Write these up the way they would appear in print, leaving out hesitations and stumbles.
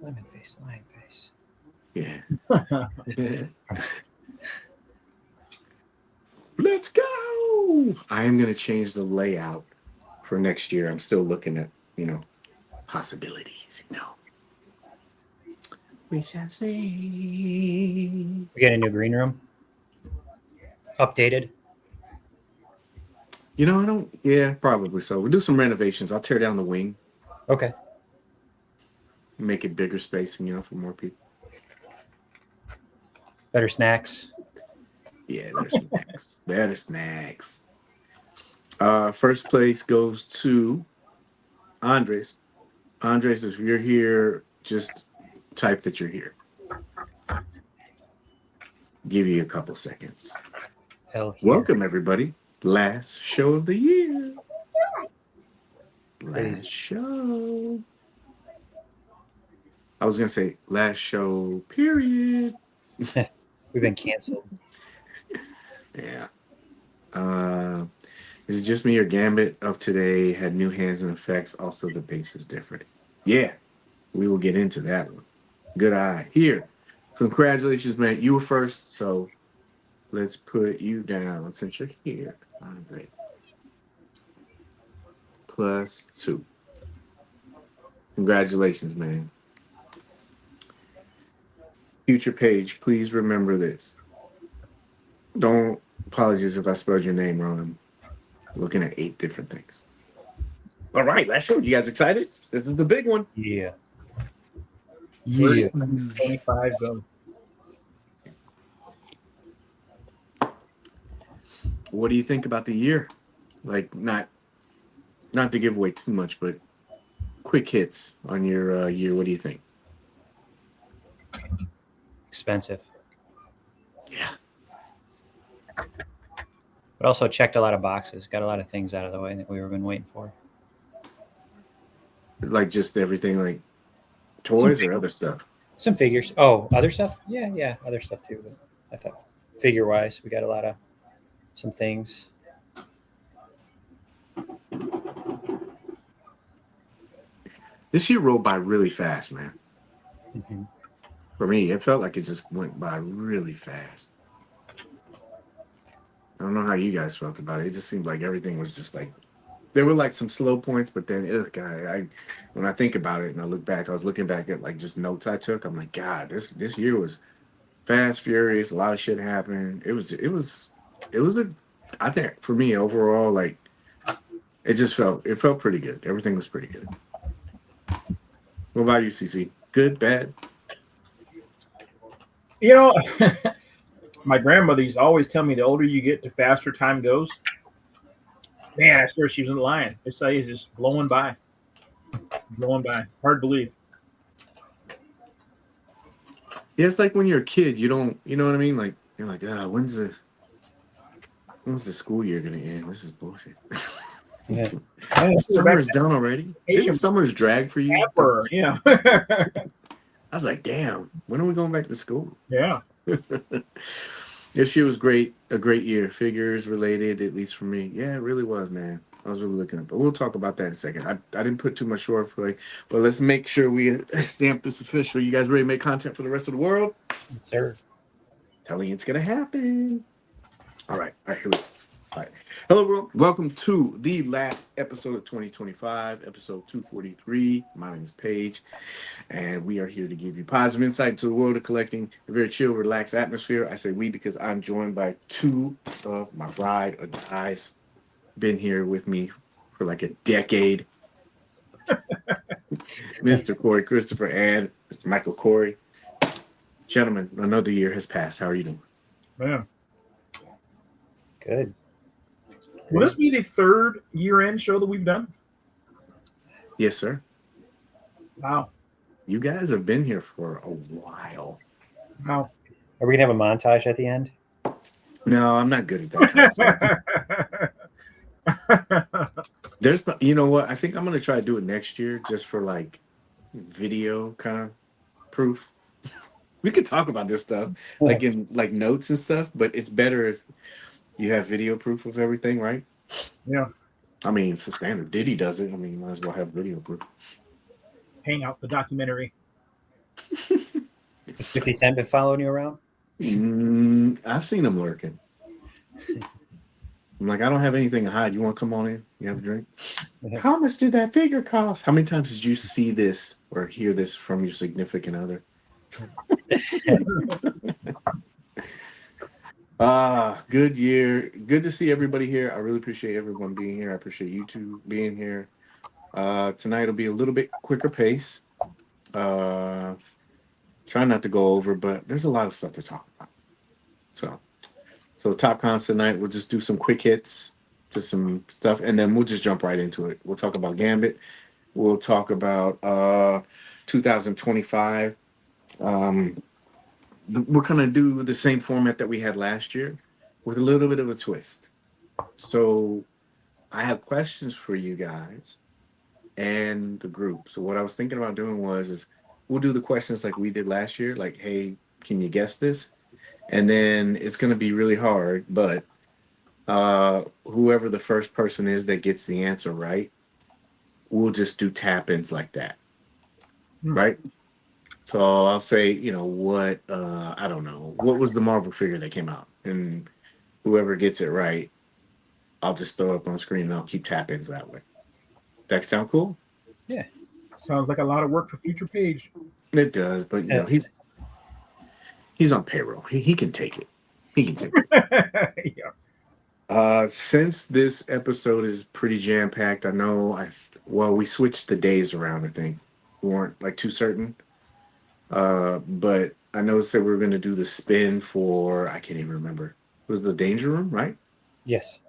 Lemon face. Yeah. Let's go. I am going to change the layout for next year. I'm still looking at, possibilities, We shall see. We get a new green room. Updated. I don't. Yeah, probably so. We'll do some renovations. I'll tear down the wing. Okay. Make it bigger space, for more people. Better snacks. Yeah, better snacks. Better snacks. First place goes to Andres. Andres, if you're here, just type that you're here. Give you a couple seconds. Welcome, everybody. Last show of the year. Last show. I was going to say last show, period. We've been canceled. Yeah. Is it just me or Gambit of today had new hands and effects? Also, the base is different. Yeah. We will get into that one. Good eye. Here. Congratulations, man. You were first, so let's put you down since you're here. Andre. +2. Congratulations, man. Future Paige, please remember this. Don't apologize if I spelled your name wrong. I'm looking at 8 different things. All right, last show. You guys excited? This is the big one. Yeah. 25 go. What do you think about the year? Like, not to give away too much, but quick hits on your year. What do you think? Expensive. Yeah. But also checked a lot of boxes. Got a lot of things out of the way that we were been waiting for. Like just everything, like toys or other stuff? Some figures. Oh, other stuff? Yeah, other stuff too. But I thought figure-wise, we got a lot of some things. This year rolled by really fast, man. Mm-hmm. For me, it felt like it just went by really fast. I don't know how you guys felt about it. It just seemed like everything was just like, there were like some slow points, but then, when I think about it and I look back, I was looking back at like just notes I took. I'm like, God, this year was fast, furious. A lot of shit happened. It was I think for me overall, like it felt pretty good. Everything was pretty good. What about you, CC? Good, bad? My grandmother used to always tell me the older you get, the faster time goes. Man, I swear she wasn't lying. It's like it's just blowing by. Hard to believe. Yeah, it's like when you're a kid, you don't, you know what I mean? Like you're like, when's the school year gonna end? This is bullshit. Yeah. Summer's done already. Didn't summers drag for you? Ever, yeah. I was like, damn, when are we going back to school? Yeah. This year was great, a great year. Figures related, at least for me. Yeah, it really was, man. I was really looking at it. But we'll talk about that in a second. I didn't put too much short for it, but let's make sure we stamp this official. You guys ready to make content for the rest of the world? Yes, sir. Telling you it's gonna happen. All right, here we go. All right. Hello, everyone. Welcome to the last episode of 2025, episode 243. My name is Paige, and we are here to give you positive insight into the world of collecting, a very chill, relaxed atmosphere. I say we because I'm joined by 2 of my ride or dies. Been here with me for like a decade. Mr. Cory Christopher and Mr. Michael Cory. Gentlemen, another year has passed. How are you doing? Man. Good. Will this be the 3rd year-end show that we've done? Yes, sir. Wow. You guys have been here for a while. Wow. Are we gonna have a montage at the end? No, I'm not good at that kind of stuff. There's, you know what? I think I'm gonna try to do it next year, just for like video kind of proof. We could talk about this stuff, like in like notes and stuff, but it's better if you have video proof of everything, right? Yeah. I mean, it's the standard. Diddy does it. I mean, you might as well have video proof. Hangout, the documentary. Has 50 Cent been following you around? I've seen him lurking. I'm like, I don't have anything to hide. You want to come on in? You have a drink? How much did that figure cost? How many times did you see this or hear this from your significant other? Good year. Good to see everybody here. I really appreciate everyone being here. I appreciate you two being here. Tonight will be a little bit quicker pace. Try not to go over, but there's a lot of stuff to talk about. So top cons tonight, we'll just do some quick hits to some stuff, and then we'll just jump right into it. We'll talk about Gambit. We'll talk about 2025. We're gonna do the same format that we had last year with a little bit of a twist. So I have questions for you guys and the group. So what I was thinking about doing is we'll do the questions like we did last year, like, hey, can you guess this? And then it's gonna be really hard, but whoever the first person is that gets the answer right, we'll just do tap-ins like that. Right? So I'll say, what, I don't know, what was the Marvel figure that came out? And whoever gets it right, I'll just throw it up on screen and I'll keep tap-ins that way. That sound cool? Yeah. Sounds like a lot of work for future Paige. It does, but he's on payroll. He can take it. He can take it. Yeah. Since this episode is pretty jam-packed, I know we switched the days around, I think. We weren't like too certain. But I noticed that we were going to do the spin for, I can't even remember. It was the Danger Room, right? Yes.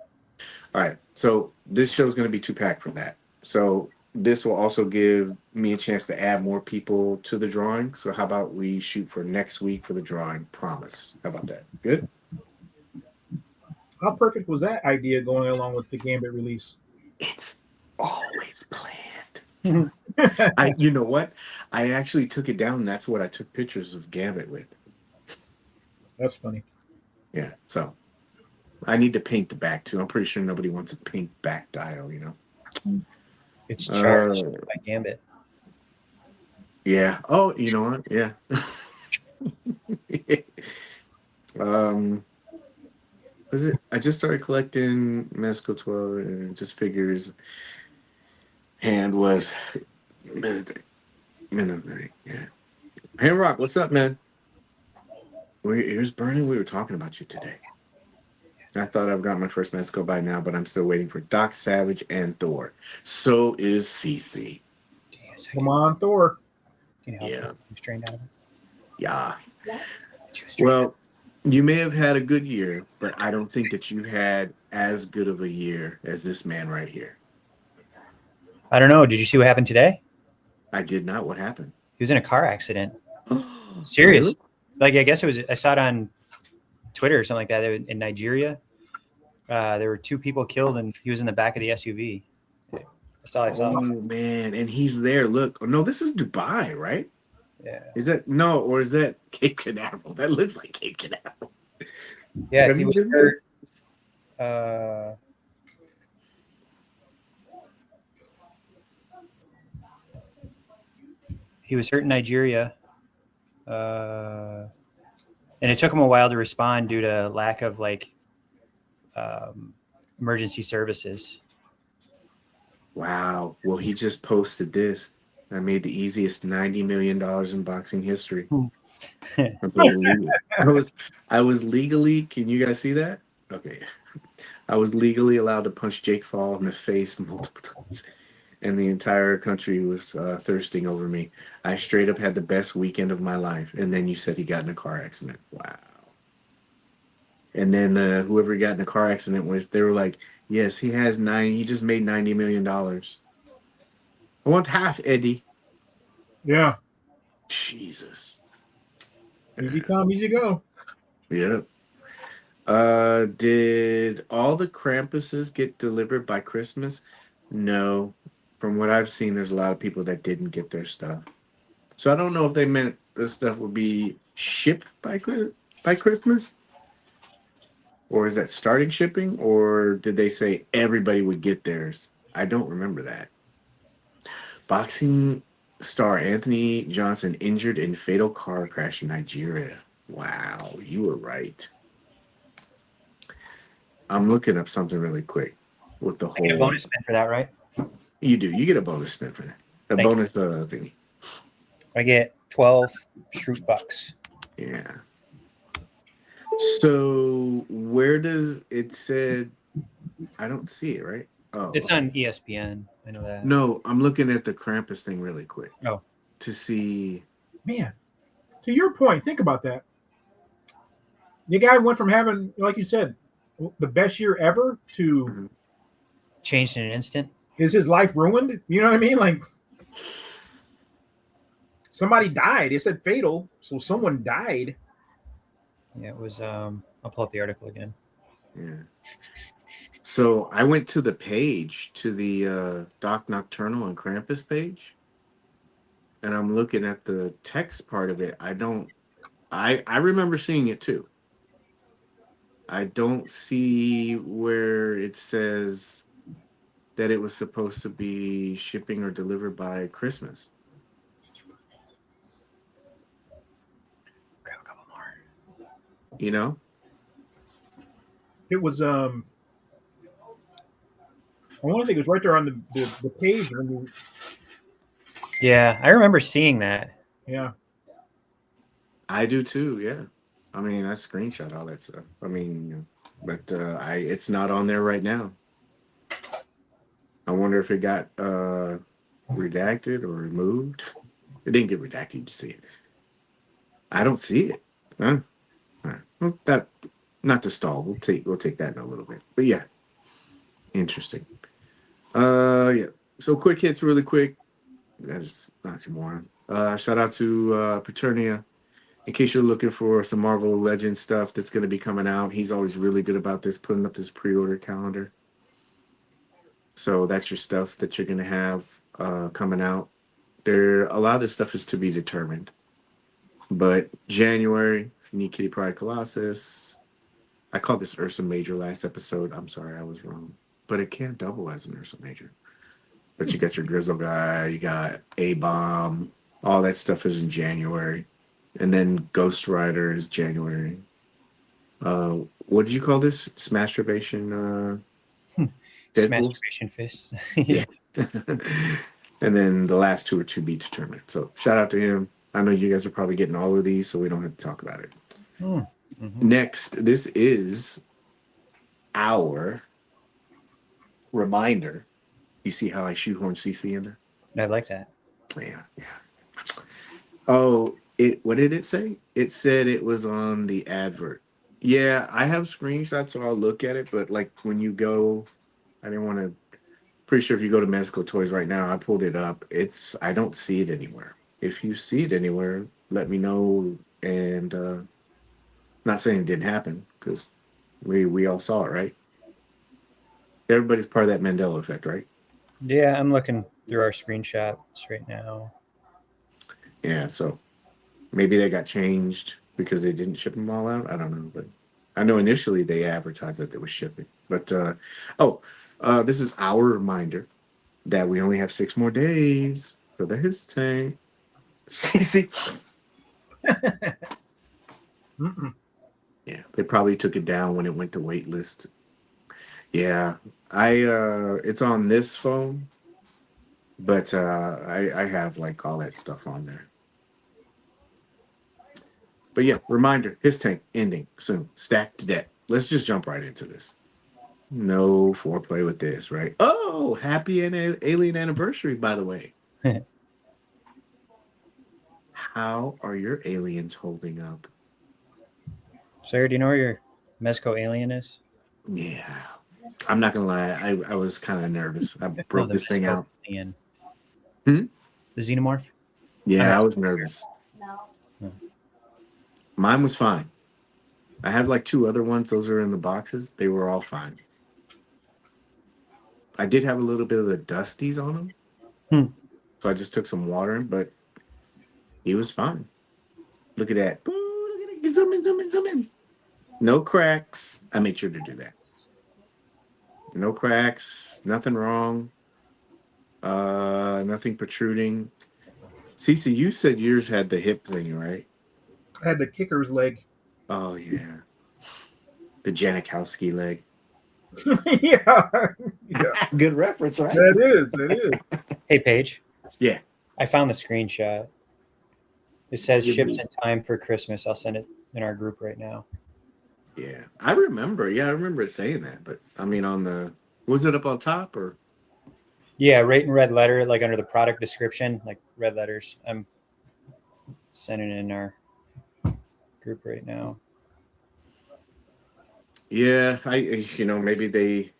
All right. So this show is going to be 2-pack for that. So this will also give me a chance to add more people to the drawing. So how about we shoot for next week for the drawing? Promise. How about that? Good? How perfect was that idea going along with the Gambit release? It's always planned. You know what? I actually took it down. And that's what I took pictures of Gambit with. That's funny. Yeah. So I need to paint the back too. I'm pretty sure nobody wants a pink back dial, It's charged by Gambit. Yeah. Oh, you know what? Yeah. Was it? I just started collecting Mezco Toyz and it just figures. Hand was minute. Yeah. Hand Rock, what's up, man? Ears burning. We were talking about you today. I thought I've got my first Mezco by now, but I'm still waiting for Doc Savage and Thor. So is CC. Come on, Thor. Can you help me? You strained out of it? Yeah. Well, you may have had a good year, but I don't think that you had as good of a year as this man right here. I don't know. Did you see what happened today? I did not. What happened? He was in a car accident. Serious. Really? Like, I guess I saw it on Twitter or something like that. In Nigeria, there were 2 people killed and he was in the back of the SUV. That's all I saw. Oh, man. And he's there. Look. Oh, no, this is Dubai, right? Yeah. Is that or is that Cape Canaveral? That looks like Cape Canaveral. Yeah, he was hurt. He was hurt in Nigeria, and it took him a while to respond due to lack of emergency services. Wow. Well, he just posted this. I made the easiest $90 million in boxing history. I was legally, can you guys see that? Okay. I was legally allowed to punch Jake Paul in the face multiple times. And the entire country was thirsting over me. I straight up had the best weekend of my life. And then you said he got in a car accident. Wow. And then whoever he got in a car accident they were like, yes, he just made $90 million. I want half, Eddie. Yeah. Jesus. Easy come, easy go. Yeah. Did all the Krampuses get delivered by Christmas? No. From what I've seen, there's a lot of people that didn't get their stuff. So I don't know if they meant this stuff would be shipped by Christmas. Or is that starting shipping? Or did they say everybody would get theirs? I don't remember that. Boxing Star Anthony Johnson injured in fatal car crash in Nigeria. Wow, you were right. I'm looking up something really quick with the I get a whole. bonus spin for that, right? You do. You get a bonus spin for that. A Thank you. bonus thingy. I get 12 Shroot bucks. Yeah. So where does it said? I don't see it. Right. Oh, It's okay. on ESPN. I know that. No, I'm looking at the Krampus thing really quick. Oh. To see. Man, to your point, think about that. The guy went from having, like you said, the best year ever to Mhm. Changed in an instant. is his life ruined? You know what I mean? Like somebody died. It said fatal, so someone died. Yeah, it was. I'll pull up the article again. Yeah. So I went to the page, to the Doc Nocturnal and Krampus page, and I'm looking at the text part of it. I remember seeing it too. I don't see where it says that it was supposed to be shipping or delivered by Christmas. Grab a couple more. You know? It was I want to think it was right there on the page when you Yeah, I remember seeing that. yeah. I do too, yeah. I mean, I screenshot all that stuff. I mean, you know, but it's not on there right now. I wonder if it got redacted or removed. It didn't get redacted, you see it. I don't see it. Huh? All right. Well, that not to stall. We'll take that in a little bit. But yeah. Interesting. Yeah. So quick hits really quick. That is not too more. Shout out to Paternia. In case you're looking for some Marvel Legends stuff that's going to be coming out, he's always really good about this, putting up this pre-order calendar. So that's your stuff that you're going to have coming out. A lot of this stuff is to be determined. But January, if you need Kitty Pryde Colossus, I called this Ursa Major last episode. I'm sorry, I was wrong. But it can't double as an Ursa Major. But you got your Grizzle guy, you got A-Bomb, all that stuff is in January. And then Ghost Rider is January. What did you call this? Smasturbation Deadpool? Masturbation fists. Yeah. And then the last two are to be determined. So shout out to him. I know you guys are probably getting all of these, so we don't have to talk about it. Mm-hmm. Next, this is our reminder. You see how I shoehorn CC in there? I like that. Yeah. Oh, what did it say? It said it was on the advert. Yeah, I have screenshots, so I'll look at it. But like when you go, I didn't want to. Pretty sure if you go to Mezco Toyz right now, I pulled it up. I don't see it anywhere. If you see it anywhere, let me know. And not saying it didn't happen because we all saw it, right? Everybody's part of that Mandela effect, right? Yeah, I'm looking through our screenshots right now. Yeah, so maybe they got changed because they didn't ship them all out. I don't know, but I know initially they advertised that they were shipping. But this is our reminder that we only have 6 more days for the his tank. Yeah, they probably took it down when it went to wait list. Yeah, it's on this phone, but I have like all that stuff on there. But yeah, reminder, his tank ending soon. Stacked debt. Let's just jump right into this. No foreplay with this, right? Oh, happy alien anniversary, by the way. How are your aliens holding up? Sir, do you know where your Mezco alien is? Yeah. I'm not gonna lie, I was kind of nervous. I broke this thing out. Alien. Hmm? The xenomorph? Yeah, I was nervous. No. Mine was fine. I have like 2 other ones. Those are in the boxes. They were all fine. I did have a little bit of the dusties on them. So I just took some water in, but he was fine. Look at that. Ooh, look at it. Zoom in, zoom in, zoom in. No cracks. I made sure to do that. No cracks. Nothing wrong. Nothing protruding. Cece, you said yours had the hip thing, right? I had the kicker's leg. Oh yeah, the Janikowski leg. Yeah, yeah. Good reference, right? It is. It is. Hey, Paige, Yeah. I found the screenshot. It says Give ships me- in time for Christmas. I'll send it in our group right now. Yeah, I remember. Yeah, I remember it saying that. But I mean, was it up on top or? Yeah, right in red letter, like under the product description, like red letters. I'm sending it in our group right now. Yeah, maybe they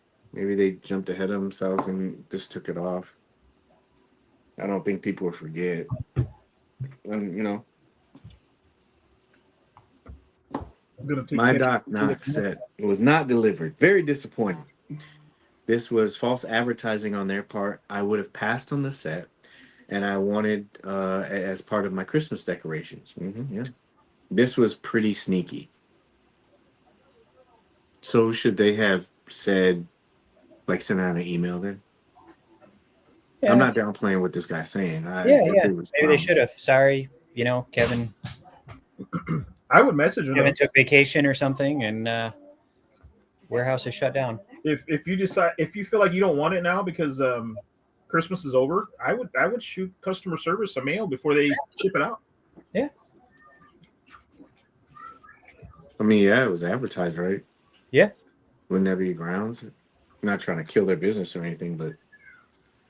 jumped ahead of themselves and just took it off. I don't think people will forget. And I'm gonna take my it. Doc Knox said it was not delivered. Very disappointing. This was false advertising on their part. I would have passed on the set, and I wanted as part of my Christmas decorations. Yeah, this was pretty sneaky. So should they have said, like, sent out an email then? Yeah, I'm not downplaying what this guy's saying. yeah. It was Maybe they should have. Sorry, Kevin. I would message them. Kevin took vacation or something, and warehouse is shut down. If you feel like you don't want it now because Christmas is over, I would shoot customer service a mail before they ship it out. Yeah. I mean, yeah, it was advertised, right? Yeah. Wouldn't that be grounds? I'm not trying to kill their business or anything, but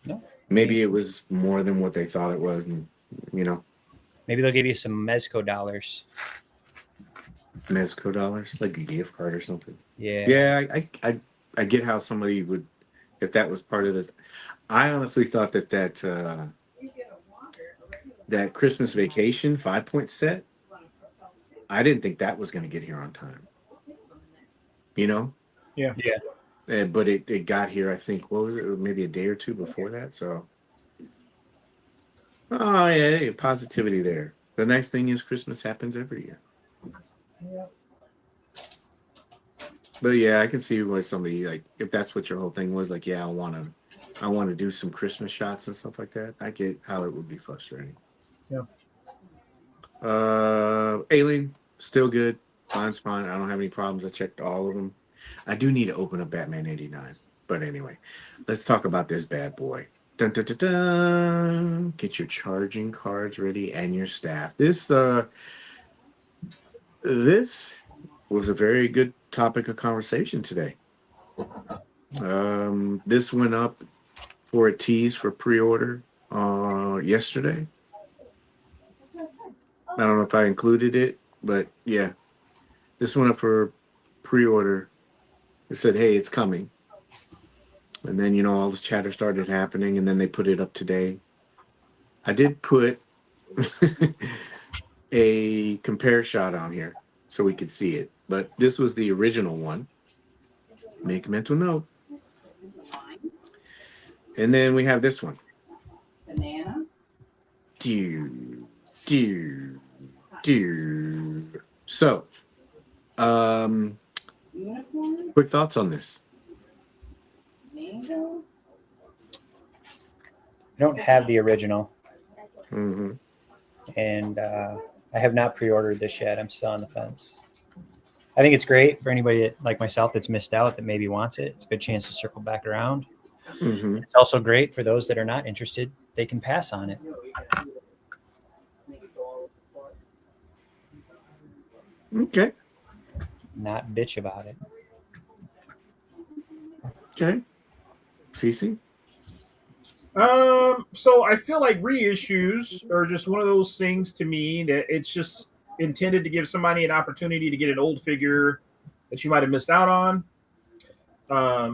no. Maybe it was more than what they thought it was, and maybe they'll give you some Mezco dollars. Mezco dollars, like a gift card or something. Yeah. Yeah, I get how somebody would, if that was part of the. I honestly thought that Christmas Vacation 5-point set. I didn't think that was going to get here on time. Yeah. Yeah. But it got here. I think what was it? Maybe a day or two before that. So. Oh yeah, positivity there. The nice thing is Christmas happens every year. Yeah. But yeah, I can see why somebody, like, if that's what your whole thing was, like, yeah, I want to do some Christmas shots and stuff like that. I get how it would be frustrating. Yeah. Alien, still good. Mine's fine. I don't have any problems. I checked all of them. I do need to open up Batman 89. But anyway, let's talk about this bad boy. Dun, dun, dun, dun. Get your charging cards ready and your staff. This was a very good topic of conversation today. This went up for a tease for pre-order yesterday. I don't know if I included it, but yeah, this went up for pre-order. It said, hey, it's coming. And then, all this chatter started happening, and then they put it up today. I did put a compare shot on here so we could see it. But this was the original one. Make a mental note. And then we have this one. Banana. So, Unicorn. quick thoughts on this. Mango. I don't have the original, Mm-hmm. and I have not pre-ordered this yet. I'm still on the fence. I think it's great for anybody like myself that's missed out that maybe wants it. It's a good chance to circle back around. Mm-hmm. It's also great for those that are not interested. They can pass on it. Okay. Not bitch about it. Okay. Cece? So I feel like reissues are just one of those things to me that it's just intended to give somebody an opportunity to get an old figure that you might have missed out on.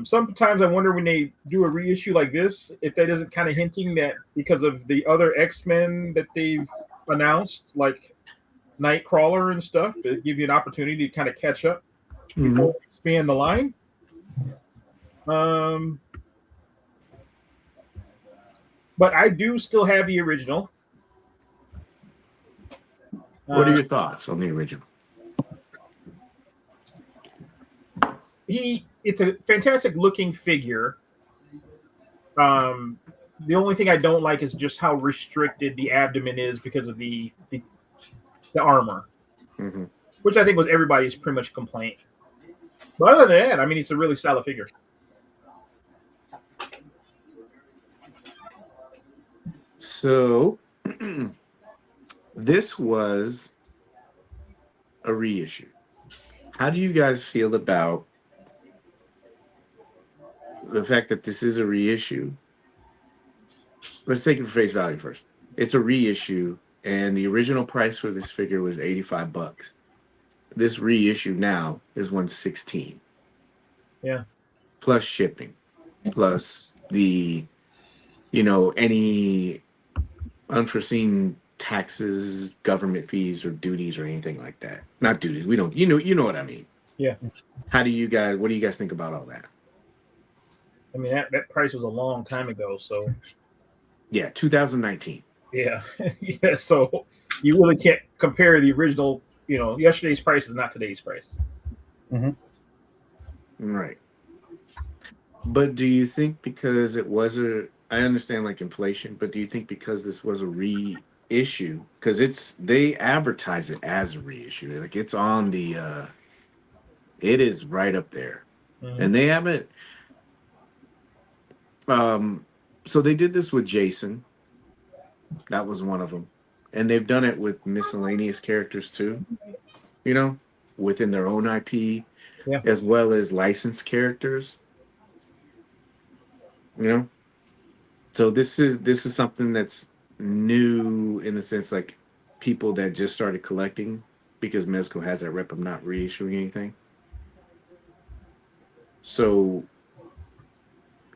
Sometimes I wonder when they do a reissue like this, if that isn't kind of hinting that because of the other X-Men that they've announced, like Nightcrawler and stuff, that give you an opportunity to kind of catch up before we expand the line. But I do still have the original. What are your thoughts on the original? It's a fantastic looking figure. The only thing I don't like is just how restricted the abdomen is because of the armor, Mm-hmm. which I think was everybody's pretty much complaint. But other than that, I mean, it's a really solid figure. So this was a reissue. How do you guys feel about the fact that this is a reissue? Let's take it for face value first. It's a reissue, and the original price for this figure was $85. This reissue now is $116. Yeah. Plus shipping, plus the, any unforeseen taxes, government fees, or duties, or anything like that. Not duties. We don't. You know what I mean. Yeah. What do you guys think about all that? I mean, that price was a long time ago, so. Yeah, 2019. Yeah. Yeah. So you really can't compare the original. Yesterday's price is not today's price. Mm-hmm. Right. But do you think because it was I understand like inflation, but do you think because this was a reissue, because they advertise it as a reissue, like it's on the, it is right up there, and they haven't. So they did this with Jason. That was one of them, and they've done it with miscellaneous characters too. Within their own IP, as well as licensed characters. So this is something that's new in the sense like people that just started collecting, because Mezco has that rep of not reissuing anything. So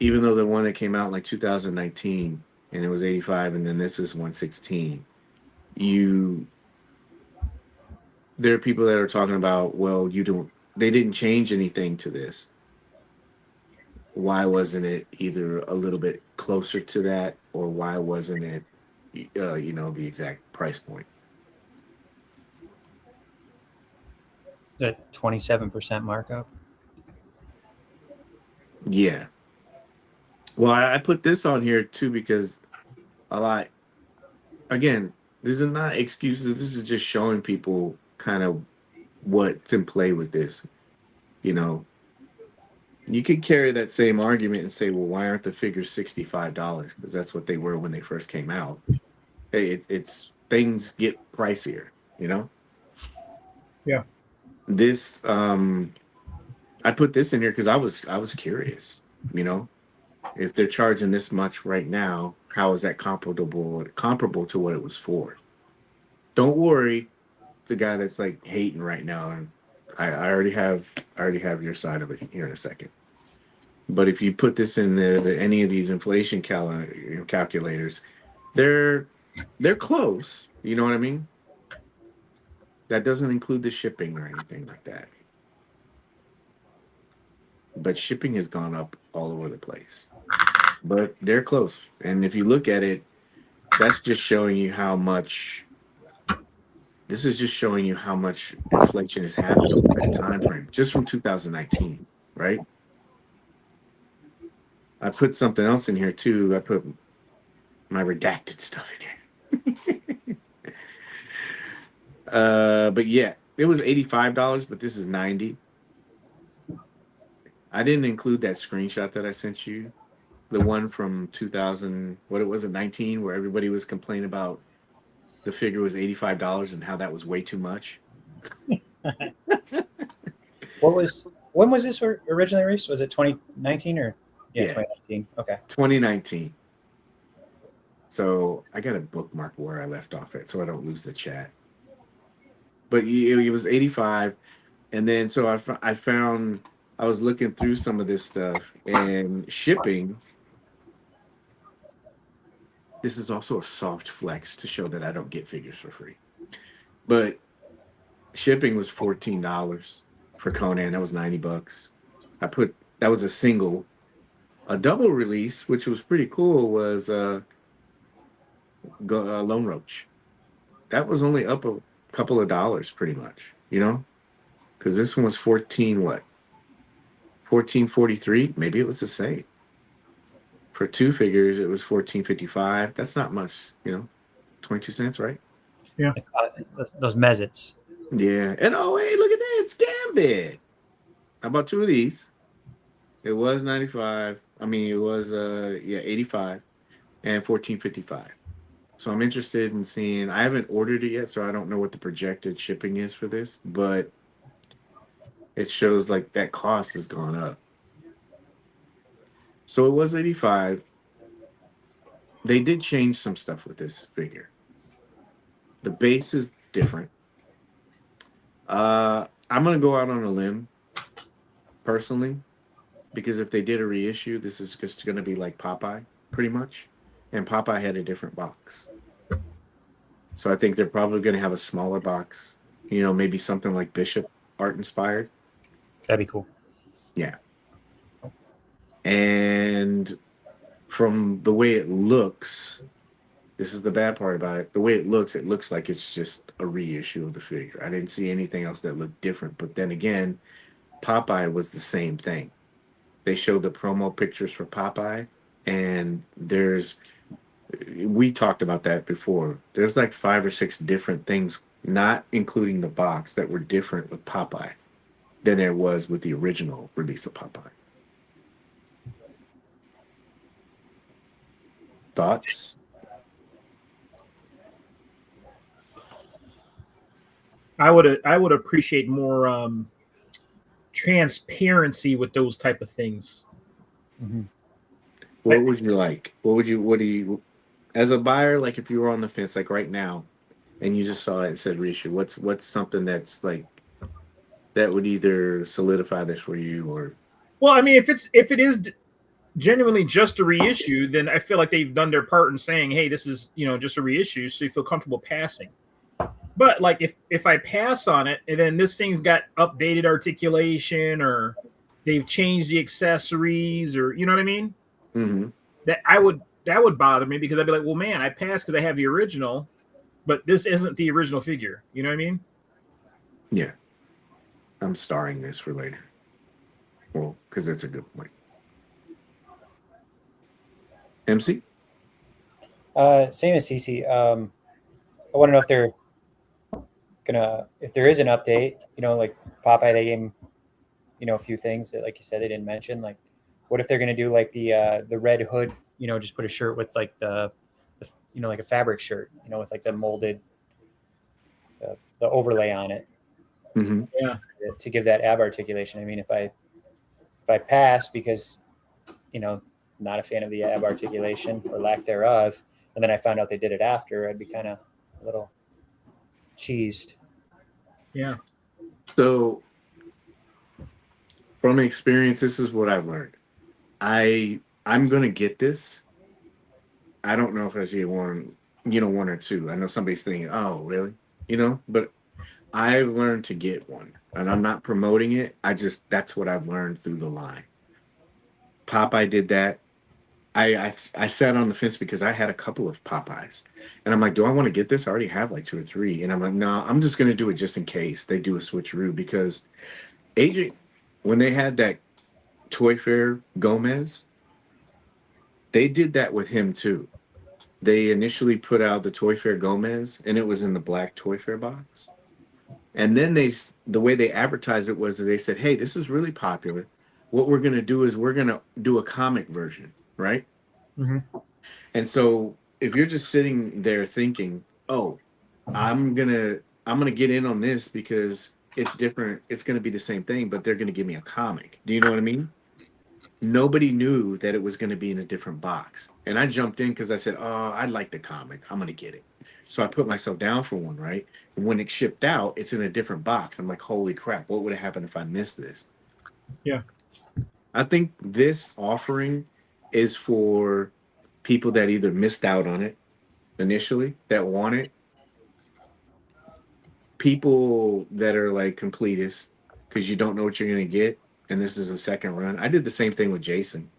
even though the one that came out in like 2019 and it was 85 and then this is 116, there are people that are talking about, well, they didn't change anything to this. Why wasn't it either a little bit closer to that, or why wasn't it, the exact price point? The 27% markup. Yeah. Well, I put this on here too because again, this is not excuses. This is just showing people kind of what's in play with this. You could carry that same argument and say, well, why aren't the figures $65? Because that's what they were when they first came out. Hey, it's things get pricier, Yeah. This, I put this in here because I was curious, if they're charging this much right now, how is that comparable to what it was for? Don't worry, the guy that's like hating right now, and I already have your side of it here in a second. But if you put this in any of these inflation calculators, they're close. You know what I mean? That doesn't include the shipping or anything like that. But shipping has gone up all over the place. But they're close. And if you look at it, that's just showing you how much. This is just showing you how much inflation has happened over that time frame, just from 2019, right? I put something else in here too. I put my redacted stuff in here. But yeah, it was $85, but this is $90. I didn't include that screenshot that I sent you, the one from 2000. What it was at 19, where everybody was complaining about the figure was $85 and how that was way too much. When was this originally released? Was it 2019 or? Yeah, 2019. Okay. 2019. So I got to bookmark where I left off at so I don't lose the chat. But it was 85. And then so I found, I was looking through some of this stuff, and shipping. This is also a soft flex to show that I don't get figures for free. But shipping was $14 for Conan. That was $90. That was a single. A double release, which was pretty cool, was Lone Roach. That was only up a couple of dollars, pretty much, because this one was 14. What? 14.43. Maybe it was the same. For two figures, it was $14.55. That's not much, 22 cents, right? Those Mezits. Yeah. And oh, hey, look at that. It's Gambit. I bought two of these. It was 95. I mean, it was 85 and 14.55. So I'm interested in seeing. I haven't ordered it yet, so I don't know what the projected shipping is for this, but it shows like that cost has gone up. So it was 85. They did change some stuff with this figure. The base is different. I'm gonna go out on a limb, personally, because if they did a reissue, this is just gonna be like Popeye, pretty much, and Popeye had a different box. So I think they're probably gonna have a smaller box. Maybe something like Bishop art inspired. That'd be cool. Yeah. And from the way it looks, this is the bad part about it. The way it looks like it's just a reissue of the figure. I didn't see anything else that looked different. But then again, Popeye was the same thing. They showed the promo pictures for Popeye, and we talked about that before. There's like 5 or 6 different things, not including the box, that were different with Popeye than there was with the original release of Popeye. Thoughts? I would appreciate more transparency with those type of things. Mm-hmm. What would you like? What do you, as a buyer, like if you were on the fence, like right now, and you just saw it and said reissue, what's something that's like, that would either solidify this for you or? Well, I mean, if it is genuinely just a reissue, then I feel like they've done their part in saying, hey, this is, just a reissue, so you feel comfortable passing. But like if I pass on it and then this thing's got updated articulation or they've changed the accessories or you know what I mean? Mm-hmm. That would bother me because I'd be like, well, man, I passed because I have the original, but this isn't the original figure. You know what I mean? Yeah. I'm starring this for later. Well, because it's a good point. MC? Same as CC. I want to know if they're if there is an update, like Popeye, they gave him, a few things that, like you said, they didn't mention. Like, what if they're gonna do like the red hood? Just put a shirt with like the like a fabric shirt, with like the molded, the overlay on it. Mm-hmm. Yeah. To give that ab articulation. I mean, if I pass because, not a fan of the ab articulation or lack thereof, and then I found out they did it after, I'd be kind of a little cheesed. Yeah. So from experience, this is what I've learned. I'm gonna get this. I don't know if I should get one or two. I know somebody's thinking, oh, really? But I've learned to get one. And I'm not promoting it. That's what I've learned through the line. Popeye did that. I sat on the fence because I had a couple of Popeyes. And I'm like, do I want to get this? I already have like 2 or 3. And I'm like, no, I'm just going to do it just in case they do a switcheroo. Because AJ, when they had that Toy Fair Gomez, they did that with him too. They initially put out the Toy Fair Gomez, and it was in the black Toy Fair box. And then the way they advertised it was that they said, hey, this is really popular. What we're going to do is we're going to do a comic version, right? Mm-hmm. And so if you're just sitting there thinking, oh, I'm going to get in on this because it's different. It's going to be the same thing, but they're going to give me a comic. Do you know what I mean? Nobody knew that it was going to be in a different box. And I jumped in because I said, oh, I'd like the comic. I'm going to get it. So I put myself down for one, right? And when it shipped out, it's in a different box. I'm like, holy crap, what would have happened if I missed this? Yeah. I think this offering is for people that either missed out on it initially, that want it, people that are like completists because you don't know what you're going to get, and this is a second run. I did the same thing with Jason.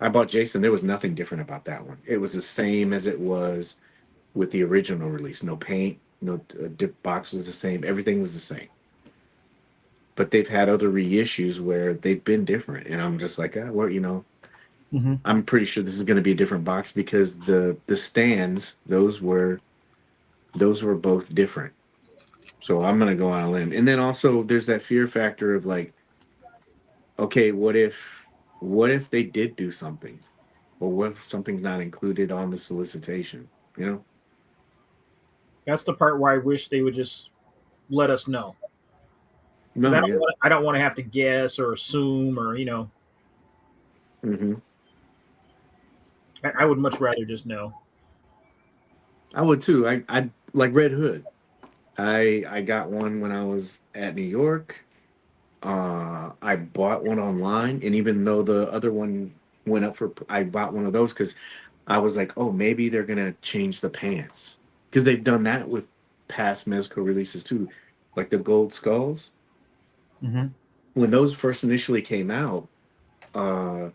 I bought Jason. There was nothing different about that one. It was the same as it was with the original release. No paint, no box was the same. Everything was the same. But they've had other reissues where they've been different, and I'm just like, well, Mhm. I'm pretty sure this is going to be a different box because the stands, those were both different. So I'm going to go on a limb. And then also there's that fear factor of like, okay, what if they did do something? Or what if something's not included on the solicitation? You know? That's the part where I wish they would just let us know. 'Cause No, yeah. I don't want to have to guess or assume or Hmm. I would much rather just know. I would too. I like Red Hood. I got one when I was at New York. I bought one online, and even though the other one went up for, I bought one of those because I was like, oh, maybe they're gonna change the pants because they've done that with past Mezco releases too, like the gold skulls. Mm-hmm. When those first initially came out, uh,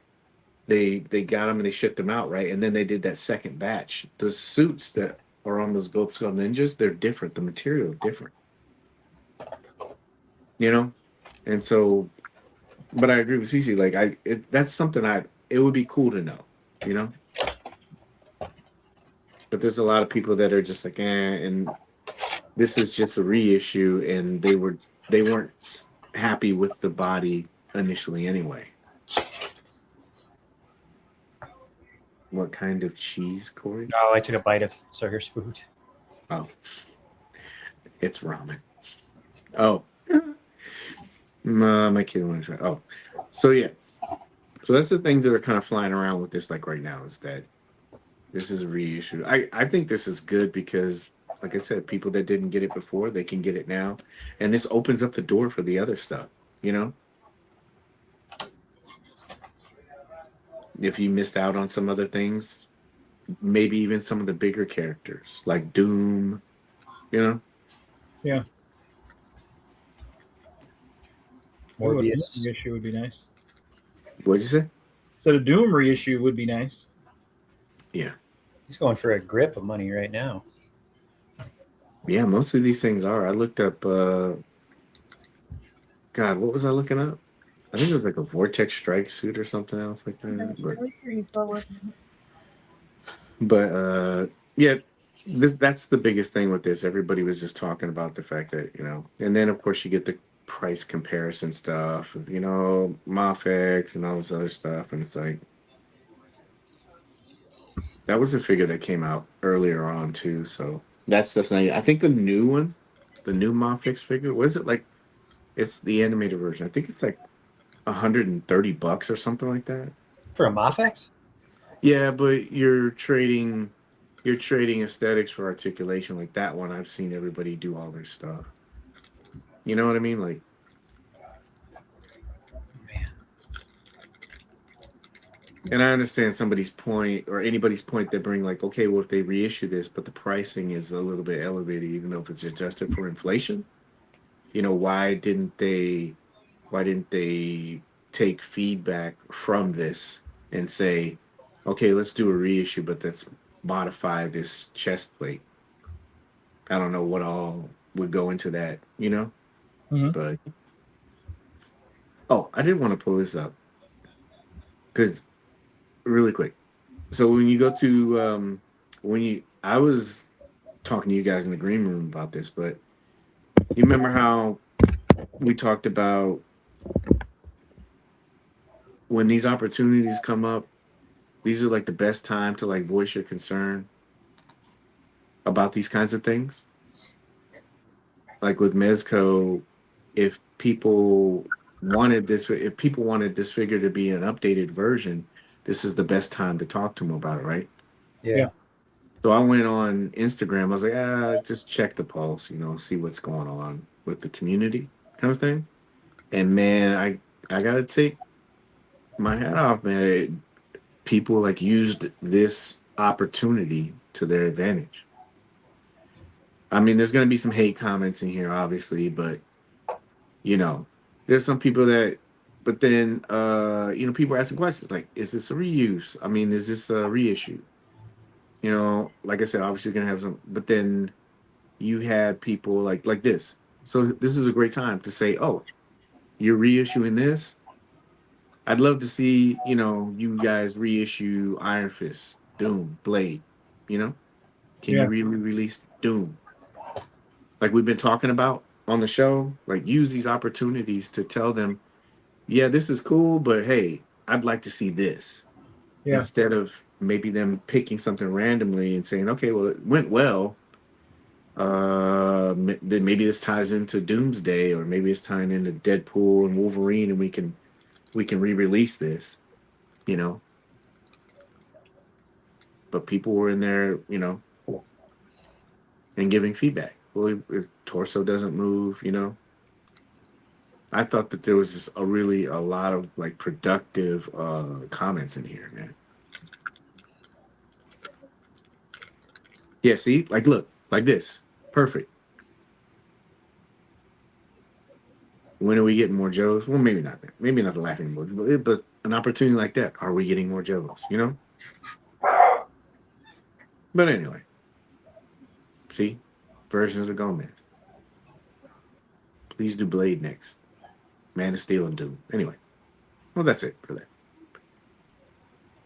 they got them and they shipped them out, right, and then they did that second batch. The suits that are on those gold skull ninjas, they're different. The material is different, you know, and so. But I agree with Cece. Like that's something it would be cool to know, you know. But there's a lot of people that are just like, and this is just a reissue, and they weren't happy with the body initially anyway. What kind of cheese, Corey? Oh, I took a bite of Sugar's food. Oh, it's ramen. Oh, my kid wanted to try. Oh, so yeah, so that's the things that are kind of flying around with this, like right now, is that this is a reissue. I think this is good because, like I said, people that didn't get it before, they can get it now. And this opens up the door for the other stuff, you know? If you missed out on some other things, maybe even some of the bigger characters, like Doom, you know? Yeah. Morbius. Reissue would be nice. What'd you say? So the Doom reissue would be nice. Yeah. He's going for a grip of money right now. Yeah, most of these things are. I looked up, God, what was I looking up? I think it was like a Vortex Strike suit or something else like that. But yeah, that's the biggest thing with this. Everybody was just talking about the fact that, you know, and then of course you get the price comparison stuff, you know, Mafex and all this other stuff. And it's like, that was a figure that came out earlier on too. So that's definitely, I think the new one, the new Mafex figure, was it like, it's the animated version. I think it's like $130 or something like that. For a Mafex? Yeah, but you're trading aesthetics for articulation. Like that one, I've seen everybody do all their stuff. You know what I mean? Like, Man. and I understand somebody's point or anybody's point that bring like, okay, well, if they reissue this, but the pricing is a little bit elevated, even though if it's adjusted for inflation, you know, why didn't they take feedback from this and say, okay, let's do a reissue, but let's modify this chest plate. I don't know what all would go into that, you know? Mhm. But oh, I did want to pull this up because really quick. So when you go to I was talking to you guys in the green room about this, but you remember how we talked about when these opportunities come up, these are like the best time to like voice your concern about these kinds of things. Like with Mezco, if people wanted this figure to be an updated version, this is the best time to talk to them about it, right? Yeah. Yeah. So I went on Instagram. I was like, just check the pulse, you know, see what's going on with the community, kind of thing. And man, I gotta take my hat off, man. People like used this opportunity to their advantage. I mean, there's gonna be some hate comments in here, obviously, but you know, there's some people that, but then, you know, people are asking questions like, is this a reuse? I mean, is this a reissue? You know, like I said, obviously gonna have some, but then you had people like this. So this is a great time to say, oh, you're reissuing this. I'd love to see, you guys reissue Iron Fist, Doom, Blade. You know, can you Yeah. re-release Doom like we've been talking about on the show? Like use these opportunities to tell them, yeah, this is cool, but hey, I'd like to see this Yeah. instead of maybe them picking something randomly and saying, okay, well, it went well. Then maybe this ties into Doomsday, or maybe it's tying into Deadpool and Wolverine, and we can re-release this, you know. But people were in there, and giving feedback. Well, his torso doesn't move, I thought that there was just a lot of like productive comments in here, man. Yeah, see, like look, like this, perfect. When are we getting more Joes? Well, maybe not that. Maybe not the laughing emoji, but an opportunity like that. Are we getting more Joes? But anyway, see, versions of Gomez. Please do Blade next. Man of Steel and Doom. Anyway, well, that's it for that.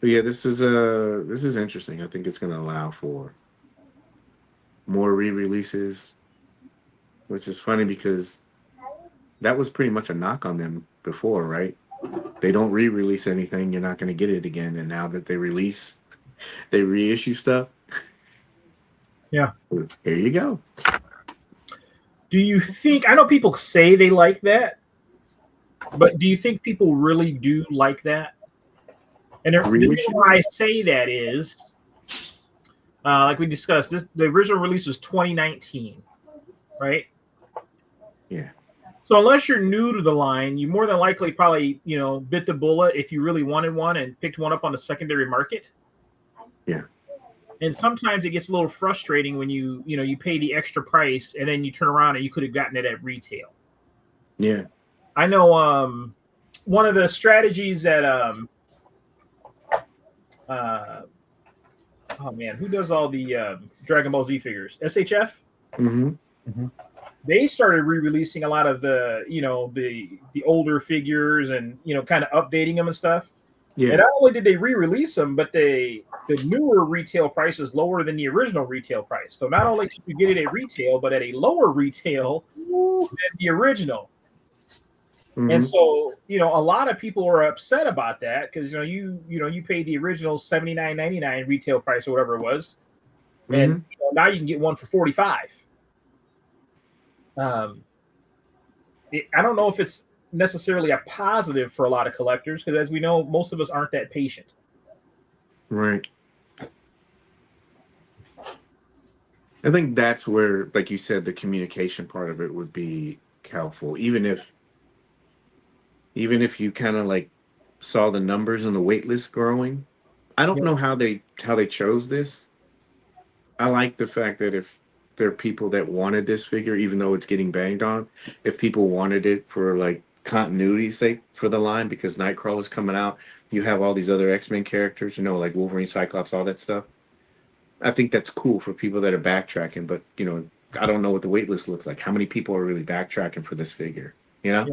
But yeah, this is interesting. I think it's going to allow for more re-releases, which is funny because that was pretty much a knock on them before, right? They don't re-release anything, you're not going to get it again. And now that they reissue stuff. Yeah. Here you go. Do you think, I know people say they like that, but do you think people really do like that? And the reason why I say that is, like we discussed, the original release was 2019, right? Yeah. So unless you're new to the line, you more than likely probably, bit the bullet if you really wanted one and picked one up on the secondary market. Yeah. And sometimes it gets a little frustrating when you pay the extra price and then you turn around and you could have gotten it at retail. Yeah. I know one of the strategies that oh man, who does all the Dragon Ball Z figures? SHF? Mm-hmm. Mm-hmm. They started re-releasing a lot of the the older figures and kind of updating them and stuff. Yeah. And not only did they re-release them, but the newer retail price is lower than the original retail price. So not only can you get it at retail, but at a lower retail than the original. Mm-hmm. And so, a lot of people are upset about that because you paid the original $79.99 retail price or whatever it was, and now you can get one for $45. I don't know if it's necessarily a positive for a lot of collectors because, as we know, most of us aren't that patient. Right. I think that's where, like you said, the communication part of it would be helpful, even if you kind of like saw the numbers and the wait list growing. I don't know how they chose this. I like the fact that if there are people that wanted this figure, even though it's getting banged on, if people wanted it for like continuity's sake for the line, because Nightcrawler's coming out, you have all these other X-Men characters, like Wolverine, Cyclops, all that stuff. I think that's cool for people that are backtracking, but I don't know what the wait list looks like. How many people are really backtracking for this figure? Yeah.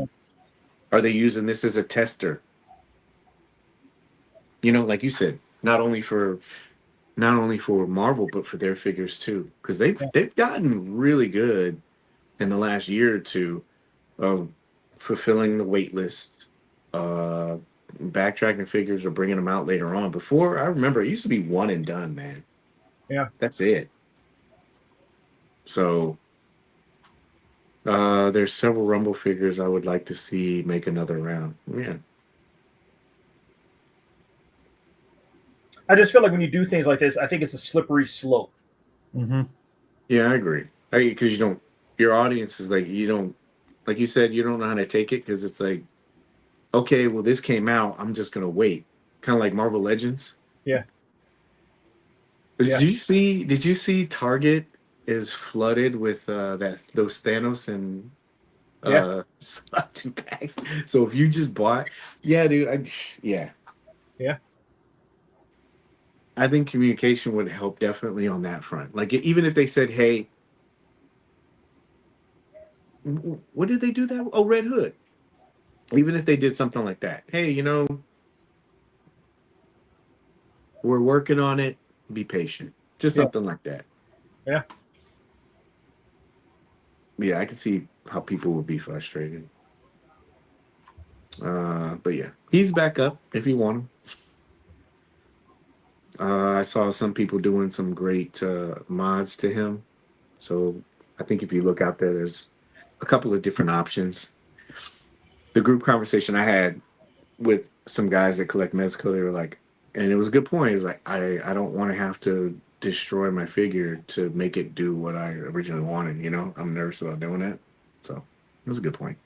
Are they using this as a tester? Like you said, not only for Marvel, but for their figures too, because they've gotten really good in the last year or two of fulfilling the wait list, backtracking figures or bringing them out later on. Before, I remember it used to be one and done, man. Yeah, that's it. So there's several Rumble figures I would like to see make another round. Yeah. I just feel like when you do things like this, I think it's a slippery slope. Mm-hmm. Yeah, I agree. Because your audience is like, like you said, you don't know how to take it because it's like, okay, well, this came out, I'm just gonna wait. Kind of like Marvel Legends. Yeah. Did you see Target is flooded with those Thanos and two packs? So if you just bought, dude, yeah. I think communication would help definitely on that front. Like even if they said, hey, what did they do that? Oh, Red Hood. Even if they did something like that, hey, we're working on it. Be patient. Just Yeah. something like that. Yeah. Yeah, I can see how people would be frustrated. But yeah, he's back up if you want him. I saw some people doing some great mods to him. So I think if you look out there, there's a couple of different options. The group conversation I had with some guys that collect Mezco, they were like, and it was a good point. It was like, I don't want to have to destroy my figure to make it do what I originally wanted. I'm nervous about doing that. So it was a good point.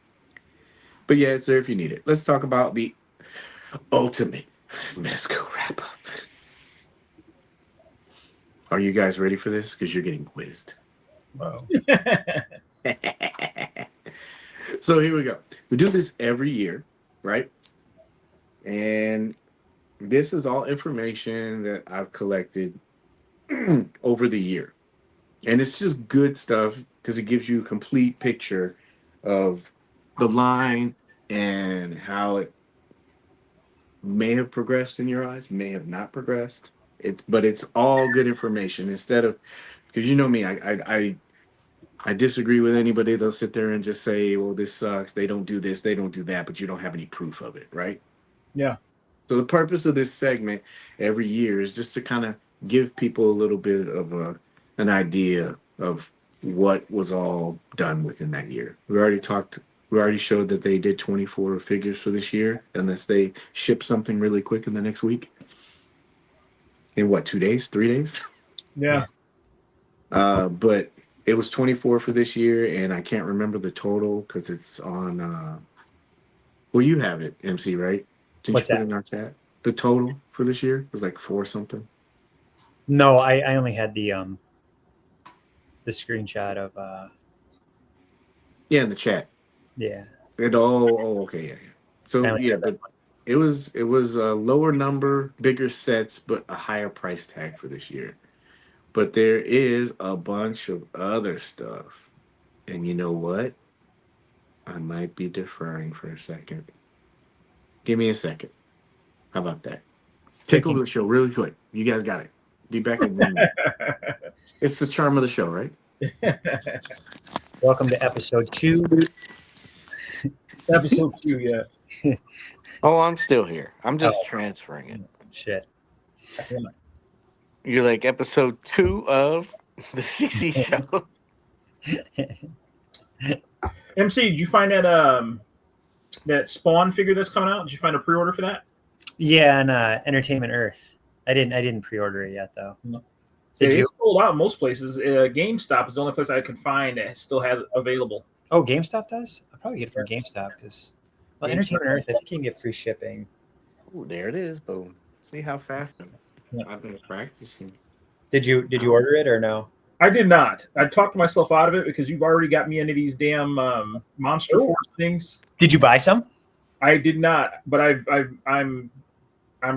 But yeah, it's there if you need it. Let's talk about the ultimate Mezco wrap up. Are you guys ready for this? Because you're getting quizzed. Wow. So here we go. We do this every year, right? And this is all information that I've collected over the year. And it's just good stuff because it gives you a complete picture of the line and how it may have progressed in your eyes, may have not progressed. But it's all good information instead of, because you know me, I disagree with anybody. They'll sit there and just say, well, this sucks. They don't do this, they don't do that, but you don't have any proof of it, right? Yeah. So the purpose of this segment every year is just to kind of give people a little bit of an idea of what was all done within that year. We already showed that they did 24 figures for this year, unless they ship something really quick in the next week. In what, 2 days, 3 days? Yeah. But it was 24 for this year, and I can't remember the total because it's on. Well, you have it, MC, right? Did What's you put that? it in our chat? The total for this year was like 4 something. No, I only had the screenshot of Yeah, in the chat. yeah. Okay, yeah. So I only yeah, had that but it was a lower number, bigger sets, but a higher price tag for this year. But there is a bunch of other stuff, and you know what? I might be deferring for a second. Give me a second. How about that? Take over the show really quick. You guys got it. Be back in 1 minute. It's the charm of the show, right? Welcome to episode 2. Episode 2, yeah. Oh, I'm still here. I'm just Oh. transferring it. Shit. You're like episode 2 of the CC show. MC, did you find that Spawn figure that's coming out? Did you find a pre-order for that? Yeah, and Entertainment Earth. I didn't pre-order it yet though. No. Did you? It's sold out in most places. GameStop is the only place I can find that still has it available. Oh, GameStop does? I'll probably get it from GameStop because GameStop. Entertainment Earth, I think you can get free shipping. Oh, there it is. Boom. See how fast Yeah. I've been practicing. Did you order it or no? I did not. I talked myself out of it because you've already got me into these damn Monster Force things. Did you buy some? I did not, but I'm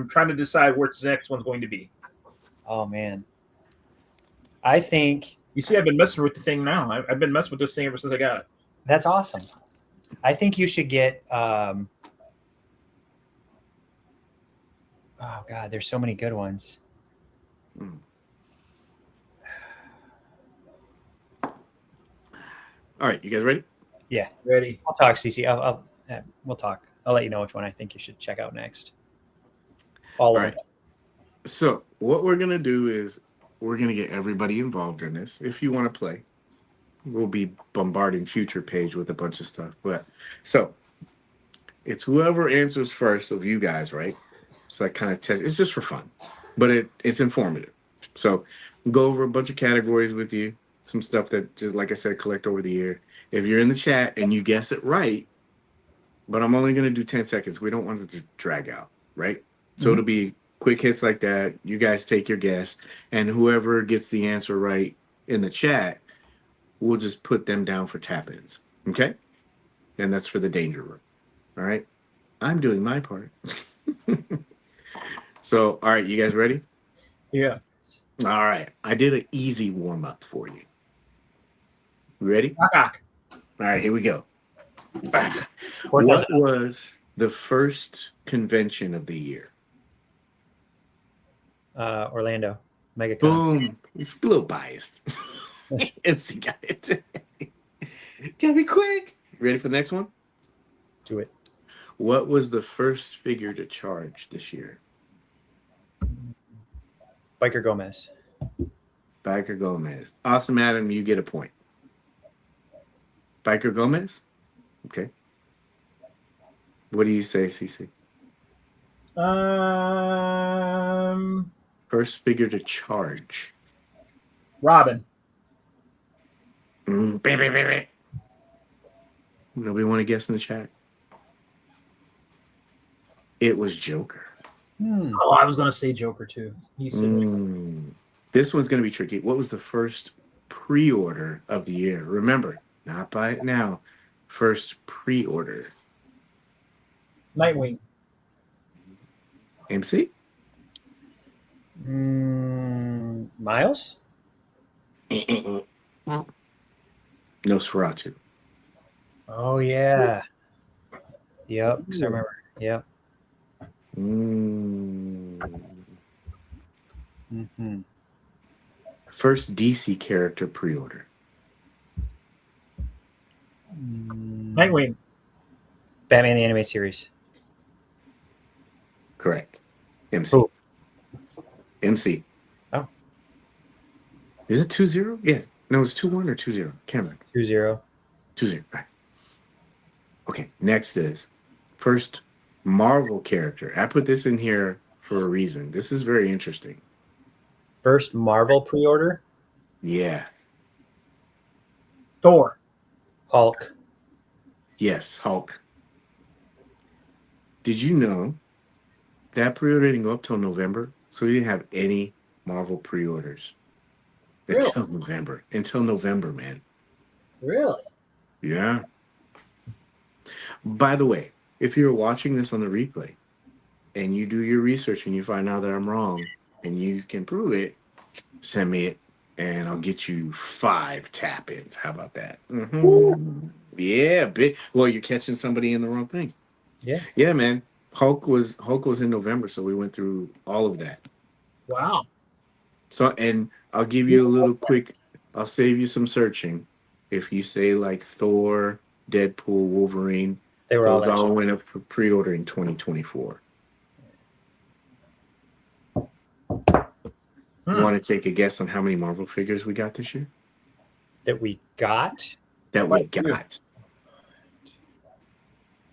trying to decide where the next one's going to be. Oh man. I think You see, I've been messing with the thing now. I've been messing with this thing ever since I got it. that's awesome. I think you should get oh god, there's so many good ones. All right, you guys ready? Yeah. Ready? I'll talk, CC. We'll talk. I'll let you know which one I think you should check out next. All of right. them. So what we're gonna do is we're gonna get everybody involved in this. If you want to play, we'll be bombarding future Paige with a bunch of stuff. But so it's whoever answers first of you guys, right? So that kind of test. It's just for fun, but it's informative. So we'll go over a bunch of categories with you. Some stuff that, just like I said, collect over the year. If you're in the chat and you guess it right, but I'm only going to do 10 seconds. We don't want it to drag out, right? So it'll be quick hits like that. You guys take your guess, and whoever gets the answer right in the chat, we'll just put them down for tap-ins, okay? And that's for the danger room, all right? I'm doing my part. So, all right, you guys ready? Yeah. All right. I did an easy warm-up for you. Ready? Knock, knock. All right, here we go. What was the first convention of the year? Orlando. MegaCon. Boom. It's a little biased. MC got it. Gotta be quick. Ready for the next one? Do it. What was the first figure to charge this year? Biker Gomez. Biker Gomez. Awesome, Adam. You get a point. Biker Gomez? Okay. What do you say, CC? First figure to charge. Robin. Nobody want to guess in the chat? It was Joker. Oh, I was going to say Joker too. He's This one's going to be tricky. What was the first pre-order of the year? Remember, not buy it now. First pre-order. Nightwing. MC? Miles? Nosferatu. Oh, yeah. Yep, because I remember. Yep. First DC character pre-order. Nightwing. Batman the Animated Series. Correct. MC. Who? MC. Oh. Is it 2-0? Yes. No, it's 2-1 or 2-0. Can't remember. 2-0. 2-0. Right. Okay. Next is first Marvel character. I put this in here for a reason. This is very interesting. First Marvel pre-order? Yeah. Thor. Hulk. Yes, Hulk. Did you know that pre-order didn't go up till November? So we didn't have any Marvel pre-orders until November. Until November, man. Really? Yeah. By the way, if you're watching this on the replay and you do your research and you find out that I'm wrong and you can prove it, send me it and I'll get you 5 tap-ins. How about that? Yeah, big. Well, you're catching somebody in the wrong thing. Yeah. Yeah, man. Hulk was in November, so we went through all of that. Wow. So, and I'll give you a little quick. I'll save you some searching. If you say like Thor, Deadpool, Wolverine, They were those all all went up for pre-order in 2024. Want to take a guess on how many Marvel figures we got this year? that we got. That we got.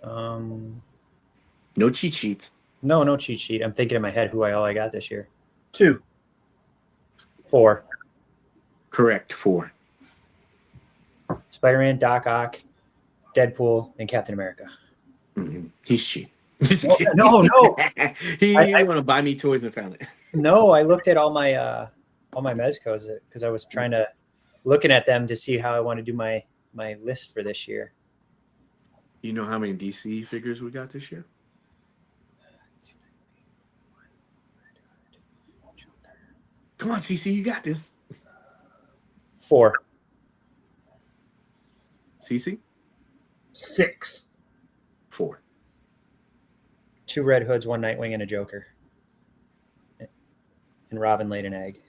No cheat sheets. No cheat sheet. I'm thinking in my head all I got this year. 2. 4. Correct. 4. Spider-Man, Doc Ock, Deadpool, and Captain America. He's cheap. No. He didn't want to buy me toys and found it. No, I looked at all my Mezcos because I was looking at them to see how I want to do my list for this year. You know how many DC figures we got this year? Come on, CC, you got this. 4. CC? 6. 4. 2 Red Hoods, 1 Nightwing, and a Joker. And Robin laid an egg.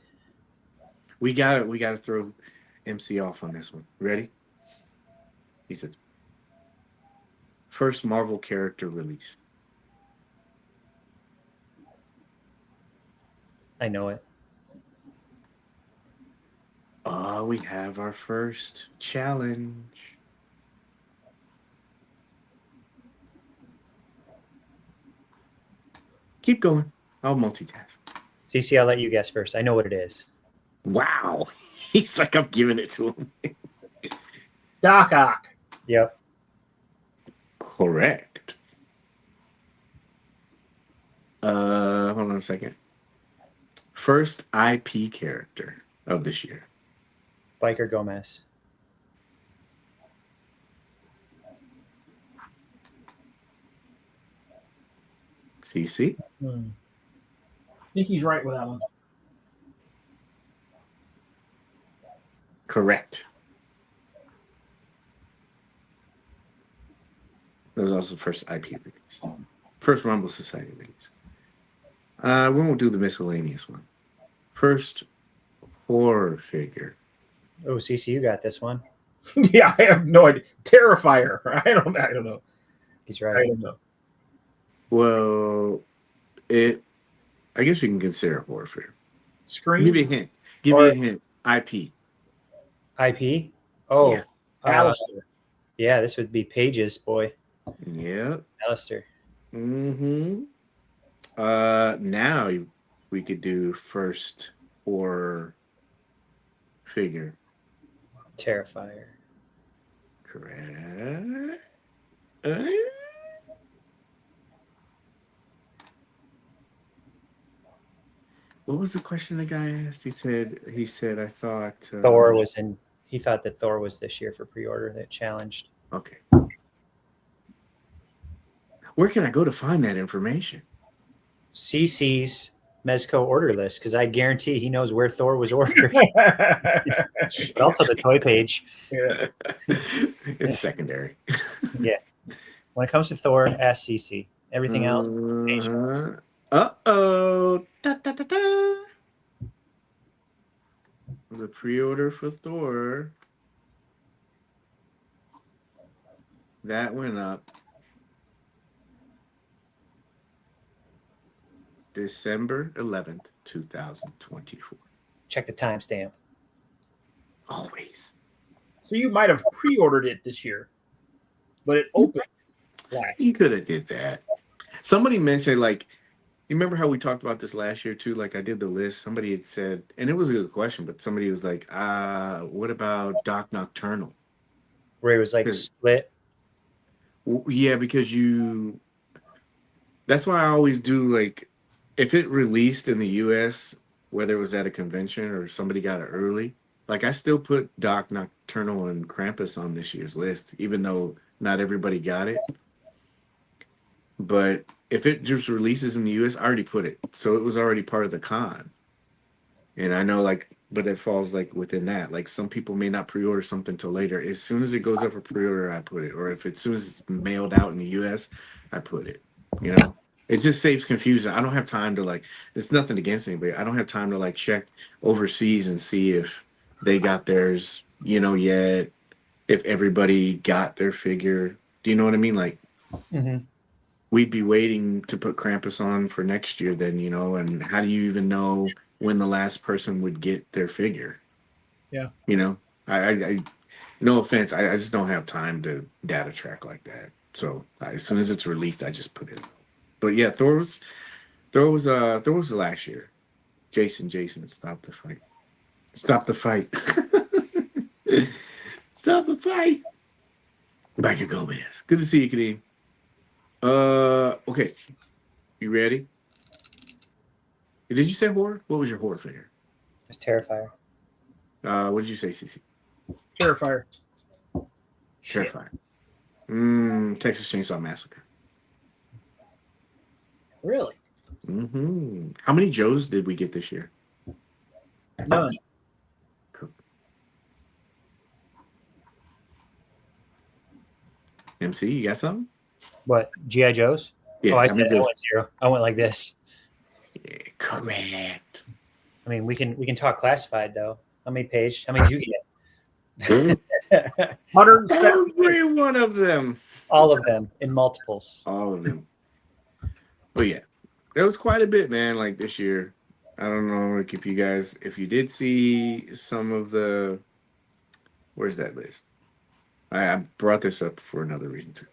We got to throw MC off on this one. Ready? He said, first Marvel character released. I know it. Oh, we have our first challenge. Keep going. I'll multitask. CC, I'll let you guess first. I know what it is. Wow. He's like, I'm giving it to him. Doc Ock. Yep. Correct. Hold on a second. First IP character of this year. Biker Gomez. CC? I think he's right with that one. Correct. That was also the first IP release. First Rumble Society release. We won't do the miscellaneous one. First horror figure. Oh, CC, you got this one. Yeah, I have no idea. Terrifier. I don't know. He's I right. don't know. Well, I guess you can consider a horror figure. Scream. Give you a hint. Give you a hint. IP. IP. Oh, Yeah. Alistair. yeah. This would be Paige's boy, Yep. Alistair. Mm-hmm. Now we could do first horror figure. Terrifier. Correct. What was the question the guy asked? He said, I thought Thor was in. He thought that Thor was this year for pre-order. That challenged. Okay. Where can I go to find that information? CC's Mezco order list, because I guarantee he knows where Thor was ordered. But also the Toy Paige. Yeah. It's secondary. Yeah. When it comes to Thor, ask CC. Everything else, Paige. Uh-oh. Da, da, da, da. The pre-order for Thor. That went up December 11th, 2024. Check the timestamp. Always. So you might have pre-ordered it this year, but it opened last. You could have did that. Somebody mentioned, like, you remember how we talked about this last year too? Like, I did the list. Somebody had said, and it was a good question, but somebody was like, what about Doc Nocturnal? Where he was like split. Yeah, because that's why I always do, like, if it released in the US, whether it was at a convention or somebody got it early, like, I still put Doc Nocturnal and Krampus on this year's list, even though not everybody got it. But if it just releases in the US, I already put it. So it was already part of the con. And I know, like, but it falls, like, within that. Like, some people may not pre-order something till later. As soon as it goes up for pre-order, I put it. Or if as soon as it's mailed out in the US, I put it. You know? It just saves confusion. I don't have time to, like, it's nothing against anybody. I don't have time to, like, check overseas and see if they got theirs, yet. If everybody got their figure. Do you know what I mean? Like, we'd be waiting to put Krampus on for next year then, and how do you even know when the last person would get their figure? Yeah. I no offense, I just don't have time to data track like that. So as soon as it's released, I just put it. But yeah, Thor was last year. Jason, stop the fight. Stop the fight. Stop the fight. Back at Gomez. Good to see you, Kadeem. Okay. You ready? Did you say horror? What was your horror figure? It's Terrifier. What did you say, CC? Terrifier. Terrifier. Texas Chainsaw Massacre. Really? How many Joes did we get this year? None. Cool. MC, you got something? What? G.I. Joes? Yeah, I how said many I Joes? went 0. I went like this. Yeah, correct. I mean, we can talk classified though. How many Paige? How many did you get? 107. Every one of them. All of them in multiples. All of them. But yeah, there was quite a bit, man, like this year. I don't know, like, if you did see some of the, where's that list? I brought this up for another reason too.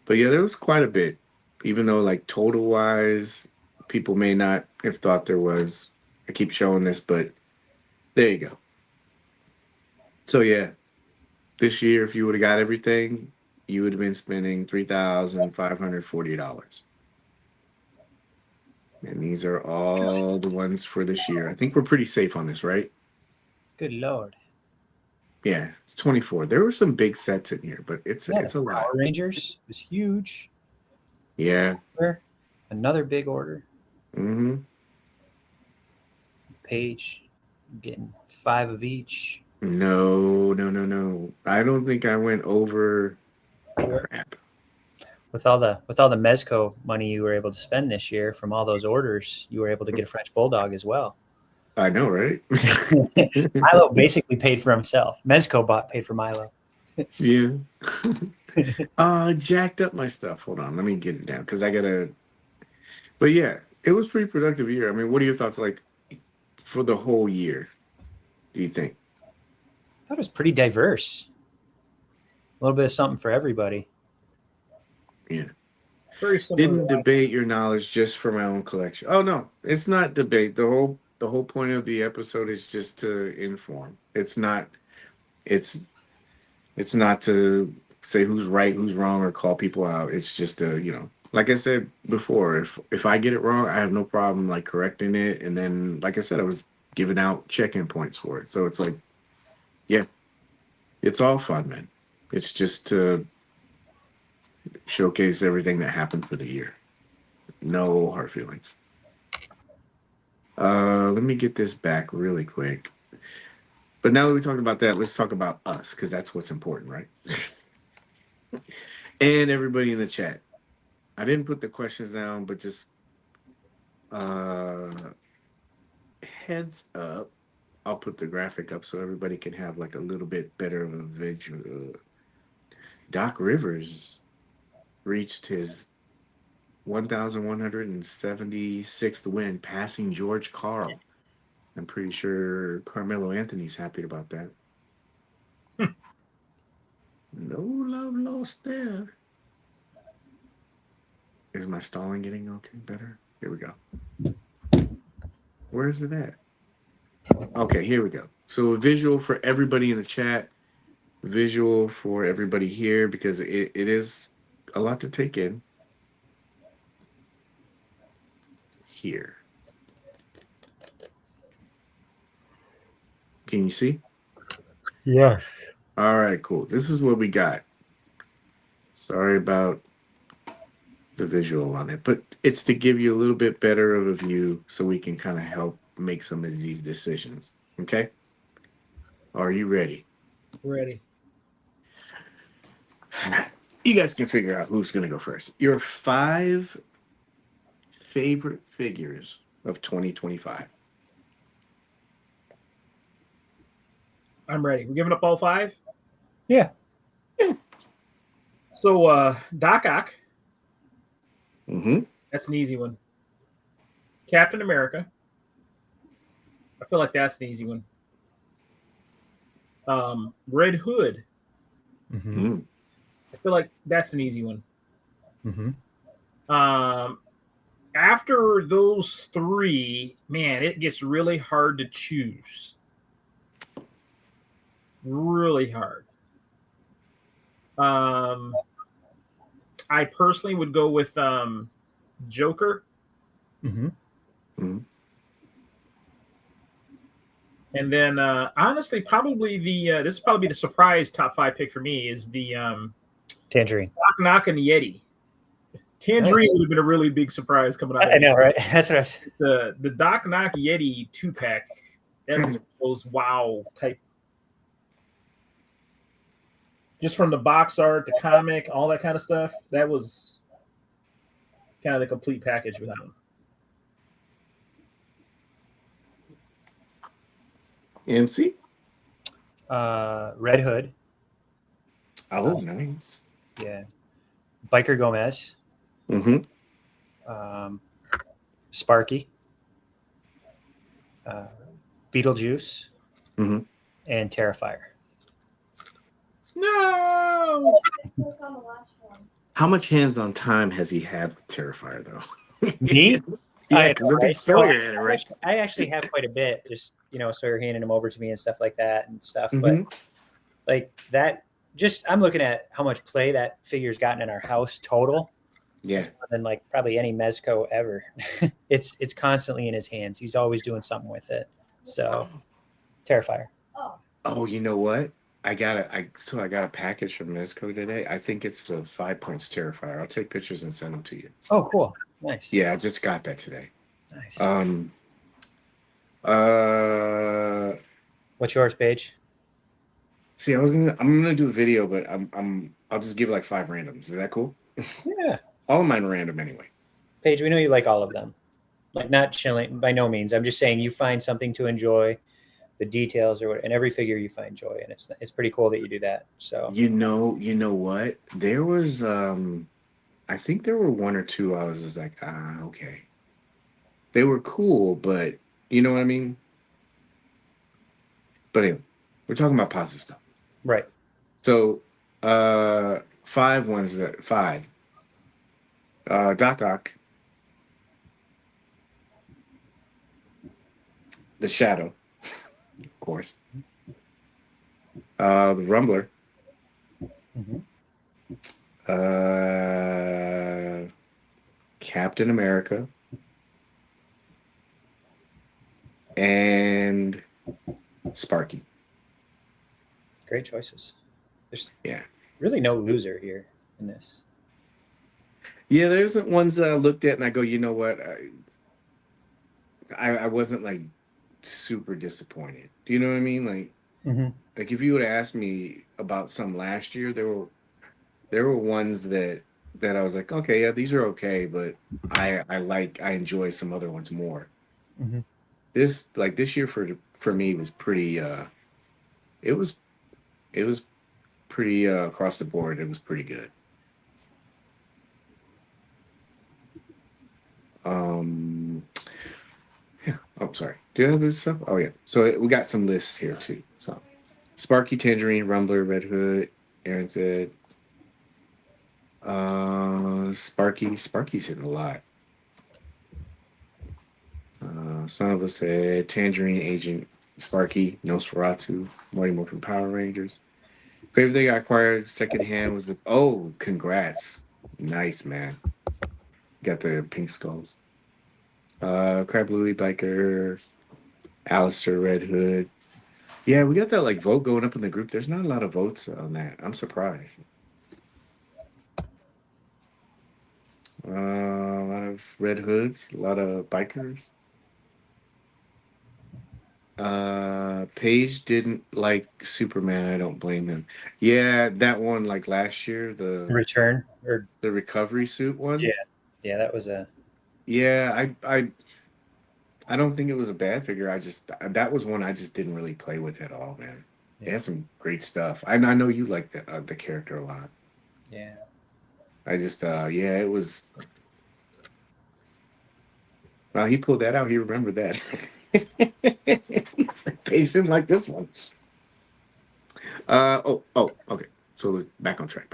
But yeah, there was quite a bit, even though, like, total wise, people may not have thought there was. I keep showing this, but there you go. So yeah, this year, if you would have got everything, you would have been spending $3,540. And these are all the ones for this year. I think we're pretty safe on this, right? Good Lord. Yeah, it's 24. There were some big sets in here, but it's a lot. Power Rangers was huge. Yeah. Another big order. Mm-hmm. Paige getting 5 of each. No. I don't think I went over. Crap. with all the Mezco money you were able to spend this year from all those orders, you were able to get a French bulldog as well. I know, right? Milo basically paid for himself. Mezco paid for Milo. Yeah. Jacked up my stuff. Hold on, let me get it down because I gotta. But yeah, it was a pretty productive year. I mean, what are your thoughts like for the whole year? Do you think? I thought it was pretty diverse. A little bit of something for everybody. Yeah. Very similar. Didn't debate your knowledge just for my own collection. Oh no, it's not debate. The whole point of the episode is just to inform. It's not to say who's right, who's wrong, or call people out. It's just to, like I said before, if I get it wrong, I have no problem like correcting it. And then, like I said, I was giving out check-in points for it. So it's like, yeah, it's all fun, man. It's just to showcase everything that happened for the year. No hard feelings. Let me get this back really quick. But now that we talked about that, let's talk about us, because that's what's important, right? And everybody in the chat. I didn't put the questions down, but just heads up. I'll put the graphic up so everybody can have like a little bit better of a visual. Doc Rivers reached his 1,176th win, passing George Carl. I'm pretty sure Carmelo Anthony's happy about that. No love lost there. Is my stalling getting okay better? Here we go. Where is it at? Okay, here we go. So a visual for everybody in the chat, visual for everybody here, because it is a lot to take in. Here. Can you see? Yes. All right, cool. This is what we got. Sorry about the visual on it, but it's to give you a little bit better of a view so we can kind of help make some of these decisions. Okay? Are you ready? Ready. You guys can figure out who's going to go first. Your 5 favorite figures of 2025. I'm ready. We're giving up all 5? Yeah. So, Doc Ock. Mm-hmm. That's an easy one. Captain America. I feel like that's an easy one. Red Hood. Mm-hmm. I feel like that's an easy one. Mm-hmm. After those 3, man, it gets really hard to choose. Really hard. I personally would go with Joker. Mm-hmm. Mm-hmm. And then honestly, probably this is probably the surprise top 5 pick for me is the Tangerine. Knock Knock and Yeti. Tangerine would have been a really big surprise coming out. I know, right? That's what I was. The Doc Knock Yeti 2-pack. That's those wow type. Just from the box art, the comic, all that kind of stuff. That was kind of the complete package with that one. MC? Red Hood. Oh, nice. Yeah. Biker Gomez. Mm-hmm. Sparky. Beetlejuice. Mm-hmm. And Terrifier. No. How much hands-on time has he had with Terrifier, though? Me? Yeah, because I think Phil had it, right? I actually have quite a bit, just, Sawyer handing them over to me and stuff like that and stuff. Mm-hmm. But like that, I'm looking at how much play that figure's gotten in our house total. Yeah. More than like probably any Mezco ever. It's constantly in his hands. He's always doing something with it. So Terrifier. Oh, you know what? I got a package from Mezco today. I think it's the 5 points Terrifier. I'll take pictures and send them to you. Oh, cool. Nice. Yeah, I just got that today. Nice. What's yours, Paige? See, I'm gonna do a video, but I'll just give like 5 randoms. Is that cool? Yeah. All of mine are random anyway. Paige, we know you like all of them. Like not chilling by no means. I'm just saying you find something to enjoy, the details or what, and every figure you find joy, and it's pretty cool that you do that. So You know what? There was I think there were one or two I was just like, okay. They were cool, but you know what I mean? But anyway, we're talking about positive stuff. right. So five. Doc Ock, the Shadow, of course. The Rumbler. Mm-hmm. Captain America. And Sparky. Great choices. There's Yeah. really no loser here in this. Yeah, there's ones that I looked at and I go, you know what? I wasn't like super disappointed. Do you know what I mean? Like if you would have asked me about some last year, there were ones that I was like, okay, yeah, these are okay, but I enjoy some other ones more. Mm-hmm. This year for me was pretty it was pretty across the board. It was pretty good. Yeah. Oh, sorry. Do you have this stuff? Oh yeah. So we got some lists here too. So Sparky, Tangerine, Rumbler, Red Hood. Aaron said Sparky's hitting a lot. Some of us said Tangerine, Agent, Sparky, Nosferatu, Mighty Morphin Power Rangers. Favorite thing I acquired secondhand was congrats. Nice, man. Got the pink skulls. Crab Louie, Biker, Alistair, Red Hood. Yeah, we got that like vote going up in the group. There's not a lot of votes on that. I'm surprised. A lot of Red Hoods, a lot of Bikers. Paige didn't like Superman. I don't blame him. Yeah, that one like last year, the Return or recovery suit one. yeah, that was a Yeah, I don't think it was a bad figure. That was one I just didn't really play with at all, man. It had some great stuff. I know you like the character a lot. yeah. I just yeah, it was. Well, he pulled that out. He remembered that. He's like, patient like this one. Okay. So back on track.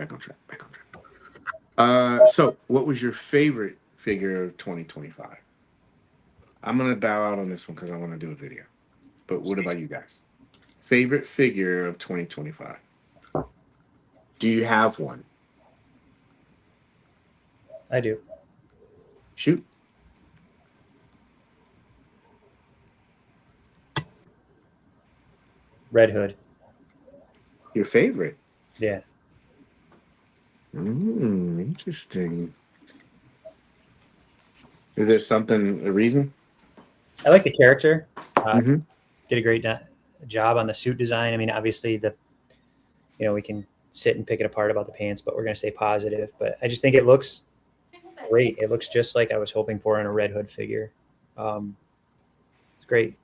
So what was your favorite figure of 2025? I'm gonna bow out on this one because I want to do a video. But what about you guys? Favorite figure of 2025? Do you have one? I do. Shoot. Red Hood. Your favorite? Yeah. Interesting. Is there a reason? I like the character. Mhm. Did a great job on the suit design. I mean, obviously we can sit and pick it apart about the pants, but we're going to stay positive. But I just think it looks great. It looks just like I was hoping for in a Red Hood figure. It's great.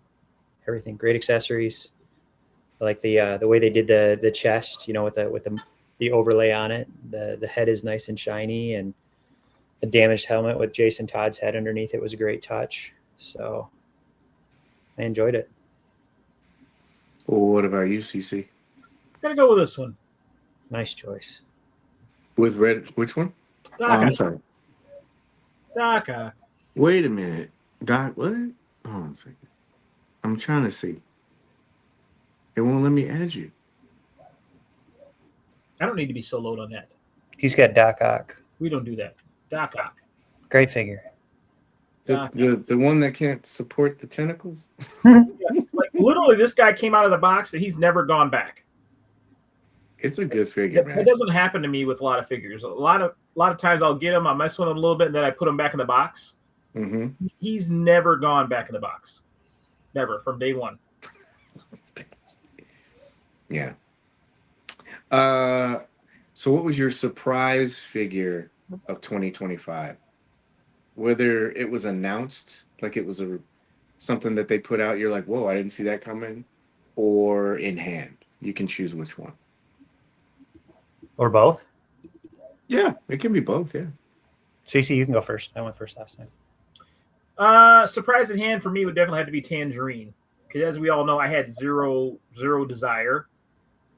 Everything, great accessories. I like the way they did the chest, with the overlay on it. The head is nice and shiny, and a damaged helmet with Jason Todd's head underneath it was a great touch. So I enjoyed it. Well, what about you, CC? Gotta go with this one. Nice choice. With red, which one? Doc, I'm sorry. Doc. Wait a minute. Doc, what? Hold on a second. I'm trying to see. It won't let me add you. I don't need to be so low on that. He's got Doc Ock. We don't do that. Doc. Great figure. The one that can't support the tentacles? Like literally, this guy came out of the box and he's never gone back. It's a good figure, man. It doesn't happen to me with a lot of figures. A lot of times I'll get them, I mess with them a little bit, and then I put them back in the box. Mm-hmm. He's never gone back in the box. Never, from day one. Yeah. So what was your surprise figure of 2025. Whether it was announced, like it was something that they put out, you're like, whoa, I didn't see that coming, or in hand. You can choose which one. Or both. Yeah, it can be both. Yeah. CC, you can go first. I went first last time. Surprise in hand for me would definitely have to be Tangerine, because as we all know, I had zero desire.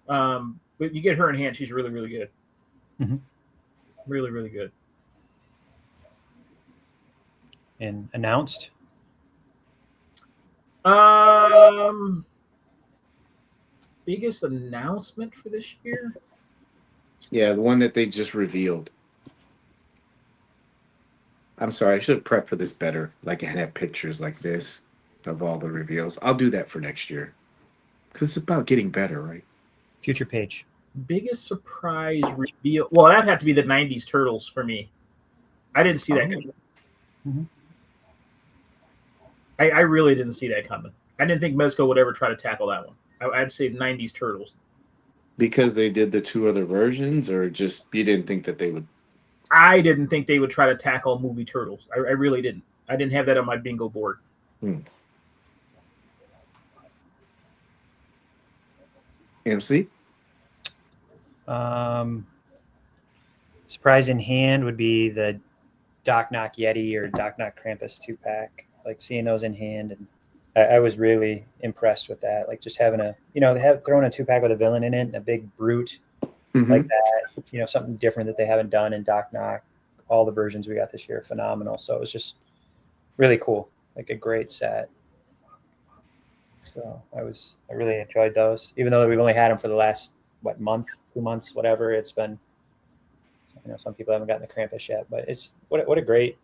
But you get her in hand, she's really really good. Mhm. Really really good. And announced. Biggest announcement for this year? Yeah, the one that they just revealed. I'm sorry, I should have prepped for this better. Like, I had pictures like this of all the reveals. I'll do that for next year. Because it's about getting better, right? Future page. Biggest surprise reveal? Well, that'd have to be the 90s Turtles for me. I didn't see that coming. Mm-hmm. I really didn't see that coming. I didn't think Mezco would ever try to tackle that one. I'd say 90s Turtles. Because they did the two other versions, or just you didn't think that they would? I didn't think they would try to tackle movie Turtles. I really didn't. I didn't have that on my bingo board. MC? Surprise in hand would be the Doc Knock Yeti or Doc Knock Krampus 2-pack. Like seeing those in hand, and I was really impressed with that. Like just having throwing a 2-pack with a villain in it and a big brute like that. Something different that they haven't done in Doc Knock. All the versions we got this year are phenomenal. So it was just really cool. Like a great set. So I really enjoyed those, even though we've only had them for the last month, 2 months, whatever. It's been, some people haven't gotten the Krampus yet, but it's what a great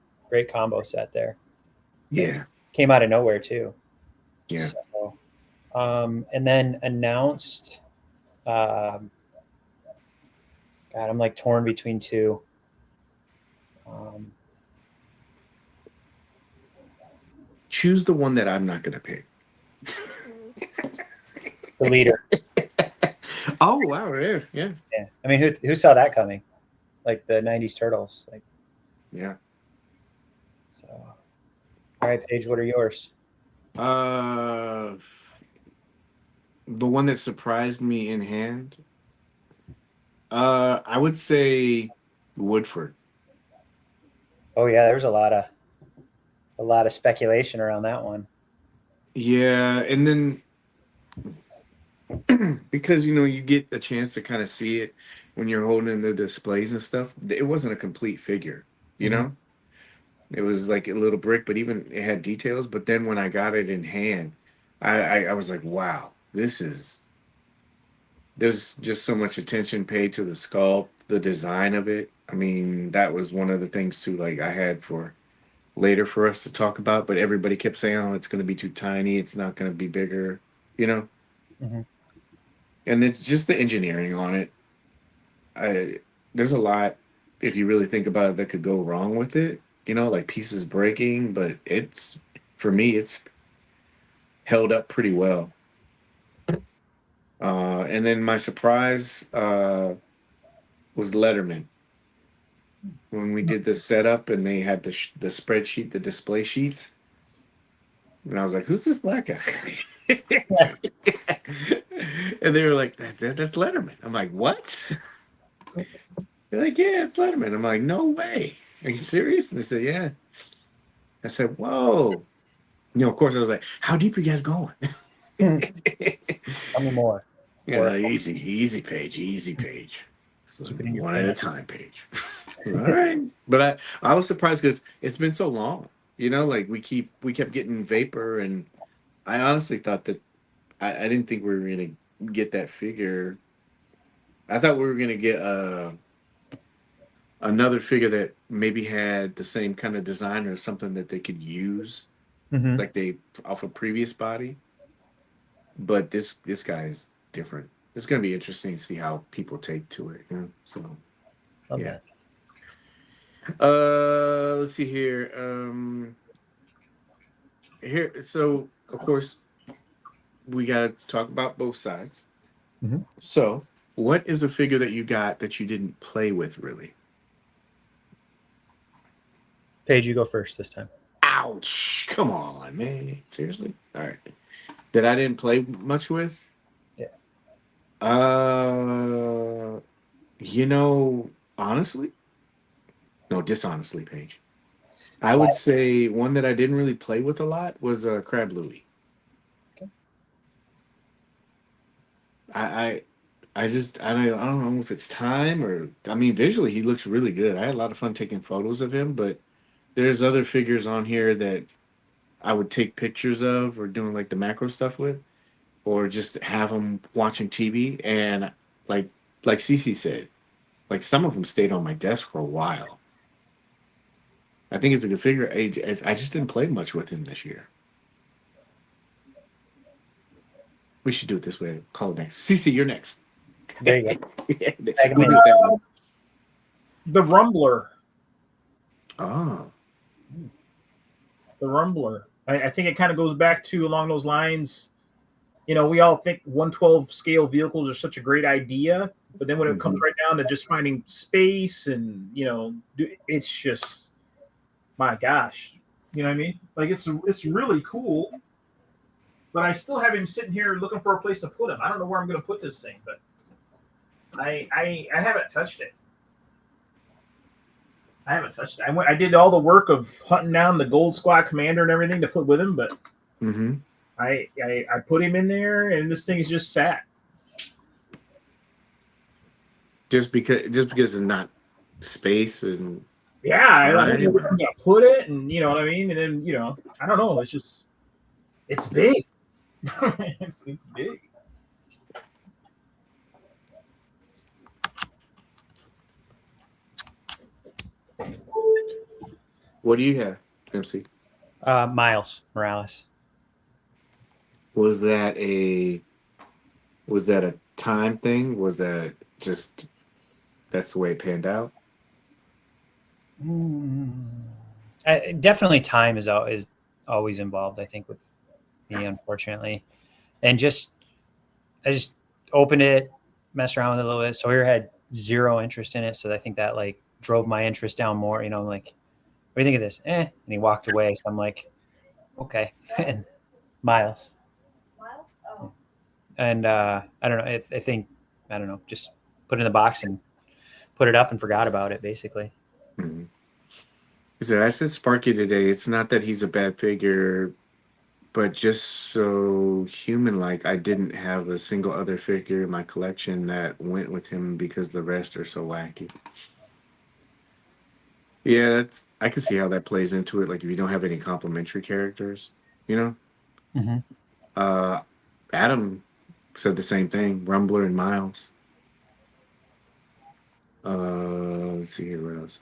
combo set there. Yeah. Came out of nowhere too. Yeah. So, and then announced. God, I'm like torn between two. Choose the one that I'm not going to pick. The leader. Oh wow! Yeah. I mean, who saw that coming? Like the '90s Turtles. Like. Yeah. So, all right, Paige, what are yours? The one that surprised me in hand. I would say Woodford. Oh yeah, there's a lot of speculation around that one. Yeah, and then because you get a chance to kind of see it when you're holding the displays and stuff. It wasn't a complete figure, It was like a little brick, but even it had details. But then when I got it in hand, I was like, wow, there's just so much attention paid to the sculpt, the design of it. I mean, that was one of the things too, like I had for later for us to talk about, but everybody kept saying, oh, it's going to be too tiny. It's not going to be bigger, Mm-hmm. And it's just the engineering on it. There's a lot, if you really think about it, that could go wrong with it, like pieces breaking, but for me, it's held up pretty well. And then my surprise was Letterman. When we did the setup and they had the spreadsheet, the display sheets, and I was like, "Who's this black guy?" And they were like, "That's Letterman." I'm like, "What?" They're like, "Yeah, it's Letterman." I'm like, "No way! Are you serious?" And they said, "Yeah." I said, "Whoa!" Of course, I was like, "How deep are you guys going?" Tell me more. Yeah, easy, Paige. So one at a time, Paige. All right, but I was surprised because it's been so long. Like we kept getting vapor, and I honestly thought that I didn't think we were gonna get that figure. I thought we were gonna get another figure that maybe had the same kind of design or something that they could use, like they off a previous body. But this guy is different. It's gonna be interesting to see how people take to it. So Love yeah. that. Let's see here. So of course, we gotta talk about both sides. So, what is a figure that you got that you didn't play with really? Paige, you go first this time. Ouch! Come on, man. Seriously? All right. That I didn't play much with? Yeah. Honestly? No, dishonestly, Paige. I would say one that I didn't really play with a lot was Crab Louie. Okay. I don't know if it's time or I mean visually he looks really good. I had a lot of fun taking photos of him, but there's other figures on here that I would take pictures of or doing like the macro stuff with, or just have them watching TV and like Cece said, like some of them stayed on my desk for a while. I think it's a good figure. I just didn't play much with him this year. We should do it this way. Call it next. Cece, you're next. There you go. Yeah, Tag we'll him do in. it that way. The Rumbler. Oh, The Rumbler. I think it kind of goes back to along those lines. You know, we all think 112 scale vehicles are such a great idea, but then when it comes right down to just finding space and, you know, it's just, my gosh. You know what I mean? Like, it's really cool, but I still have him sitting here looking for a place to put him. I don't know where I'm going to put this thing, but I haven't touched it. I did all the work of hunting down the Gold Squad commander and everything to put with him, but I put him in there, and this thing is just sat. just because of not space and Yeah, I don't know where I'm gonna put it, and you know what I mean. And then I don't know. It's just, it's big. it's big. What do you have, MC? Miles Morales. Was that a time thing? Was that just that's the way it panned out? Definitely time is always involved, I think, with me, unfortunately. And I just opened it, messed around with it a little bit. Sawyer had zero interest in it, so I think that like drove my interest down more. You know, like, what do you think of this? And he walked away. So I'm like, okay. And Miles. Oh. And I don't know. I think, I don't know, just put it in the box and put it up and forgot about it, basically. Mm-hmm. So I said Sparky today. It's not that he's a bad figure, but just so human-like, I didn't have a single other figure in my collection that went with him because the rest are so wacky. Yeah, I can see how that plays into it. Like if you don't have any complementary characters, you know. Mm-hmm. Adam said the same thing. Rumbler and Miles. Let's see here what else.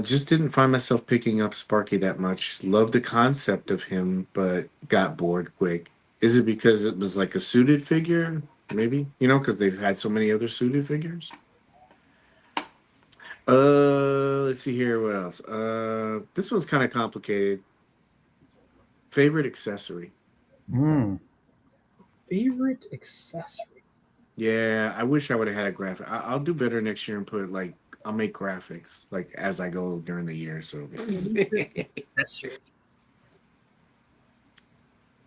Just didn't find myself picking up Sparky that much. Loved the concept of him, but got bored quick. Is it because it was like a suited figure? Maybe, because they've had so many other suited figures. Let's see here what else. This one's kind of complicated. Favorite accessory? Favorite accessory? Yeah, I wish I would have had a graphic. I'll do better next year and put like I'll make graphics like as I go during the year. So, That's true.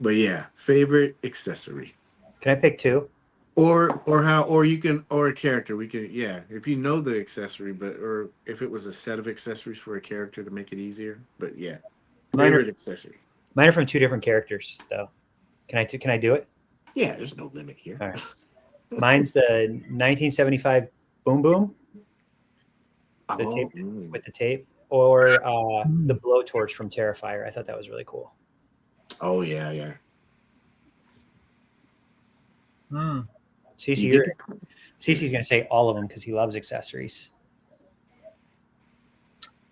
But yeah, favorite accessory. Can I pick two? Or a character. We can, yeah. If you know the accessory, or if it was a set of accessories for a character to make it easier. But yeah, favorite accessory. Mine are from two different characters, though. Can I do it? Yeah, there's no limit here. All right. Mine's the 1975 Boom Boom. With the tape, or the blowtorch from Terrifier. I thought that was really cool. Oh yeah. Cece's gonna say all of them because he loves accessories.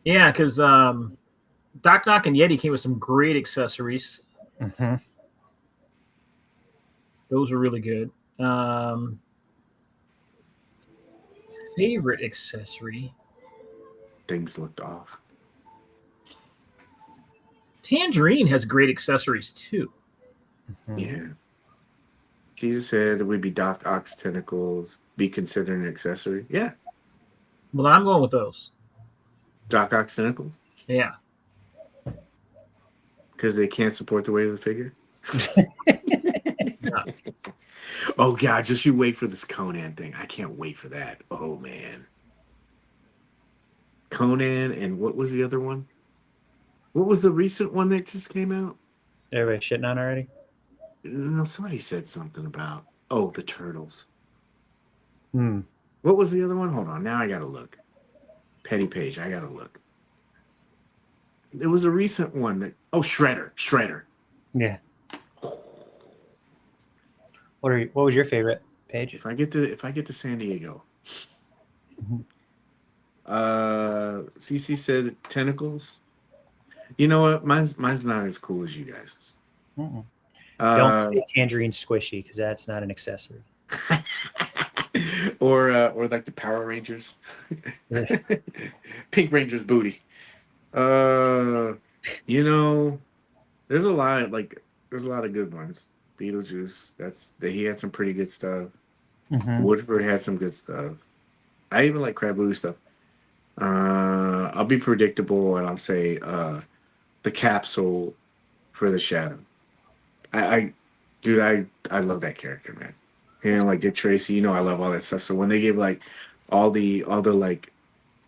Yeah, because Doc Knock and Yeti came with some great accessories. Mm-hmm. Those are really good. Favorite accessory? Things looked off. Tangerine has great accessories too. Mm-hmm. Yeah. Jesus said it would be Doc Ock's tentacles be considered an accessory. Yeah. Well, I'm going with those. Doc Ock's tentacles? Yeah. Because they can't support the weight of the figure. Oh God, just you wait for this Conan thing. I can't wait for that. Oh man. Conan and what was the other one? What was the recent one that just came out? Everybody shitting on already? No, somebody said something about the turtles. Hmm. What was the other one? Hold on, now I gotta look. Petty Page, I gotta look. There was a recent one that Shredder. Yeah. What was your favorite, Paige? If I get to San Diego. Mhm. CC said tentacles. You know what? Mine's not as cool as you guys'. Mm-mm. Uh, Don't say tangerine squishy because that's not an accessory. or like the Power Rangers. Pink Ranger's booty. You know, there's a lot of good ones. Beetlejuice, he had some pretty good stuff. Mm-hmm. Woodford had some good stuff. I even like Crab Boo stuff. I'll be predictable and I'll say the capsule for the Shadow. I love that character, man. And like Dick Tracy, I love all that stuff. So when they gave like all the like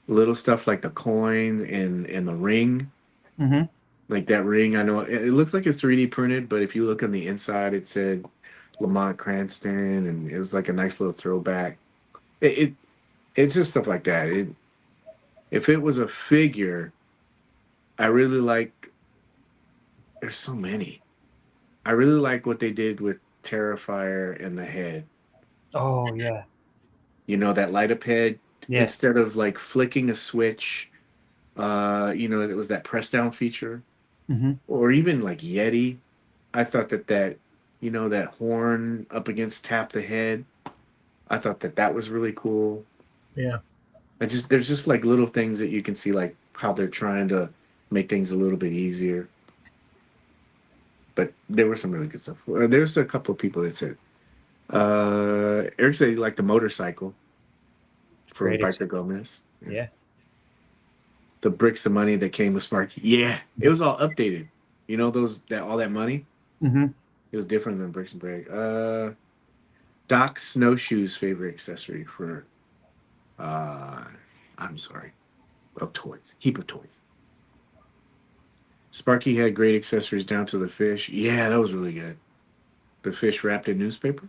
little stuff like the coins and the ring, Mm-hmm. like that ring, I know it looks like it's 3D printed, but if you look on the inside, it said Lamont Cranston, and it was like a nice little throwback. It's just stuff like that. If it was a figure, I really like. There's so many. I really like what they did with Terrifier and the head. Oh yeah. That light up head. Yeah. Instead of like flicking a switch, it was that press down feature, Mm-hmm. or even like Yeti. I thought that horn up against tap the head. I thought that was really cool. Yeah. There's just like little things that you can see, like how they're trying to make things a little bit easier. But there was some really good stuff. There's a couple of people that said, Eric said he liked the motorcycle for Great. Biker Gomez. Yeah. The bricks of money that came with Sparky. Yeah, it was all updated. All that money. Mm-hmm. It was different than bricks and brick. Doc Snowshoe's favorite accessory for, I'm sorry, of toys. Heap of toys. Sparky had great accessories down to the fish. Yeah, that was really good. The fish wrapped in newspaper.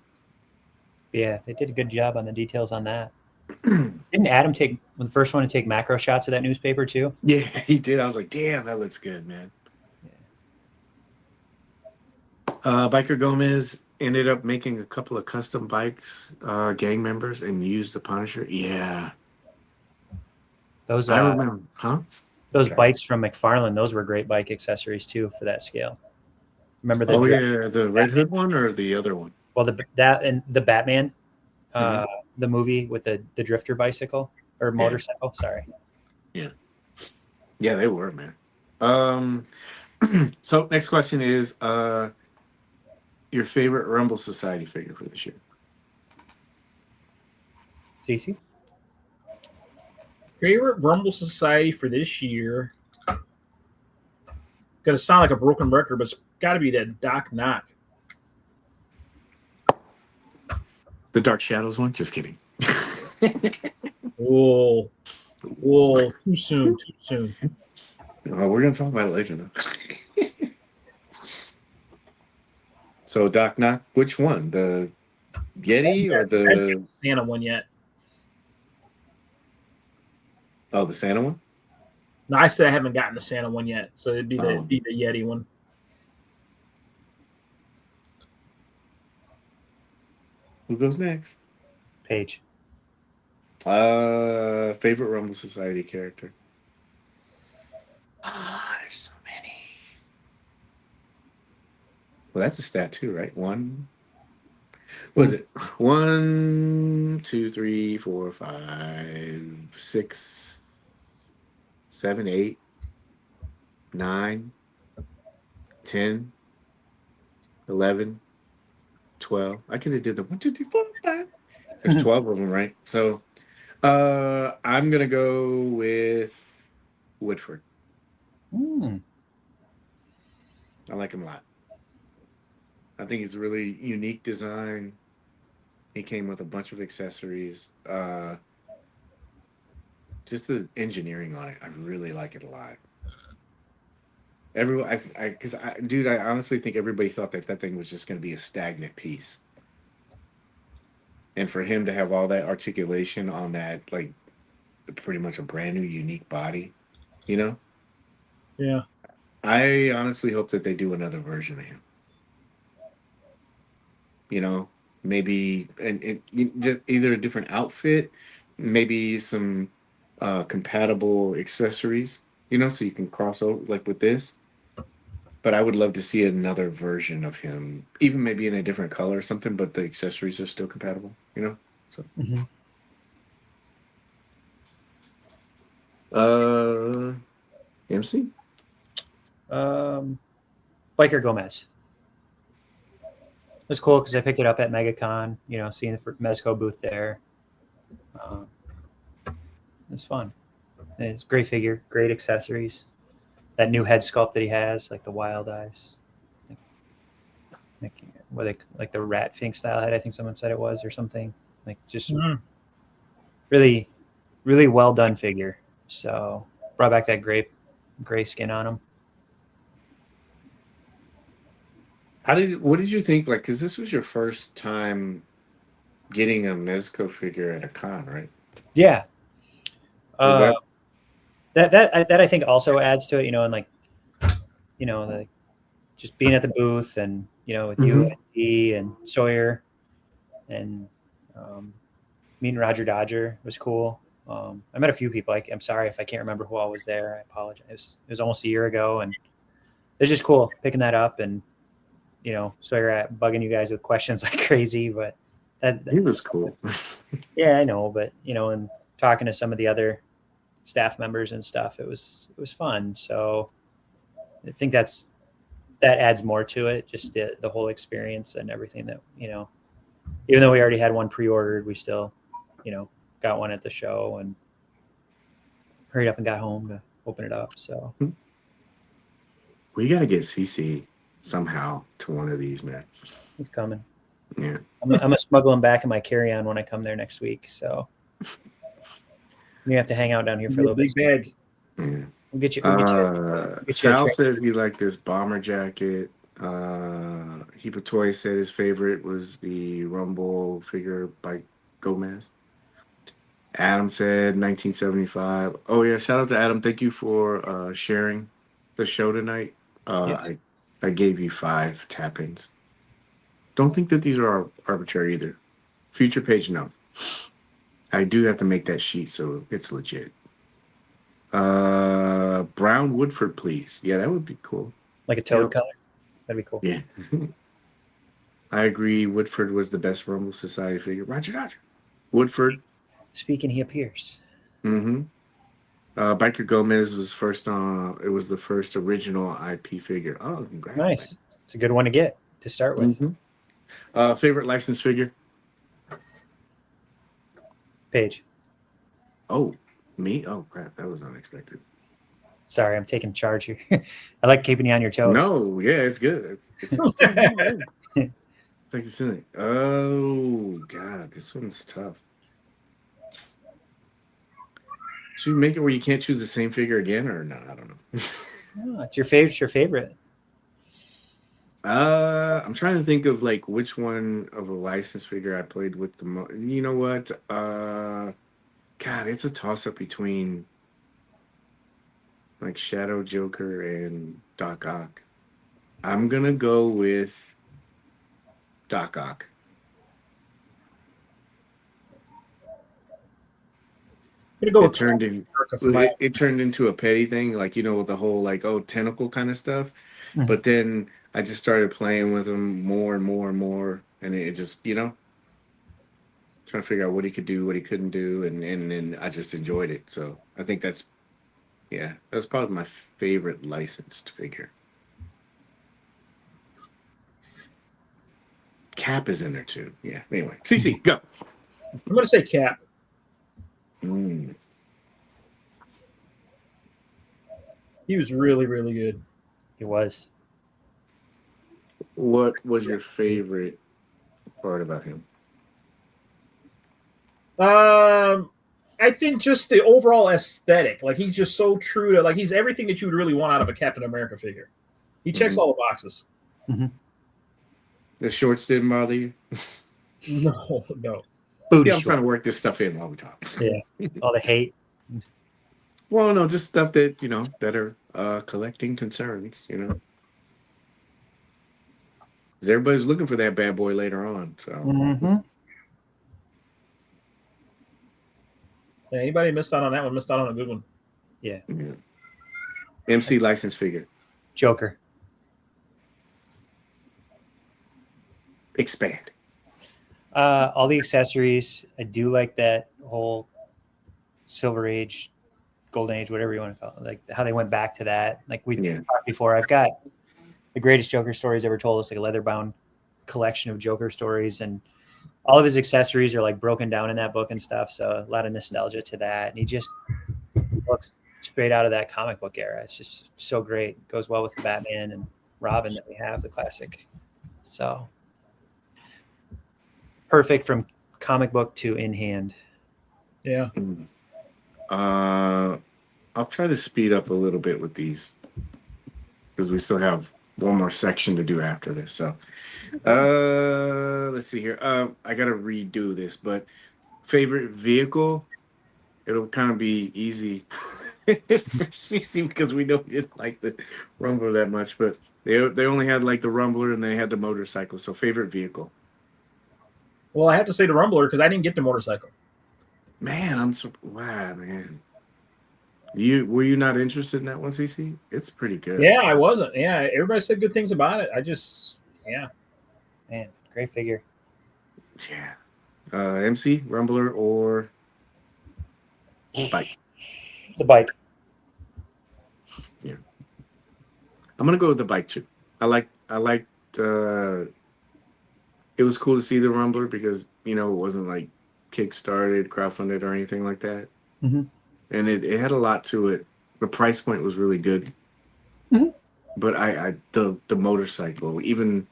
Yeah, they did a good job on the details on that. Didn't Adam was the first one to take macro shots of that newspaper too? Yeah, he did. I was like, damn, that looks good, man. Biker Gomez ended up making a couple of custom bikes, gang members, and used the Punisher. Yeah. Those I remember. Huh? those bikes from McFarlane, those were great bike accessories too for that scale. Remember the The Red Hood one or the other one? Well, that and the Batman, the movie with the drifter bicycle or motorcycle. Sorry. Yeah, they were, man. So next question is your favorite Rumble Society figure for this year? CC? Favorite Rumble Society for this year. Gonna sound like a broken record, but it's got to be that Doc Knock. The Dark Shadows one? Just kidding. Whoa, too soon. We're gonna talk about it later, though. So Doc Knock, which one? The Yeti or the Santa one yet? Oh, the Santa one? No, I said I haven't gotten the Santa one yet, so it'd be the Yeti one. Who goes next? Paige. Favorite Rumble Society character? There's so many. Well, that's a stat too, right? One. What is it? 1, 2, 3, 4, 5, 6, 7, 8, 9, 10, 11, 12. I could have did the 1, 2, 3, 4, 5. There's 12 of them, right? So I'm gonna go with Woodford. Mm. I like him a lot. I think it's a really unique design. He came with a bunch of accessories. Just the engineering on it, I really like it a lot. Everyone, because dude, I honestly think everybody thought that that thing was just going to be a stagnant piece, and for him to have all that articulation on that, like, pretty much a brand new, unique body, you know, Yeah. I honestly hope that they do another version of him. You know, maybe just either a different outfit, maybe some compatible accessories, you know, so you can cross over like with this. But I would love to see another version of him, even maybe in a different color or something, but the accessories are still compatible, you know? So Mm-hmm. MC? Biker Gomez. It was cool because I picked it up at MegaCon. You know, seeing the Mezco booth there. It's fun. It's a great figure, great accessories. That new head sculpt that he has, like the wild eyes, like the rat fink style head. I think someone said it was, or something. Like just really, really well done figure. So brought back that gray skin on him. What did you think? Like, because this was your first time getting a Mezco figure at a con, right? Yeah. Was That I think also adds to it, you know, and like, you know, like just being at the booth and, you know, with you Mhm. and D and Sawyer and meeting Roger Dodger was cool. I met a few people. I'm sorry if I can't remember who all was there. I apologize. It was almost a year ago, and it's just cool picking that up and, you know, Sawyer at bugging you guys with questions like crazy, but He was cool. yeah, I know, but you know, and talking to some of the other staff members and stuff, it was fun. So I think that adds more to it, just the whole experience and everything that, you know, even though we already had one pre-ordered, we still, you know, got one at the show and hurried up and got home to open it up. So We got to get CC somehow to one of these, man. it's coming. Yeah. I'm gonna smuggle him back in my carry-on when I come there next week. So you have to hang out down here for a little big bit. bag. Yeah. We'll get you a Sal drink. says he liked this bomber jacket. Heap of Toys said his favorite was the Rumble figure by Gomez. Adam said 1975. Oh yeah, shout out to Adam. Thank you for sharing the show tonight. Yes. I gave you 5 tap-ins. Don't think that these are arbitrary either. Future page, no. I do have to make that sheet so it's legit. Brown Woodford, please. Yeah, that would be cool. Like a toad Yep. color. That'd be cool. Yeah. I agree. Woodford was the best Rumble Society figure. Roger. Woodford. Speaking, he appears. Mm-hmm. Biker Gomez was first on. It was the first original IP figure. Oh, congrats! Nice. Man. It's a good one to get to start with. Mm-hmm. Favorite licensed figure? Paige. Oh, me? Oh crap! That was unexpected. Sorry, I'm taking charge here. I like keeping you on your toes. No, yeah, it's good. It's like silly. Oh god, this one's tough. Should we make it where you can't choose the same figure again, or no? I don't know. Oh, it's your favorite. It's your favorite. I'm trying to think of like which one of a licensed figure I played with the most. You know what? God, it's a toss up between like Shadow Joker and Doc Ock. I'm gonna go with Doc Ock. It turned into a petty thing, like, you know, with the whole like, oh, tentacle kind of stuff. Mhm. But then I just started playing with him more and more and more, and it just, you know, trying to figure out what he could do, what he couldn't do, and I just enjoyed it. So I think that's probably my favorite licensed figure. Cap is in there too. Yeah. Anyway, CC, go. I'm going to say Cap. He was really, really good. He was. What was your favorite part about him? I think just the overall aesthetic. Like he's just so true to he's everything that you would really want out of a Captain America figure. He checks all the boxes. The shorts didn't bother you? No, no. Booty Yeah, I'm short. trying to work this stuff in while we talk. Yeah. All the hate. Well, no, just stuff that that are collecting concerns. Because everybody's looking for that bad boy later on. So Yeah, anybody missed out on that one? Missed out on a good one. Yeah. MC license figure. Joker. Expand. All the accessories. I do like that whole Silver Age, Golden Age, whatever you want to call it. Like how they went back to that. Like we talked before. I've got the greatest Joker stories ever told. It's like a leather-bound collection of Joker stories, and all of his accessories are like broken down in that book and stuff. So a lot of nostalgia to that. And he just looks straight out of that comic book era. It's just so great. Goes well with the Batman and Robin that we have, the classic. So perfect from comic book to in hand. Yeah. I'll try to speed up a little bit with these because we still have one more section to do after this. So let's see here. I gotta redo this, but favorite vehicle, it'll kind of be easy for CC because we don't get like the Rumbler that much, but they only had like the Rumbler and they had the motorcycle. So favorite vehicle. Well, I have to say the Rumbler because I didn't get the motorcycle. Man, I'm so wow, man. Were you not interested in that one, CC? It's pretty good. Yeah, I wasn't. Yeah, everybody said good things about it. Man, great figure. Yeah. MC, Rumbler, or bike? The bike. Yeah. I'm gonna go with the bike too. I liked it was cool to see the Rumbler because it wasn't like kickstarted, crowdfunded, or anything like that. And it had a lot to it. The price point was really good. But the motorcycle, even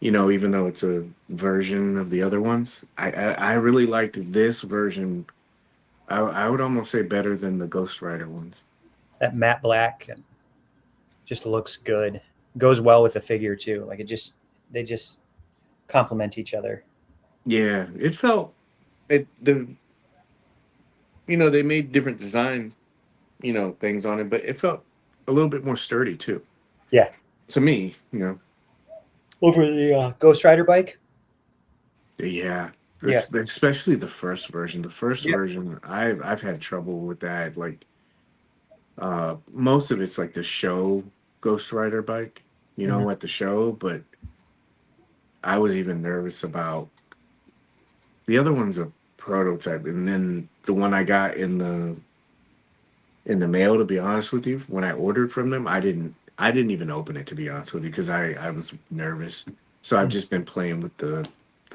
though it's a version of the other ones, I really liked this version. I would almost say better than the Ghost Rider ones. That matte black and just looks good. Goes well with the figure too. Like they just complement each other. Yeah, it felt they made different design, things on it, but it felt a little bit more sturdy too. Yeah. To me, Over the Ghost Rider bike? Yeah. Yeah. Especially the first version. The first version, I've had trouble with that. Like, most of it's like the show Ghost Rider bike, at the show, but I was even nervous about the other one's a prototype, and then the one I got in the mail, to be honest with you, when I ordered from them, I didn't even open it, to be honest with you, because I was nervous. So I've just been playing with the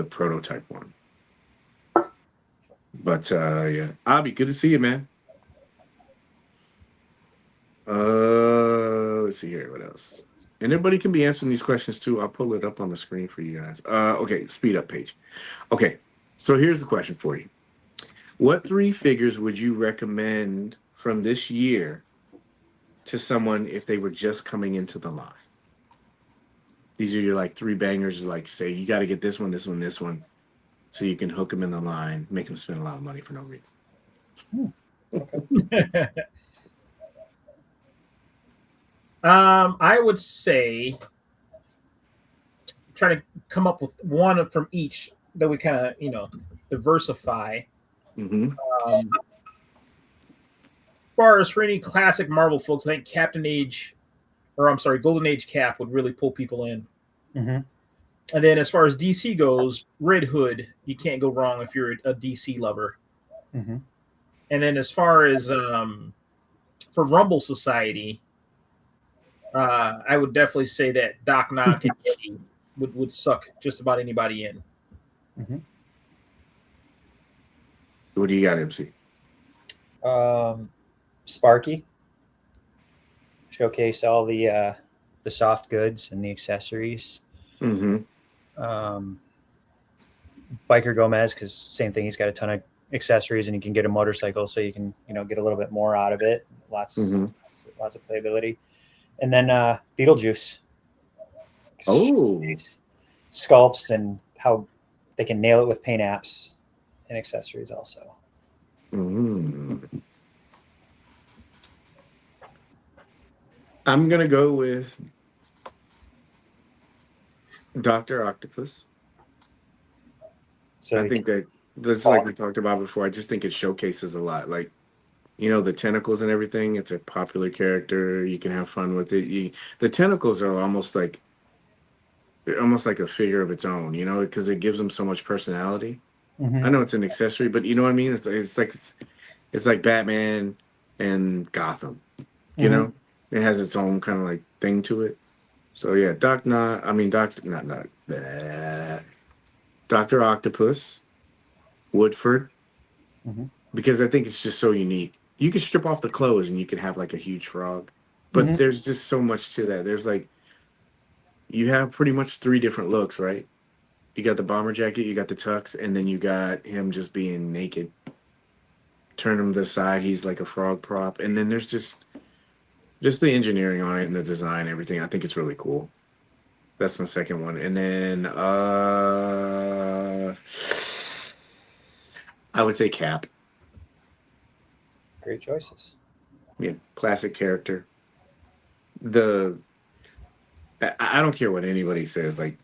prototype one. But yeah, Abby, good to see you, man. Let's see here. What else? And everybody can be answering these questions too. I'll pull it up on the screen for you guys. Okay, speed up page. Okay, so here's the question for you. What 3 figures would you recommend from this year to someone if they were just coming into the line? These are your like 3 bangers, like say you got to get this one, this one, this one, so you can hook them in the line, make them spend a lot of money for no reason. Okay. I would say try to come up with one from each that we kind of diversify. Mm-hmm. As far as for any classic Marvel folks, I think Golden Age Cap would really pull people in. Mm-hmm. And then as far as DC goes, Red Hood, you can't go wrong if you're a DC lover. Mm-hmm. And then as far as for Rumble Society, I would definitely say that Doc Knock and Eddie would suck just about anybody in. Mm-hmm. What do you got, MC? Sparky. showcase all the soft goods and the accessories. Mm-hmm. Biker Gomez, because same thing. He's got a ton of accessories, and he can get a motorcycle, so you can get a little bit more out of it. Lots of playability. And then Beetlejuice. Oh. Sculpts and how they can nail it with paint apps and accessories also. Mm. I'm gonna go with Dr. Octopus. So I think that this is like we talked about before. I just think it showcases a lot. Like, the tentacles and everything. It's a popular character. You can have fun with it. The tentacles are almost like a figure of its own, because it gives them so much personality. I know it's an accessory, but you know what I mean? It's like Batman and Gotham. It has its own kind of like thing to it. So yeah, Dr. Octopus, Woodford, because I think it's just so unique. You can strip off the clothes and you can have like a huge frog, but there's just so much to that. There's like, you have pretty much 3 different looks, right? You got the bomber jacket, you got the tux, and then you got him just being naked. Turn him to the side, he's like a frog prop, and then there's just the engineering on it and the design, everything. I think it's really cool. That's my second one. And then I would say Cap. Great choices. Yeah, classic character. I don't care what anybody says. Like,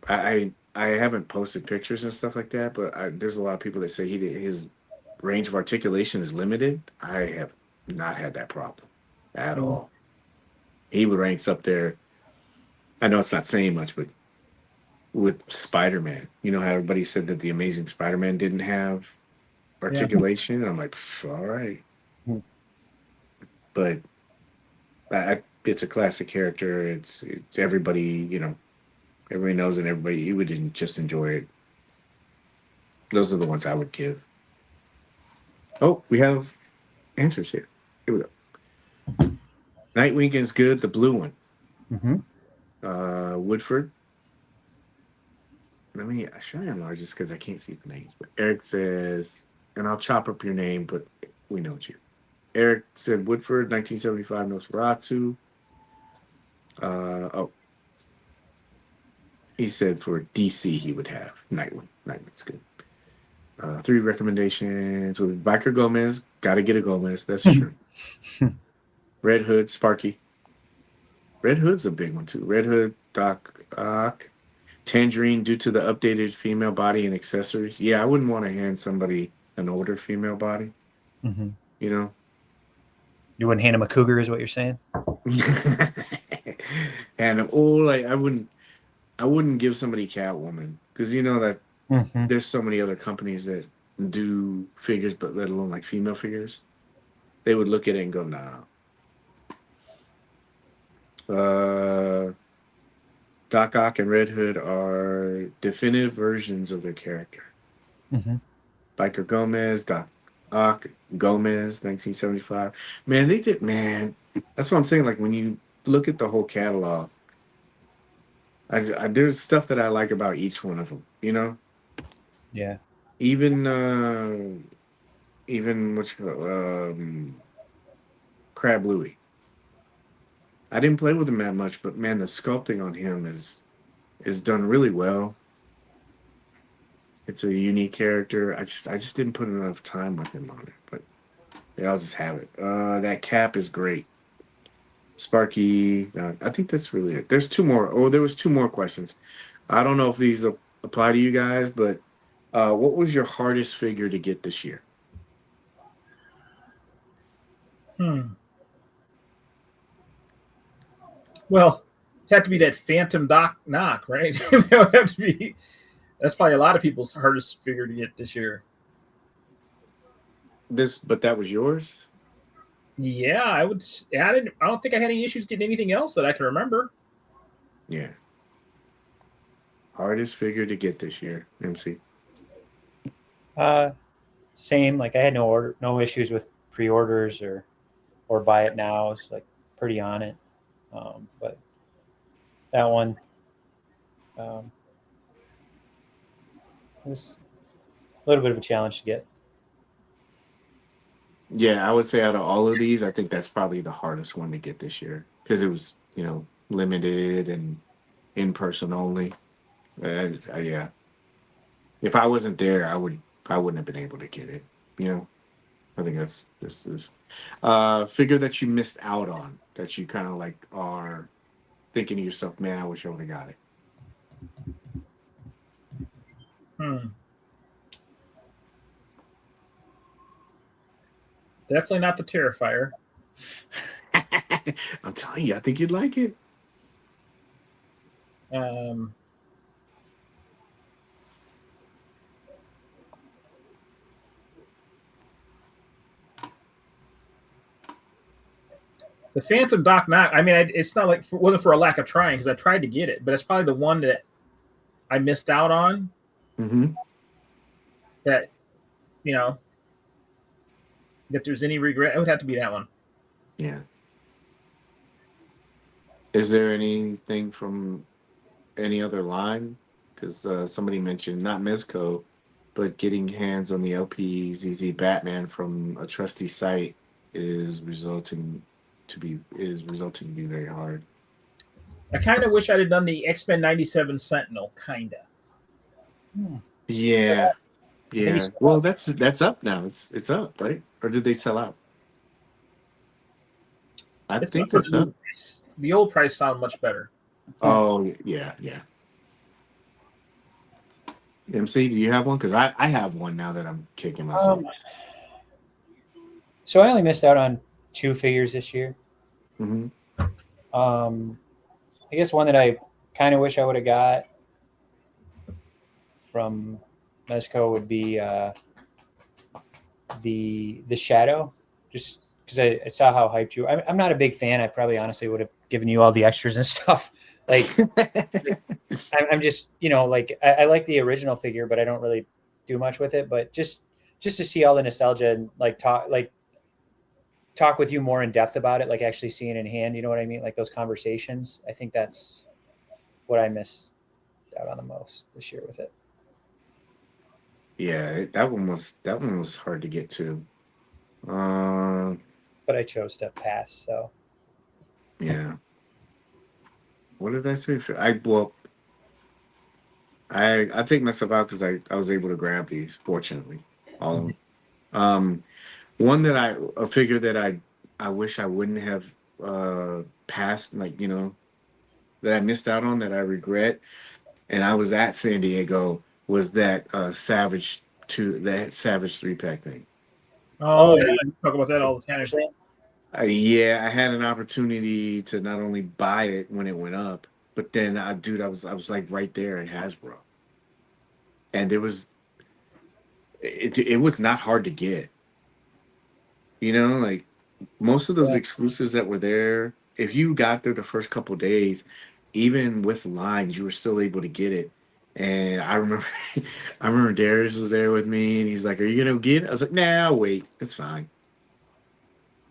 I haven't posted pictures and stuff like that, but there's a lot of people that say his range of articulation is limited. I have not had that problem at all. He ranks up there. I know it's not saying much, but with Spider-Man, how everybody said that the Amazing Spider-Man didn't have articulation. I'm like, all right. But it's a classic character. It's everybody, everybody knows, and you would just enjoy it. Those are the ones I would give. Oh, we have answers here. Here we go. Nightwing is good. The blue one. Woodford. Should I enlarge this because I can't see the names? But Eric says, and I'll chop up your name, but we know it's you. Eric said Woodford, 1975 Nosferatu. He said for DC he would have Nightwing. Nightwing's good. 3 recommendations with Biker Gomez. Got to get a Gomez. That's true. Red Hood, Sparky. Red Hood's a big one too. Red Hood, Doc Ock. Tangerine, due to the updated female body and accessories. Yeah, I wouldn't want to hand somebody an older female body. You wouldn't hand him a cougar, is what you're saying? And I wouldn't give somebody Catwoman, because that there's so many other companies that do figures, but let alone like female figures. They would look at it and go, nah. Doc Ock and Red Hood are definitive versions of their character. Biker Gomez, Doc Ock, Gomez, 1975. Man, that's what I'm saying. Like, when you look at the whole catalog, there's stuff that I like about each one of them, Yeah. Even Crab Louie. I didn't play with him that much, but man, the sculpting on him is done really well. It's a unique character. I just didn't put enough time with him on it, but yeah, I'll just have it. That Cap is great. Sparky, I think that's really it. There's 2 more. Oh, there was 2 more questions. I don't know if these apply to you guys, but what was your hardest figure to get this year? Well, it had to be that Phantom Doc Knock, right? That would have to be. That's probably a lot of people's hardest figure to get this year. But that was yours? Yeah, I would. I don't think I had any issues getting anything else that I can remember. Yeah. Hardest figure to get this year, MC. Same. Like, I had no issues with pre-orders or buy it now. It's like pretty on it. But that one was a little bit of a challenge to get. Yeah, I would say out of all of these, I think that's probably the hardest one to get this year because it was, limited and in person only. Yeah, if I wasn't there, I wouldn't have been able to get it. You know, I think that's this is figure that you missed out on that you kind of like are thinking to yourself, man, I wish I would have got it. Definitely not the Terrifier. I'm telling you, I think you'd like it. The Phantom Doc Knock. I mean, it's not like it wasn't for a lack of trying because I tried to get it, but it's probably the one that I missed out on. Mm-hmm. That, if there's any regret, it would have to be that one. Yeah. Is there anything from any other line? Because somebody mentioned not Mezco, but getting hands on the LPZZ Batman from a trusty site is resulting to be very hard. I kind of wish I'd have done the X-Men 97 Sentinel, kind of. Yeah. Yeah. he's- Well, that's up now. It's up, right? Or did they sell out? I think it's up. The old price sound much better. Oh yeah. MC, do you have one? Because I have one now that I'm kicking myself. So I only missed out on 2 figures this year. Mm-hmm. I guess one that I kind of wish I would have got from Mezco would be the Shadow, just because I saw how hyped you. I'm not a big fan. I probably honestly would have given you all the extras and stuff. Like, I'm just, I like the original figure, but I don't really do much with it. But just to see all the nostalgia and talk with you more in depth about it, like actually seeing it in hand, you know what I mean? Like those conversations. I think that's what I missed out on the most this year with it. Yeah, that one was hard to get to. But I chose to pass. So Yeah. What did I say? I take myself out because I was able to grab these. Fortunately, all of them. One that a figure that I wish I wouldn't have passed, that I missed out on that I regret, and I was at San Diego was that Savage 3-pack thing. Oh, yeah, you talk about that all the time. Yeah, I had an opportunity to not only buy it when it went up, but then I was like right there at Hasbro, and it was not hard to get. Like most of those exclusives that were there, if you got there the first couple days, even with lines, you were still able to get it. And I remember Darius was there with me, and he's like, "Are you gonna get it?" I was like, "Nah, I'll wait. It's fine."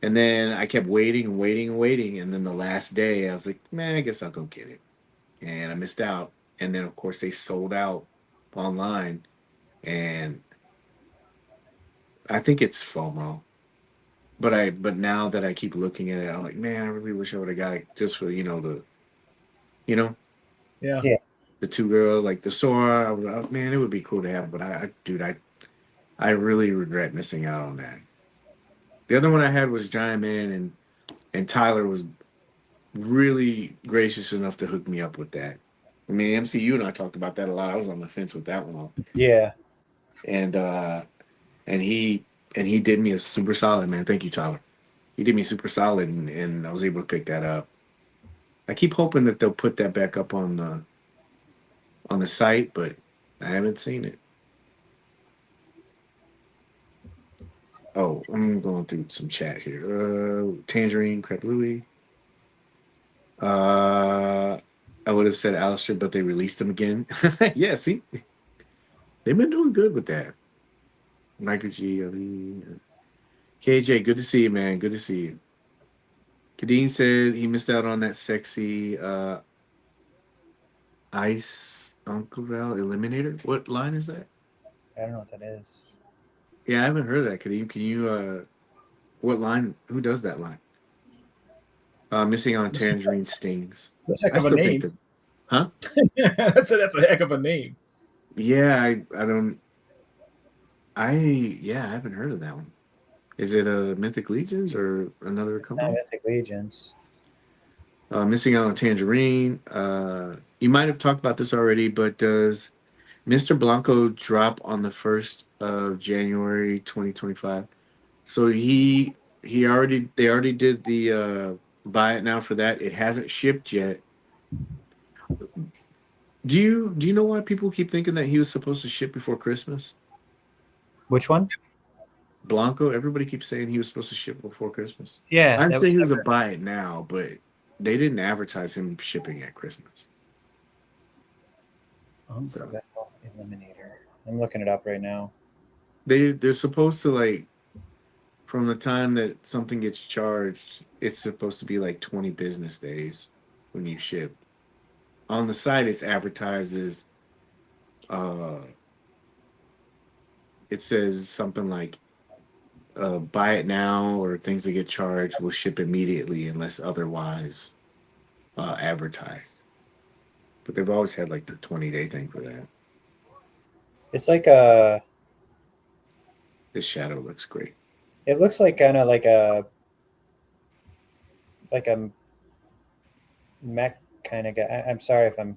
And then I kept waiting and waiting and waiting, and then the last day, I was like, "Man, I guess I'll go get it." And I missed out. And then of course they sold out online, and I think it's FOMO. But now that I keep looking at it, I'm like, man, I really wish I would have got it just for Yeah. the 2 girls, like the Sora. Man, it would be cool to have, but I really regret missing out on that. The other one I had was Giant Man, and Tyler was really gracious enough to hook me up with that. I mean, MCU and I talked about that a lot. I was on the fence with that one. yeah, And he did me a super solid, man. Thank you, Tyler. He did me super solid, and I was able to pick that up. I keep hoping that they'll put that back up on the site, but I haven't seen it. Oh, I'm going through some chat here. Tangerine, Crep Louie. I would have said Alistair, but they released him again. Yeah, see? They've been doing good with that. Michael G. KJ, good to see you, man. Good to see you. Kadeen said he missed out on that sexy Ice Uncle Val Eliminator. What line is that? I don't know what that is. Yeah, I haven't heard of that. Kadeem, can you what line? Who does that line? Missing on Tangerine Stings. That's a heck I of a still think name. that. Huh? That's a heck of a name. Yeah, I don't. I haven't heard of that one. Is it a Mythic Legions or another It's not company? Mythic Legions. Missing out on Tangerine. You might have talked about this already, but does Mr. Blanco drop on the 1st of January 2025? So he already they already did the buy it now for that. It hasn't shipped yet. Do you know why people keep thinking that he was supposed to ship before Christmas? Which one? Blanco, everybody keeps saying he was supposed to ship before Christmas. Yeah, I'm that saying was he was a never. buy it now, but they didn't advertise him shipping at Christmas. Uncle So Val Eliminator. I'm looking it up right now. they're supposed to like from the time that something gets charged, it's supposed to be like 20 business days when you ship. On the site, it's advertised as uh, it says something like buy it now or things that get charged will ship immediately unless otherwise advertised. But they've always had like the 20-day thing for that. It's like a. This shadow looks great. It looks like kind of like a mech kind of guy. I'm sorry if I'm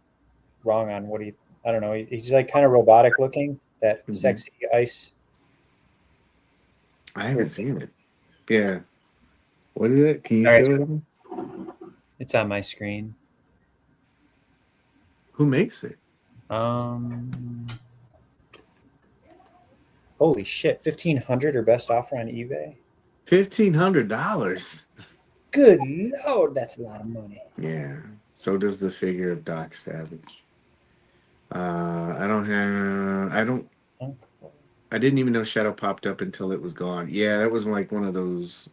wrong on what he. I don't know. He's like kind of robotic looking. That Mhm. sexy ice. I haven't seen it. Yeah. What is it? Can you All right. show it? On? It's on my screen. Who makes it? Holy shit! 1,500 or best offer on eBay. $1,500. Good lord, that's a lot of money. Yeah. So does the figure of Doc Savage. I don't. I didn't even know Shadow popped up until it was gone. Yeah, that was like one of those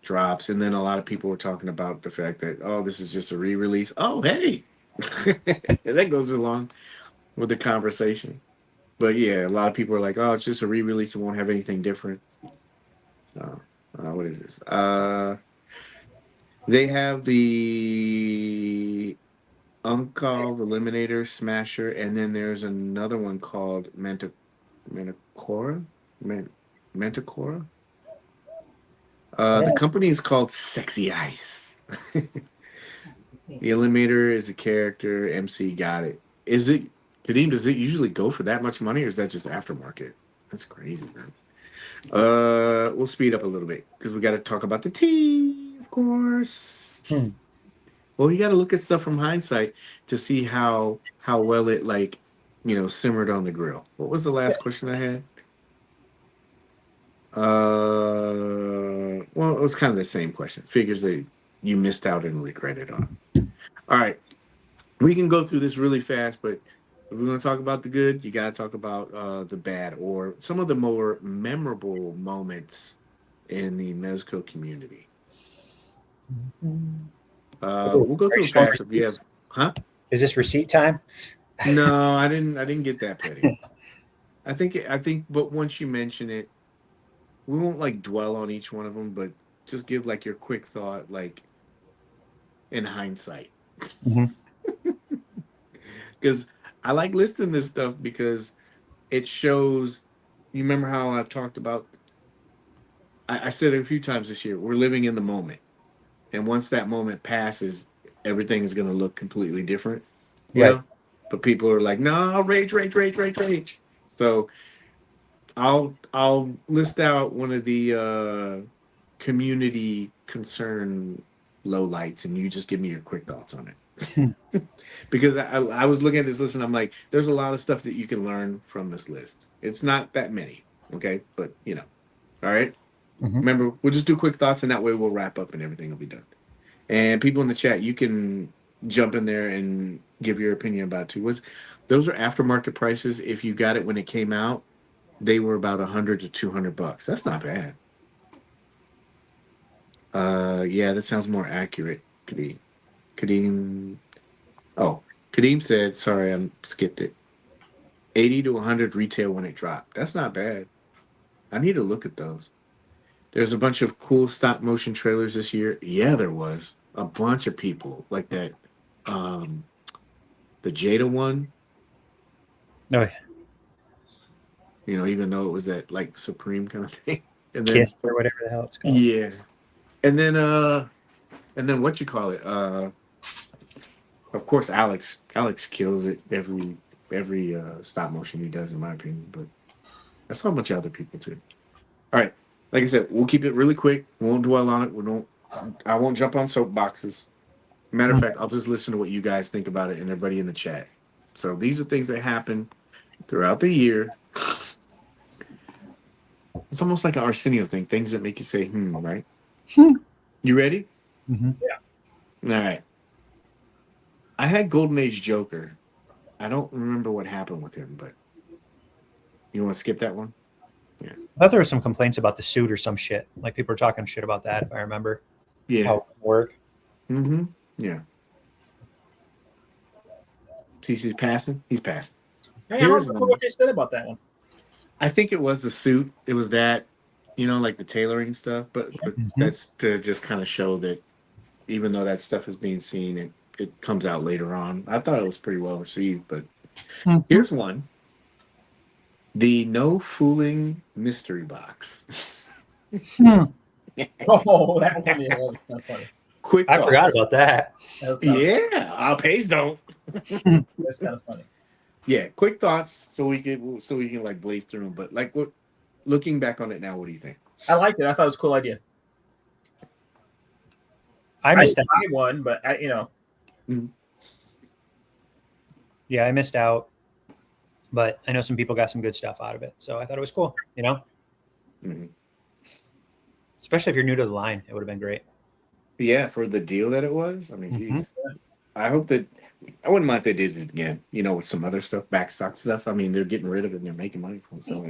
drops. And then a lot of people were talking about the fact that, oh, this is just a re-release. Oh, hey. That goes along with the conversation. But yeah, a lot of people are like, oh, it's just a re-release. It won't have anything different. What is this? They have the Uncov Eliminator Smasher, and then there's another one called Manticora? Manticora? The company is called Sexy Ice. The Eliminator is a character. MC got it. Is it, Kadeem, does it usually go for that much money, or is that just aftermarket? That's crazy, man. We'll speed up a little bit because we got to talk about the tea, of course. Well, you got to look at stuff from hindsight to see how well it simmered on the grill. What was the last question I had? Well, it was kind of the same question. Figures that you missed out and regretted on. All right, we can go through this really fast, but if we're going to talk about the good, you got to talk about the bad or some of the more memorable moments in the Mezco community. We'll go through fast if you have. Huh? Is this receipt time? No, I didn't get that petty. I think, but once you mention it, we won't like dwell on each one of them, but just give like your quick thought, like in hindsight. Because I like listing this stuff because it shows. You remember how I've talked about? I said it a few times this year. We're living in the moment, and once that moment passes, everything is going to look completely different. You know? But people are like, no, rage. So I'll list out one of the community concern lowlights, and you just give me your quick thoughts on it. Because I was looking at this list and I'm like, there's a lot of stuff that you can learn from this list. It's not that many, okay? But all right. Remember, we'll just do quick thoughts, and that way we'll wrap up and everything will be done. And people in the chat, you can jump in there and give your opinion about it too. Those are aftermarket prices. If you got it when it came out, they were about $100 to $200. That's not bad. Yeah, that sounds more accurate. Kadeem. Kadeem. Oh, Kadeem said, sorry, I skipped it. 80 to 100 retail when it dropped. That's not bad. I need to look at those. There's a bunch of cool stop motion trailers this year. Yeah, there was a bunch of people like that. Um, the Jada one, No, even though it was that like Supreme kind of thing. And then Kiss or whatever the hell it's called. yeah, and then what you call it? Of course, Alex kills it every stop motion he does, in my opinion. But that's how much other people too. All right, like I said, we'll keep it really quick. We won't dwell on it. We don't. I won't jump on soapboxes. Matter of fact, I'll just listen to what you guys think about it and everybody in the chat. So these are things that happen throughout the year. It's almost like an Arsenio thing. Things that make you say, right? You ready? Mm-hmm. Yeah. All right. I had Golden Age Joker. I don't remember what happened with him, but you want to skip that one? I thought there were some complaints about the suit or some shit. Like people were talking shit about that, if I remember. Yeah. How it would work. Mm-hmm. Yeah. CC's passing? He's passing. Hey, I Here's don't know one. what they said about that one. I think it was the suit. It was that, like the tailoring stuff. But that's to just kind of show that even though that stuff is being seen, it comes out later on. I thought it was pretty well received, but here's one. The No Fooling Mystery Box. Oh, that one, yeah, that was kind of funny. Quick I forgot thoughts. about that. Yeah, our Paige don't. That's kind of funny. Yeah, quick thoughts so we can like blaze through them. But like, what? Looking back on it now, what do you think? I liked it. I thought it was a cool idea. I missed out. I won, but Yeah, I missed out. But I know some people got some good stuff out of it. So I thought it was cool, Mm-hmm. Especially if you're new to the line, it would have been great. Yeah, for the deal that it was. I mean, geez. I hope that I wouldn't mind if they did it again. With some other stuff, backstock stuff. I mean, they're getting rid of it and they're making money from it. So,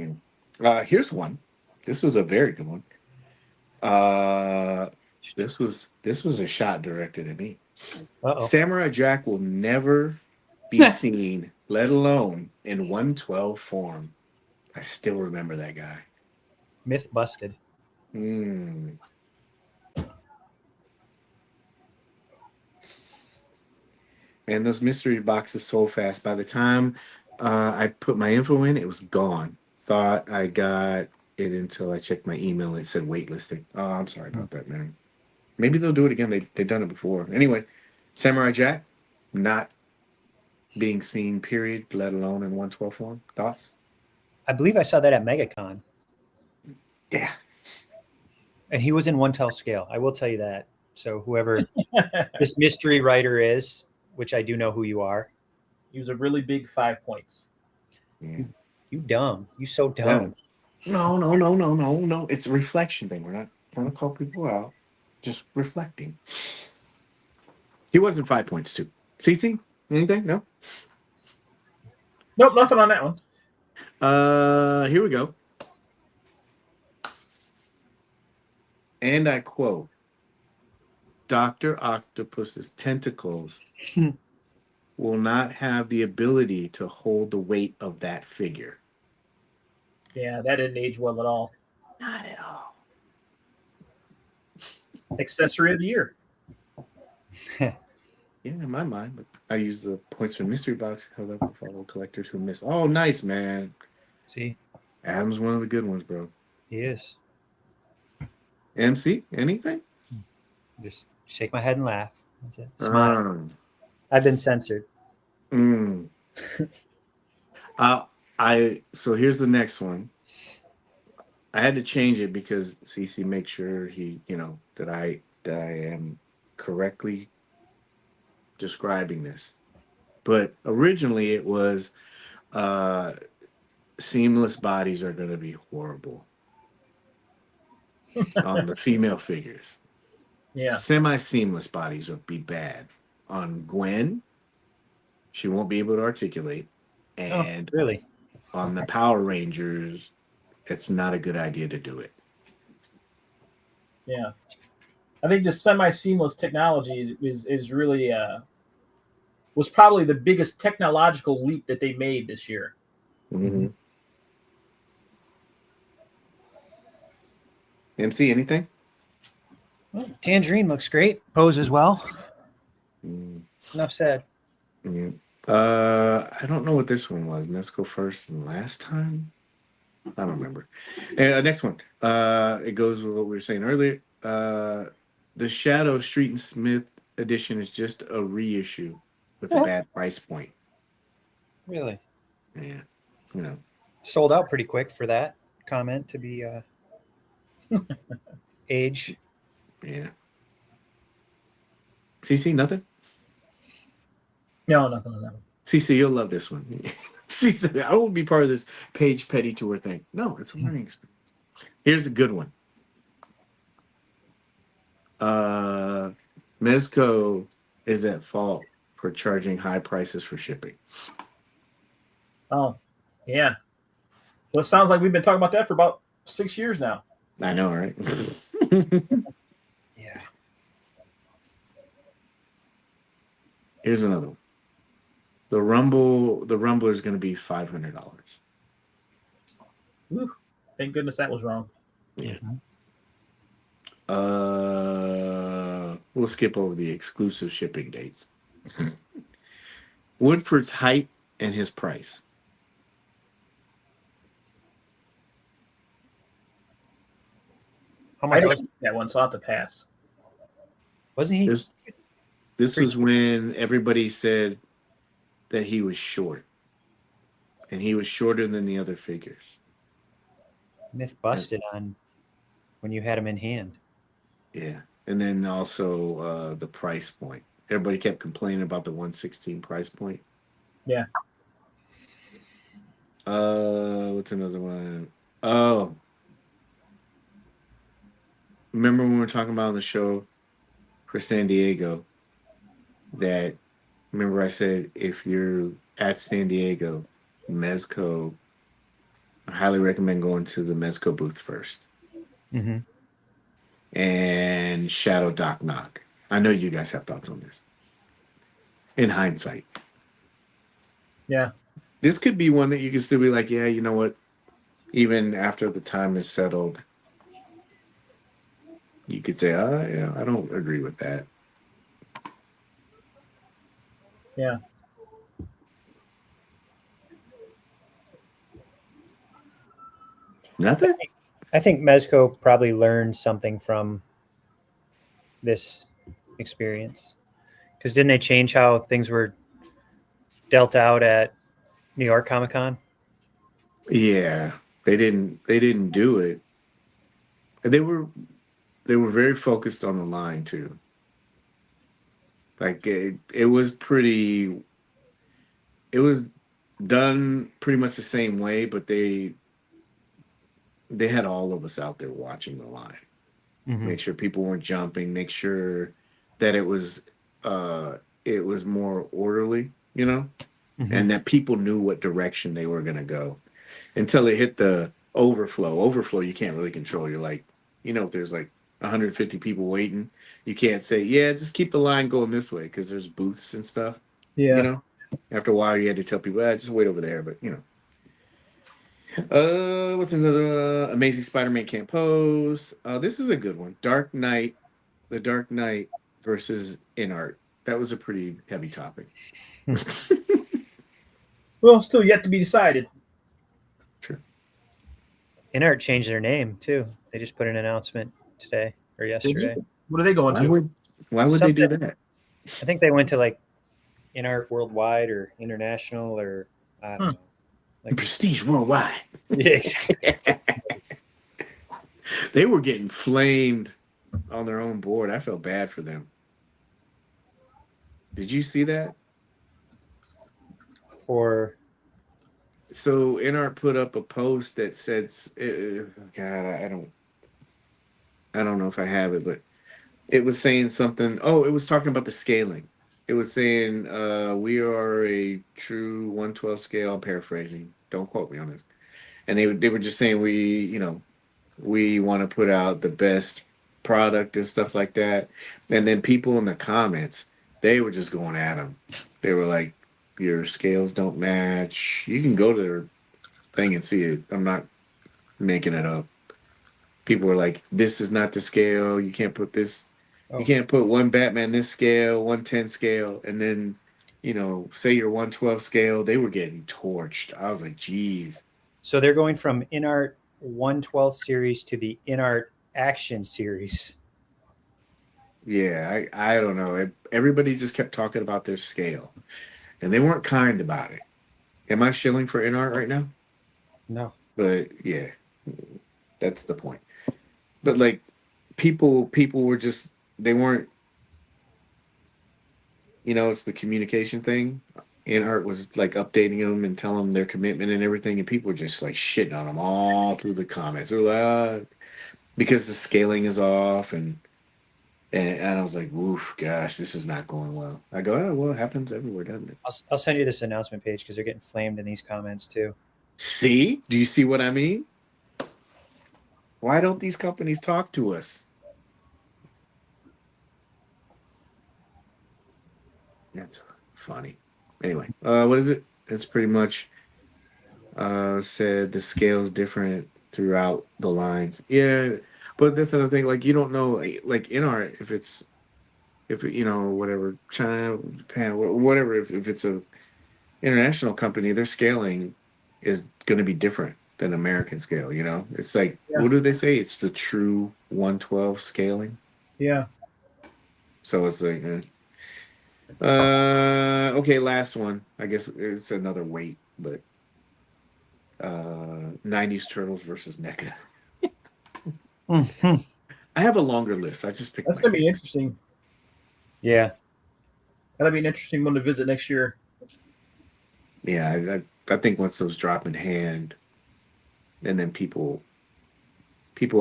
here's one. This was a very good one. This was a shot directed at me. Uh-oh. Samurai Jack will never be seen, let alone in 112 form. I still remember that guy. Myth busted. And those mystery boxes sold fast. By the time I put my info in, it was gone. Thought I got it until I checked my email and it said waitlisting. Oh, I'm sorry about that, man. Maybe they'll do it again. They've done it before. Anyway, Samurai Jack, not being seen, period, let alone in 112 form. Thoughts? I believe I saw that at MegaCon. Yeah. And he was in 1/12 scale. I will tell you that. So whoever this mystery writer is, which I do know who you are. he was a really big 5 points. Yeah. You dumb. You so dumb. No. It's a reflection thing. We're not trying to call people out. Just reflecting. He wasn't 5 points too. CC? Anything? No? Nope, nothing on that one. Here we go. And I quote, Dr. Octopus's tentacles will not have the ability to hold the weight of that figure. Yeah, that didn't age well at all. Not at all. Accessory of the year. Yeah, in my mind, but I use the points from mystery box held up for follow collectors who missed. Oh, nice, man. See, Adam's one of the good ones, bro. he is. MC, anything? Just shake my head and laugh. That's it. Smile. I've been censored. So here's the next one. I had to change it because CC make sure he, that I am correctly describing this. But originally it was seamless bodies are going to be horrible on the female figures. Yeah. Semi-seamless bodies would be bad. On Gwen, she won't be able to articulate. And really? On the Power Rangers, it's not a good idea to do it. Yeah. I think the semi-seamless technology is really was probably the biggest technological leap that they made this year. Mm-hmm. MC, anything? Well, Tangerine looks great. Pose as well. Mm, Enough said. yeah. I don't know what this one was. Mezco first and last time. I don't remember. Next one. It goes with what we were saying earlier. The Shadow Street and Smith edition is just a reissue with a bad price point. Really? Yeah, you know. Sold out pretty quick for that comment to be age. Yeah. CC, nothing. No, nothing on that one. CC, you'll love this one. CC, I won't be part of this Paige Petty tour thing. No, it's a learning experience. Here's a good one. Mezco is at fault for charging high prices for shipping. Oh, yeah. Well, it sounds like we've been talking about that for about 6 years now. I know, right? Yeah. Here's another one. The Rumbler is going to be $500. Whew. Thank goodness that was wrong. Yeah. We'll skip over the exclusive shipping dates. Woodford's hype and his price. How I much didn't see that one, so I'll have to pass. wasn't he? This was when everybody said that he was short. And he was shorter than the other figures. Myth busted on when you had him in hand. Yeah. And then also the price point. Everybody kept complaining about the 116 price point. Yeah. What's another one? Oh. Remember when we were talking about on the show for San Diego that remember I said if you're at San Diego, Mezco, I highly recommend going to the Mezco booth first. Mm-hmm. And Shadow Doc Knock. I know you guys have thoughts on this. In hindsight. Yeah. This could be one that you can still be like, yeah, you know what? Even after the time is settled, you could say, yeah, I don't agree with that. Yeah. Nothing? I think Mezco probably learned something from this experience. Because didn't they change how things were dealt out at New York Comic Con? Yeah. They didn't do it. And they were very focused on the line too. Like it was done pretty much the same way, but they had all of us out there watching the line. Mm-hmm. Make sure people weren't jumping, make sure that it was more orderly, you know, Mm-hmm. and that people knew what direction they were gonna go until it hit the overflow. Overflow you can't really control. You're like, you know, if there's like 150 people waiting, you can't say, yeah, just keep the line going this way because there's booths and stuff. Yeah. You know, after a while you had to tell people, just wait over there. But you know, what's another Amazing Spider-Man can't pose? This is a good one. Dark Knight, the Dark Knight versus In Art. That was a pretty heavy topic. Well, still yet to be decided. Sure. InArt changed their name too. They just put an announcement today or yesterday. What are they going to? Why would they do that? I think they went to like InArt Worldwide or International or I don't know. Like Prestige Worldwide. Yeah, exactly. They were getting flamed on their own board. I felt bad for them. Did you see that? So InArt put up a post that said, God, I don't know if I have it, but it was saying something. Oh, it was talking about the scaling. It was saying, we are a true 1/12 scale. I'm paraphrasing. Don't quote me on this. And they were just saying we want to put out the best product and stuff like that. And then people in the comments, they were just going at them. They were like, your scales don't match. You can go to their thing and see it. I'm not making it up. People were like, this is not the scale. You can't put this, you Oh, can't put one Batman this scale, 110 scale, and then, say your 112 scale. They were getting torched. I was like, geez. so they're going from InArt 112 series to the InArt Action series. Yeah, I don't know. Everybody just kept talking about their scale, and they weren't kind about it. Am I shilling for InArt right now? No. But yeah, that's the point. But like, people were just, they weren't. It's the communication thing. InArt was like updating them and telling them their commitment and everything, and people were just like shitting on them all through the comments. They're like, because the scaling is off, and I was like, oof, gosh, this is not going well. I go, oh, well, it happens everywhere, doesn't it? I'll send you this announcement page because they're getting flamed in these comments too. See? Do you see what I mean? Why don't these companies talk to us? That's funny. Anyway, what is it? It's pretty much said the scale's different throughout the lines. Yeah, but that's another thing. Like, you don't know, like in art, if whatever, China, Japan, whatever, if it's a international company, their scaling is going to be different than American scale. It's like, Yeah. what do they say? It's the true 112 scaling. Yeah. So it's like, okay, last one. I guess it's another weight, but 90s Turtles versus NECA. Mm-hmm. I have a longer list. I just picked. That's my gonna be favorite. interesting. Yeah. That'll be an interesting one to visit next year. Yeah, I think once those drop in hand, and then people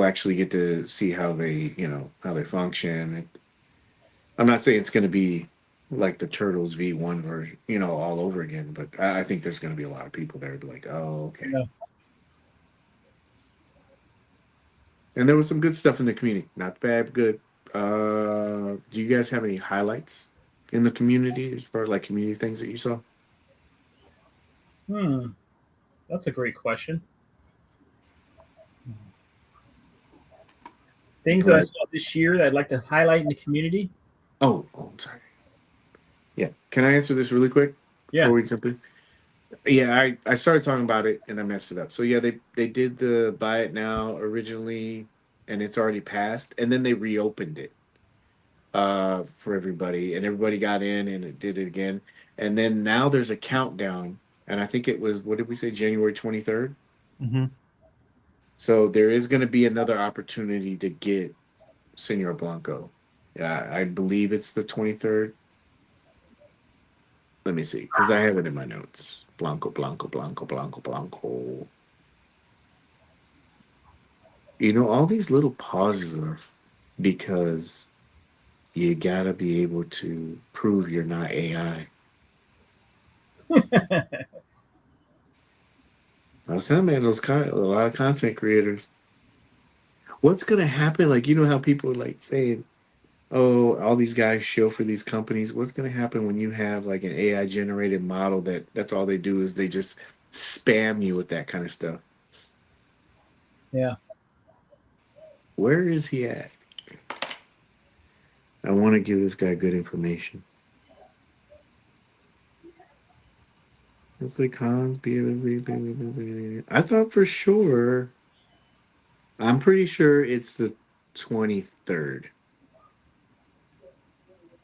actually get to see how they function. I'm not saying it's going to be like the Turtles V1 version, all over again, but I think there's going to be a lot of people there to be like, oh, okay. Yeah. And there was some good stuff in the community. Not bad, but good. Do you guys have any highlights in the community as far as like community things that you saw? That's a great question. Things that I saw this year that I'd like to highlight in the community. Oh, I'm sorry. Yeah. Can I answer this really quick? Yeah. Before we jump in? Yeah, I started talking about it and I messed it up. So yeah, they did the buy it now originally, and it's already passed, and then they reopened it for everybody, and everybody got in and it did it again. And then now there's a countdown, and I think it was, what did we say, January 23rd? Mm-hmm. So there is going to be another opportunity to get Senor Blanco. Yeah, I believe it's the 23rd. Let me see, because I have it in my notes. Blanco, Blanco, Blanco, Blanco, Blanco. All these little pauses are because you gotta be able to prove you're not AI. I was telling man, a lot of content creators. What's gonna happen? Like, how people are like saying, "Oh, all these guys show for these companies." What's gonna happen when you have like an AI generated model that's all they do is they just spam you with that kind of stuff? Yeah. Where is he at? I want to give this guy good information. It's like cons. I thought for sure. I'm pretty sure it's the 23rd.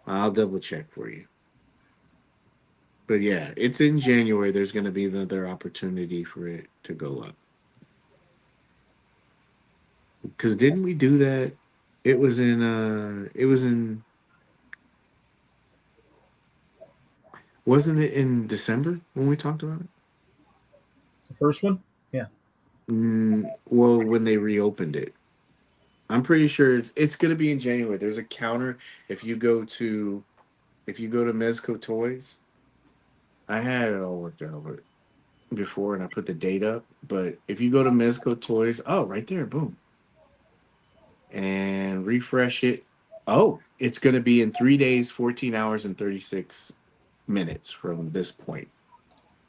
I'll double check for you. But yeah, it's in January. There's going to be another opportunity for it to go up. Because didn't we do that? It was in. Wasn't it in December when we talked about it? The first one? Yeah. Well, when they reopened it. I'm pretty sure it's going to be in January. There's a counter if you go to Mezco Toyz. I had it all worked out before, and I put the date up. But if you go to Mezco Toyz, oh, right there, boom. and refresh it. Oh, it's going to be in 3 days, 14 hours, and 36 minutes from this point.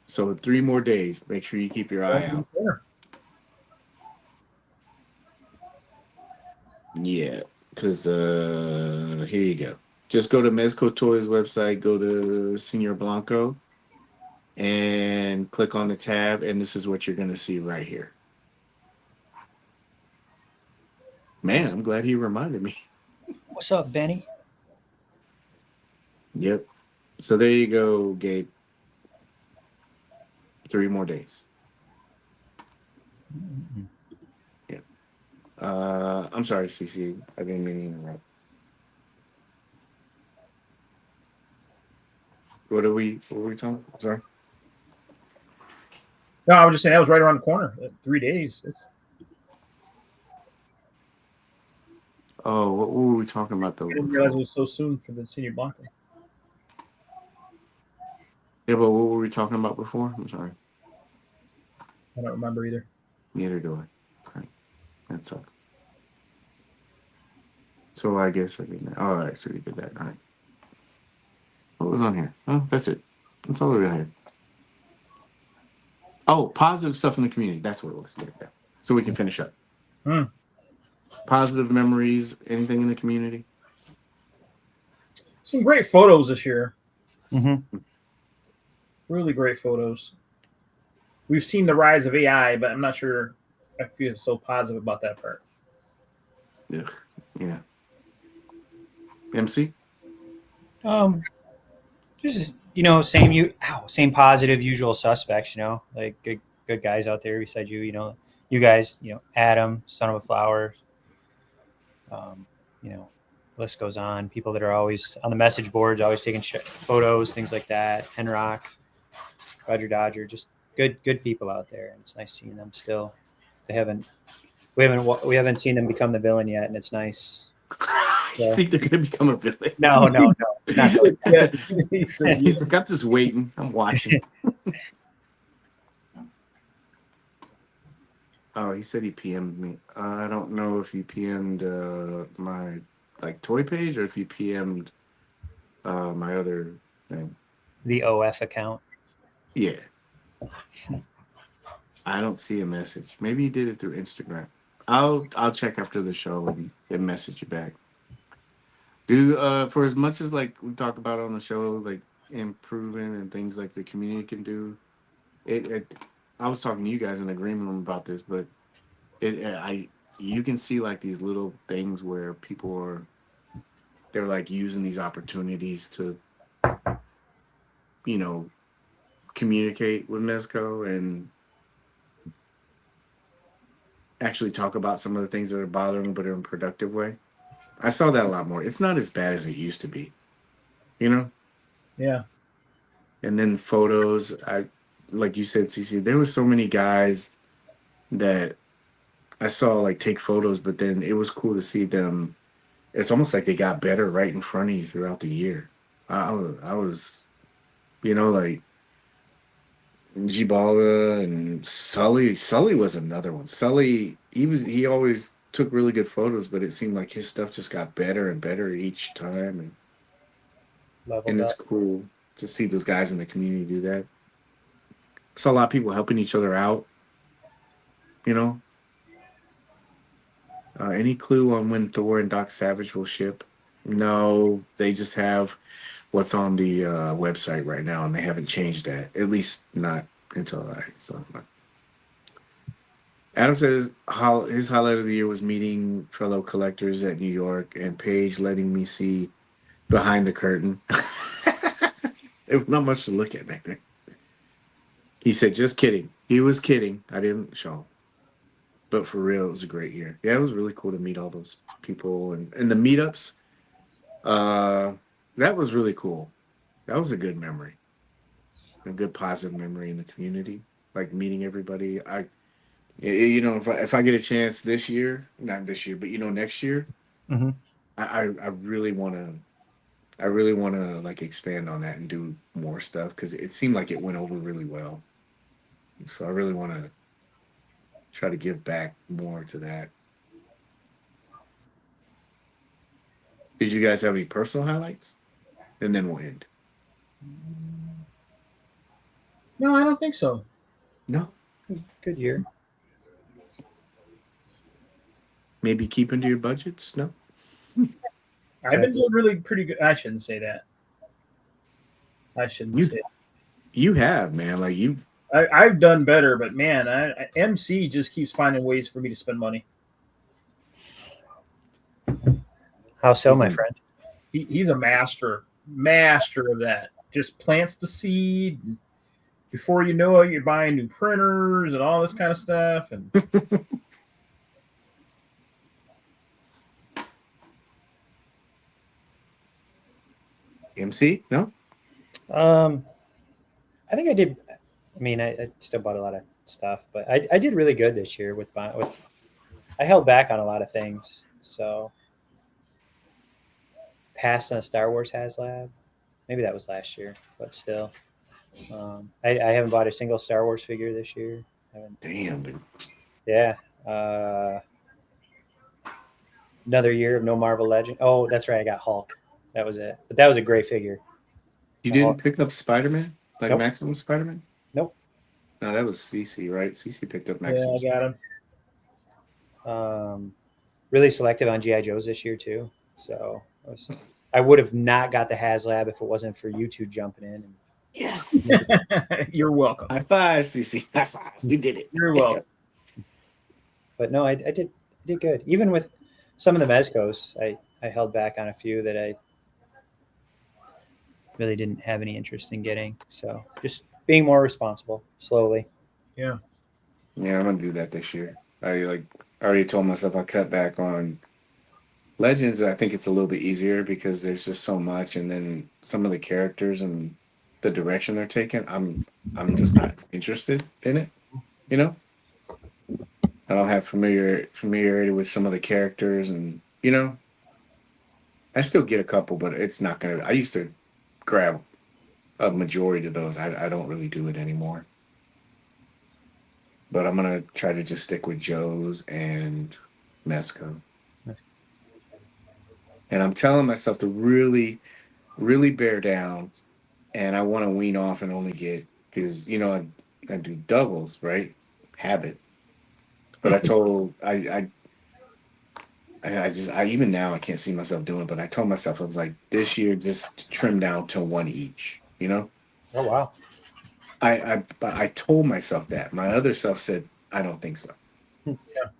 So 3 more days. Make sure you keep your eye out. Yeah, because here you go. Just go to Mezco Toyz website, go to Senor Blanco, and click on the tab, and this is what you're going to see right here. Man, I'm glad he reminded me. What's up, Benny? Yep. So there you go, Gabe. 3 more days. Yeah. I'm sorry, CC. I didn't mean to interrupt. What were we talking? Sorry. No, I was just saying that was right around the corner. 3 days. Oh, what were we talking about though? I didn't realize it was so soon for the Senior Blanco. Yeah, but what were we talking about before? I'm sorry. I don't remember either. Neither do I. All right. That sucks. So I guess I did that. All right, so you did that. All right. What was on here? Oh, that's it. That's all we got here. Oh, positive stuff in the community. That's what it was. Yeah. So we can finish up. Positive memories, anything in the community? Some great photos this year. Mm-hmm. Really great photos. We've seen the rise of AI, but I'm not sure I feel so positive about that part. Yeah. MC? Just same positive usual suspects, like good guys out there beside you, you guys, Adam, son of a flower, list goes on. People that are always on the message boards, always taking photos, things like that. Henrock, Roger Dodger, just good people out there, and it's nice seeing them still. We haven't seen them become the villain yet, and it's nice. You think they're going to become a villain? No, not like that. He's like, I'm just waiting. I'm watching. Oh, he said he PM'd me. I don't know if he PM'd my Toy Paige or if he PM'd my other thing. The OF account. Yeah. I don't see a message. Maybe he did it through Instagram. I'll check after the show and message you back. For as much as we talk about on the show, improving and things like the community can do, I was talking to you guys in the green room about this, but you can see these little things where people they're using these opportunities to communicate with Mezco and actually talk about some of the things that are bothering, but in a productive way. I saw that a lot more. It's not as bad as it used to be, Yeah. And then photos, like you said, CC, there were so many guys that I saw take photos, but then it was cool to see them. It's almost like they got better right in front of you throughout the year. I was, Jibala and Sully. Sully was another one. Sully, he always took really good photos, but it seemed like his stuff just got better and better each time, and it's cool to see those guys in the community do that. Saw a lot of people helping each other out. Any clue on when Thor and Doc Savage will ship? No, they just have what's on the website right now, and they haven't changed that. At least not until I saw. Adam says his highlight of the year was meeting fellow collectors at New York, and Paige letting me see behind the curtain. There was not much to look at back there. He said, just kidding. He was kidding. I didn't show him. But for real, it was a great year. Yeah, it was really cool to meet all those people and the meetups. That was really cool. That was a good memory. A good positive memory in the community. Meeting everybody. If I get a chance this year, not this year, but next year, mm-hmm. I really want to expand on that and do more stuff because it seemed like it went over really well. So I really want to try to give back more to that. Did you guys have any personal highlights? And then we'll end. No, I don't think so. No. Good year. Maybe keep into your budgets? No. I've been doing really pretty good. I shouldn't say that. I shouldn't You say that. you have, man. Like you I've done better, but man, MC just keeps finding ways for me to spend money. How so, my friend? He's a master of that. Just plants the seed. And before you know it, you're buying new printers and all this kind of stuff. And MC? No? I think I did. I mean, I still bought a lot of stuff, but I did really good this year with I held back on a lot of things. So passed on a Star Wars HasLab. Maybe that was last year, but still. I haven't bought a single Star Wars figure this year. Damn, dude. Yeah. Another year of no Marvel Legend. Oh, that's right. I got Hulk. That was it. But that was a great figure. You didn't pick up Spider-Man? Like Nope. Maximum Spider-Man? Nope. No, that was CC, right? CC picked up Maximum. yeah, I got him. Really selective on GI Joes this year too. So I would have not got the HasLab if it wasn't for you two jumping in. Yes. You're welcome. High five, CC. High five. We did it. You're welcome. But no, I did good. Even with some of the Mezcos, I held back on a few that I really didn't have any interest in getting. So just being more responsible, slowly. Yeah. Yeah, I'm gonna do that this year. I already told myself I cut back on Legends. I think it's a little bit easier because there's just so much, and then some of the characters and the direction they're taking, I'm just not interested in it. You know, I don't have familiarity with some of the characters, and you know, I still get a couple, but it's not gonna. I used to grab a majority of those. I don't really do it anymore. But I'm gonna try to just stick with Joe's and Mezco. And I'm telling myself to really, really bear down, and I want to wean off and only get because you know I do doubles, right? Habit. But I even now I can't see myself doing it. But I told myself I was like this year just trim down to one each. You know. Oh wow. I told myself that. My other self said, I don't think so.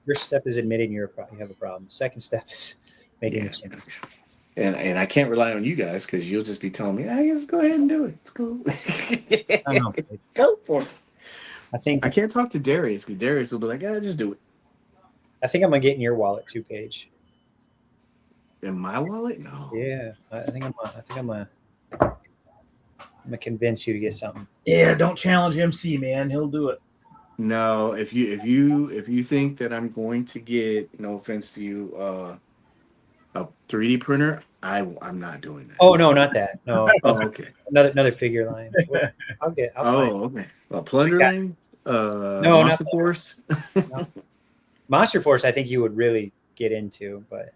First step is admitting you have a problem. Second step is making it. And I can't rely on you guys because you'll just be telling me, hey, just go ahead and do it. It's cool. I know. Go for it. I think I can't talk to Darius because Darius will be like, just do it. I think I'm gonna get in your wallet too, Paige. In my wallet? No. Yeah, I think I'm gonna convince you to get something. Yeah, don't challenge MC, man. He'll do it. No, if you think that I'm going to get, no offense to you, a 3D printer, I'm not doing that. Oh no, not that. No. Oh, okay. Another figure line. I'll okay. Well, Plunderling, No, Monster Force. No. Monster Force, I think you would really get into, but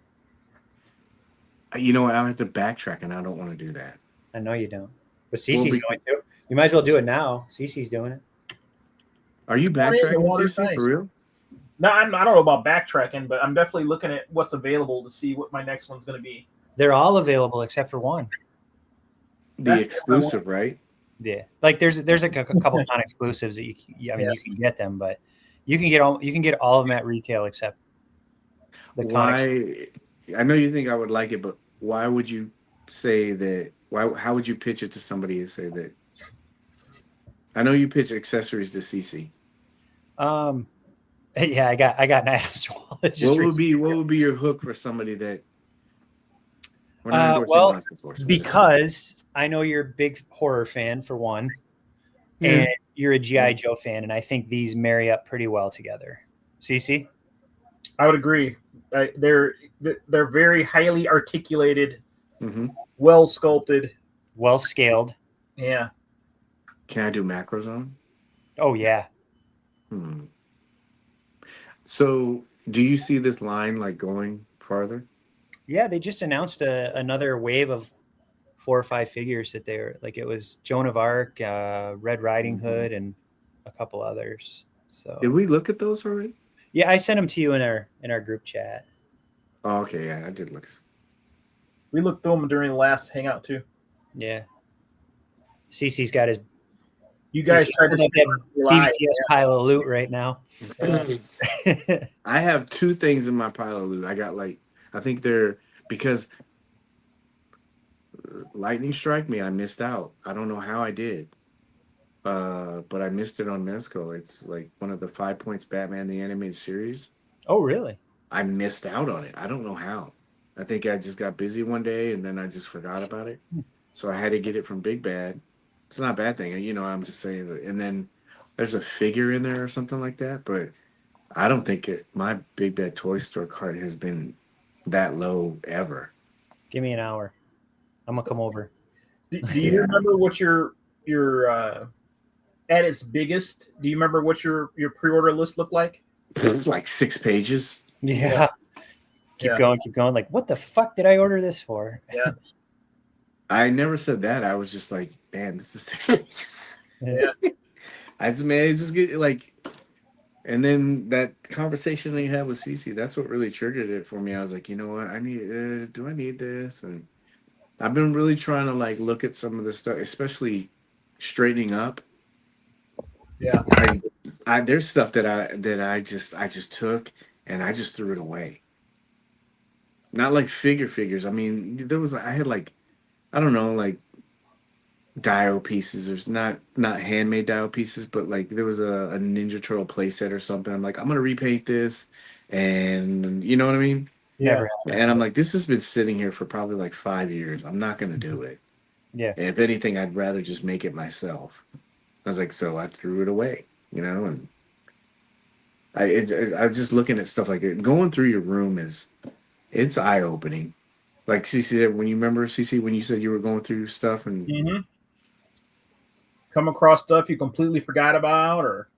You know what? I have to backtrack, and I don't want to do that. I know you don't. But Cece's going to. You might as well do it now. Cece's doing it. Are you backtracking, Cece, for real? No, I don't know about backtracking, but I'm definitely looking at what's available to see what my next one's going to be. They're all available except for one. The exclusive, right? Yeah, like there's a couple non-exclusives that you can get them, but you can get all of them at retail except the Why? I know you think I would like it, but why would you say that? How would you pitch it to somebody and say that? I know you pitch accessories to CC. Yeah, I got an Adam's wallet. What would be your hook for somebody that? We're not endorsing Monster Force. Because I know you're a big horror fan for one, and you're a GI Joe fan, and I think these marry up pretty well together. CC? I would agree. They're very highly articulated, well sculpted, well scaled. Yeah. Can I do macros on them? Oh yeah. So, do you see this line like going farther? Yeah, they just announced another wave of 4 or 5 figures that they're like. It was Joan of Arc, Red Riding Hood, and a couple others. Did So we look at those already? yeah, I sent them to you in our group chat. Oh, okay, yeah, I did look. We looked through them during the last hangout too. Yeah, CC's got his. You guys he's tried to pulling stream up that live. BBTS pile of loot right now. I have 2 things in my pile of loot. I got like, I think they're because lightning strike me. I missed out. I don't know how I did. But I missed it on Mezco. It's like one of the 5 points Batman the animated series. Oh, really? I missed out on it. I don't know how. I think I just got busy one day and then I just forgot about it. So I had to get it from Big Bad. It's not a bad thing, you know. I'm just saying. And then there's a figure in there or something like that. But I don't think my Big Bad Toy Store cart has been that low ever. Give me an hour. I'm gonna come over. Do you remember what your at its biggest? Do you remember what your pre-order list looked like? Like 6 pages. Yeah. Keep going. Like, what the fuck did I order this for? Yeah. I never said that. I was just like, man, this is 6 pages. Yeah. I just get like, and then that conversation they had with Cece, that's what really triggered it for me. I was like, you know what, do I need this? And I've been really trying to like look at some of the stuff, especially straightening up. Yeah. There's stuff that I just took and I just threw it away. Not like figures. I mean, I had like, I don't know, like dial pieces. There's not handmade dial pieces, but like there was a Ninja Turtle playset or something. I'm like, I'm gonna repaint this, and you know what I mean? Never. And I'm like, this has been sitting here for probably like 5 years. I'm not gonna do it. Yeah. And if anything, I'd rather just make it myself. I was like, so I threw it away, you know. And I'm just looking at stuff like it. Going through your room it's eye opening. Like CC said, when you remember CC when you said you were going through stuff and come across stuff you completely forgot about, or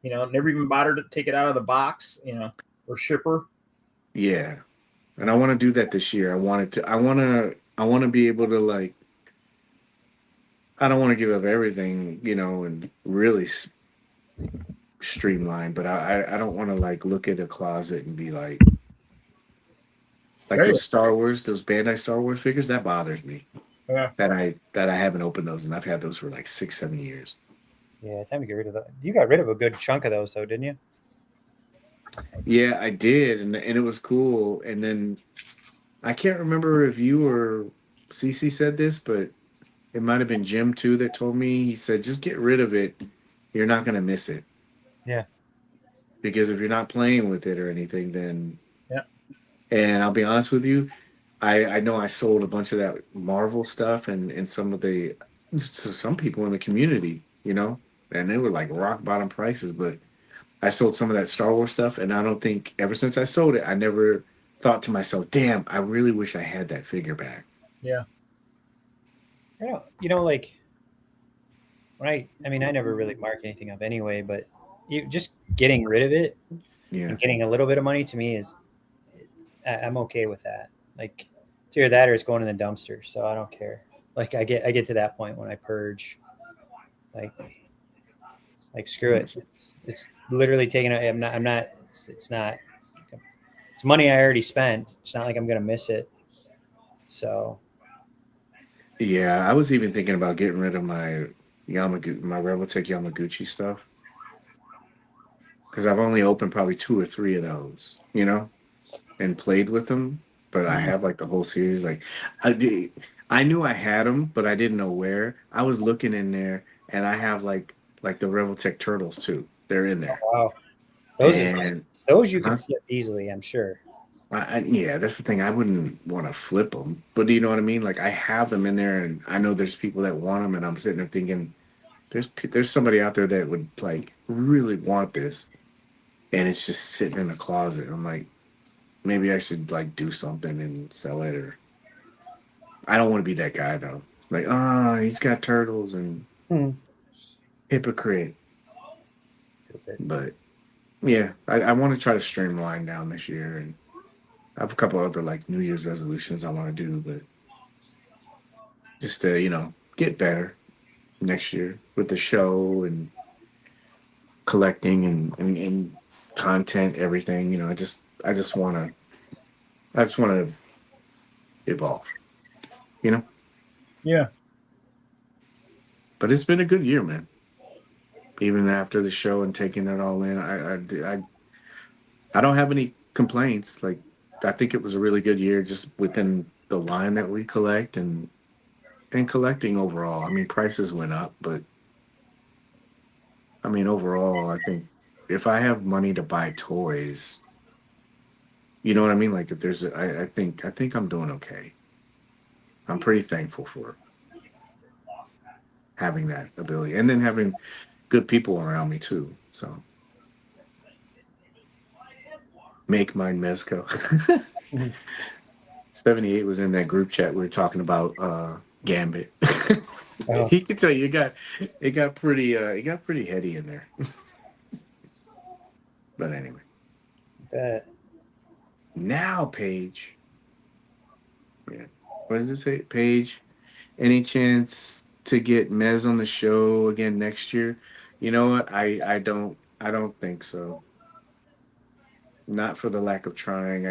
never even bothered to take it out of the box, or shipper. Yeah, and I want to do that this year. I want to be able to like. I don't want to give up everything, and really streamline. But I don't want to like look at a closet and be like those Star Wars, those Bandai Star Wars figures. That bothers me. Yeah. That I haven't opened those, and I've had those for like 6-7 years. Yeah, time to get rid of that. You got rid of a good chunk of those, though, didn't you? Yeah, I did, and it was cool. And then I can't remember if you or Cece said this, but it might have been Jim too that told me. He said, "Just get rid of it. You're not gonna miss it." Yeah. Because if you're not playing with it or anything, then yeah. And I'll be honest with you, I know I sold a bunch of that Marvel stuff and some of to some people in the community, and they were like rock bottom prices, but I sold some of that Star Wars stuff, and I don't think ever since I sold it, I never thought to myself, damn, I really wish I had that figure back. Yeah. Like when I never really mark anything up anyway, but you just getting rid of it and getting a little bit of money to me I'm okay with that. Like it's either that or it's going in the dumpster. So I don't care. Like I get to that point when I purge, like screw it. It's literally taking it. It's money I already spent. It's not like I'm going to miss it. So. Yeah. I was even thinking about getting rid of my Rebeltech Yamaguchi stuff. Cause I've only opened probably 2 or 3 of those, and played with them, but I have like the whole series. Like I knew I had them, but I didn't know where. I was looking in there, and I have like the Rebeltech turtles too. They're in there. Oh, wow, those you can flip easily, I'm sure. Yeah, that's the thing. I wouldn't want to flip them, but do you know what I mean? Like I have them in there, and I know there's people that want them, and I'm sitting there thinking, there's somebody out there that would like really want this, and it's just sitting in the closet. I'm like, maybe I should like do something and sell it, or I don't want to be that guy though. Like, he's got turtles and hypocrite. But yeah, I want to try to streamline down this year, and I have a couple other like New Year's resolutions I want to do, but just to get better next year with the show and collecting and content, everything. I just want to evolve. You know. Yeah. But it's been a good year, man. Even after the show and taking it all in, I don't have any complaints. Like, I think it was a really good year just within the line that we collect and collecting overall. I mean, prices went up, but I mean, overall, I think if I have money to buy toys, you know what I mean? Like, if there's, I think I'm doing okay. I'm pretty thankful for having that ability, and then having good people around me too. So, make mine Mezco. 78 was in that group chat we were talking about Gambit. Oh. He could tell you it got pretty heady in there. But anyway. Bet. Now, Paige. Yeah. What does it say? Paige, any chance to get Mez on the show again next year? You know what? I don't think so. Not for the lack of trying.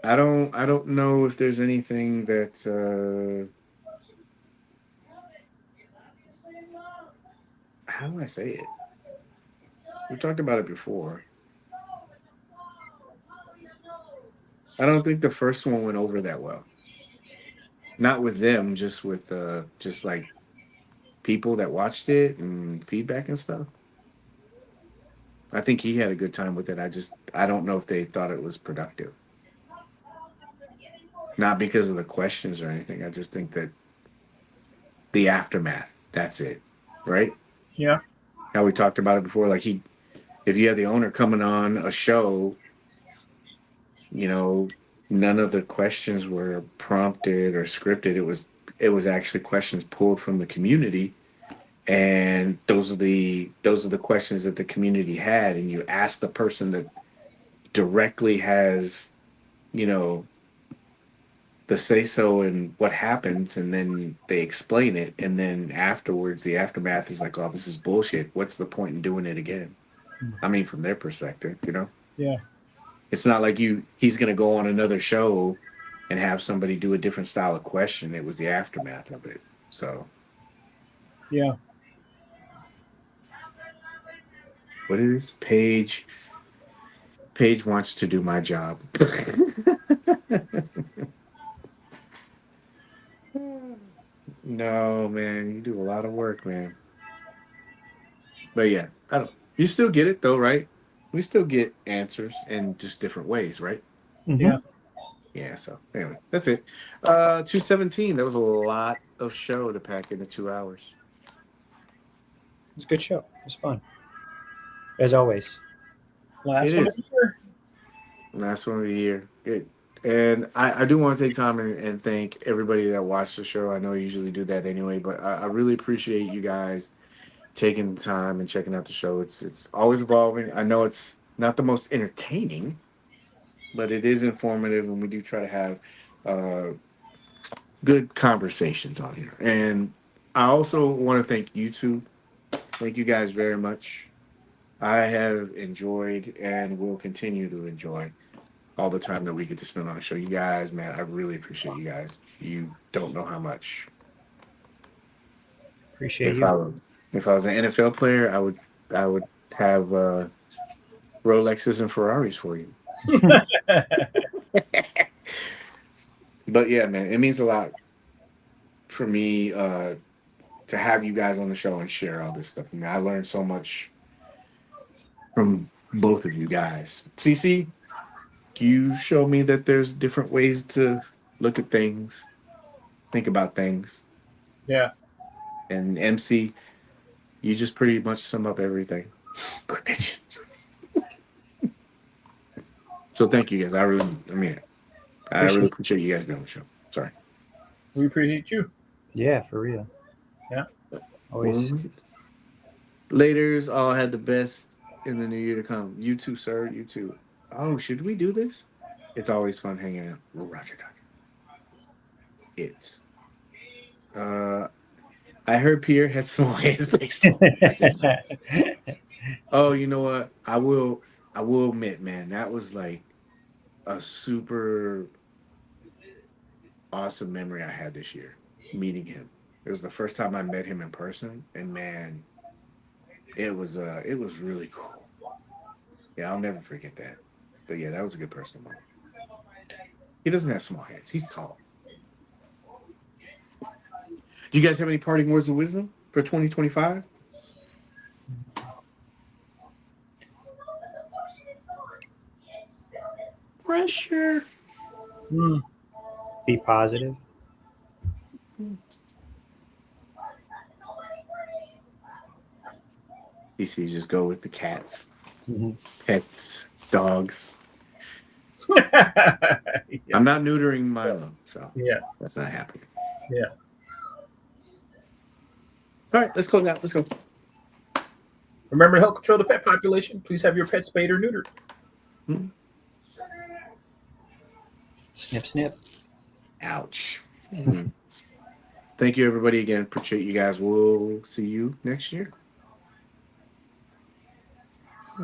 I don't know if there's anything that how do I say it? We talked about it before. I don't think the first one went over that well. Not with them, just with just like people that watched it and feedback and stuff. I think he had a good time with it. I don't know if they thought it was productive. Not because of the questions or anything. I just think that the aftermath, that's it. Right? Yeah. How we talked about it before, like if you have the owner coming on a show, none of the questions were prompted or scripted. It was actually questions pulled from the community, and those are the questions that the community had, and you ask the person that directly has, the say so and what happens, and then they explain it, and then afterwards the aftermath is like, oh, this is bullshit. What's the point in doing it again? I mean, from their perspective, Yeah. It's not like he's going to go on another show and have somebody do a different style of question. It was the aftermath of it. So, Yeah. what is Paige? Paige wants to do my job. No, man, you do a lot of work, man. But yeah, I don't. You still get it though, right? We still get answers in just different ways, right? Yeah. Yeah, so anyway, that's it. 217. That was a lot of show to pack into 2 hours. It was a good show. It was fun. As always. Last It one is. of the year. Last one of the year. And I do want to take time and thank everybody that watched the show. I know I usually do that anyway, but I really appreciate you guys taking the time and checking out the show. It's always evolving. I know it's not the most entertaining, but it is informative, and we do try to have good conversations on here. And I also want to thank YouTube. Thank you guys very much. I have enjoyed and will continue to enjoy all the time that we get to spend on the show. You guys, man, I really appreciate you guys. You don't know how much. Appreciate If you. I was an NFL player, I would have Rolexes and Ferraris for you. But yeah, man, it means a lot for me to have you guys on the show and share all this stuff. I mean, I learned so much from both of you guys. CC, you show me that there's different ways to look at things, think about things. Yeah. And MC, you just pretty much sum up everything. Good bitch. So thank you guys. I really appreciate you guys being on the show. Sorry. We appreciate you. Yeah, for real. Yeah. Always. Laters all had the best in the new year to come. You too, sir. You too. Oh, should we do this? It's always fun hanging out. Roger, Doctor. It's. I heard Pierre had small hands based on. I did not. Oh, you know what? I will admit, man, that was like a super awesome memory I had this year, meeting him. It was the first time I met him in person, and man, it was really cool. Yeah, I'll never forget that. But yeah, that was a good personal moment. He doesn't have small hands. He's tall. Do you guys have any parting words of wisdom for 2025? Pressure. Be positive. DC, just go with the cats, Mm-hmm. pets, dogs. Yeah. I'm not neutering Milo, so Yeah. that's not happening. Yeah. All right, let's close out. Let's go. Remember to help control the pet population. Please have your pet spayed or neutered. Snip, snip. Ouch. Thank you, everybody, again. Appreciate you guys. We'll see you next year.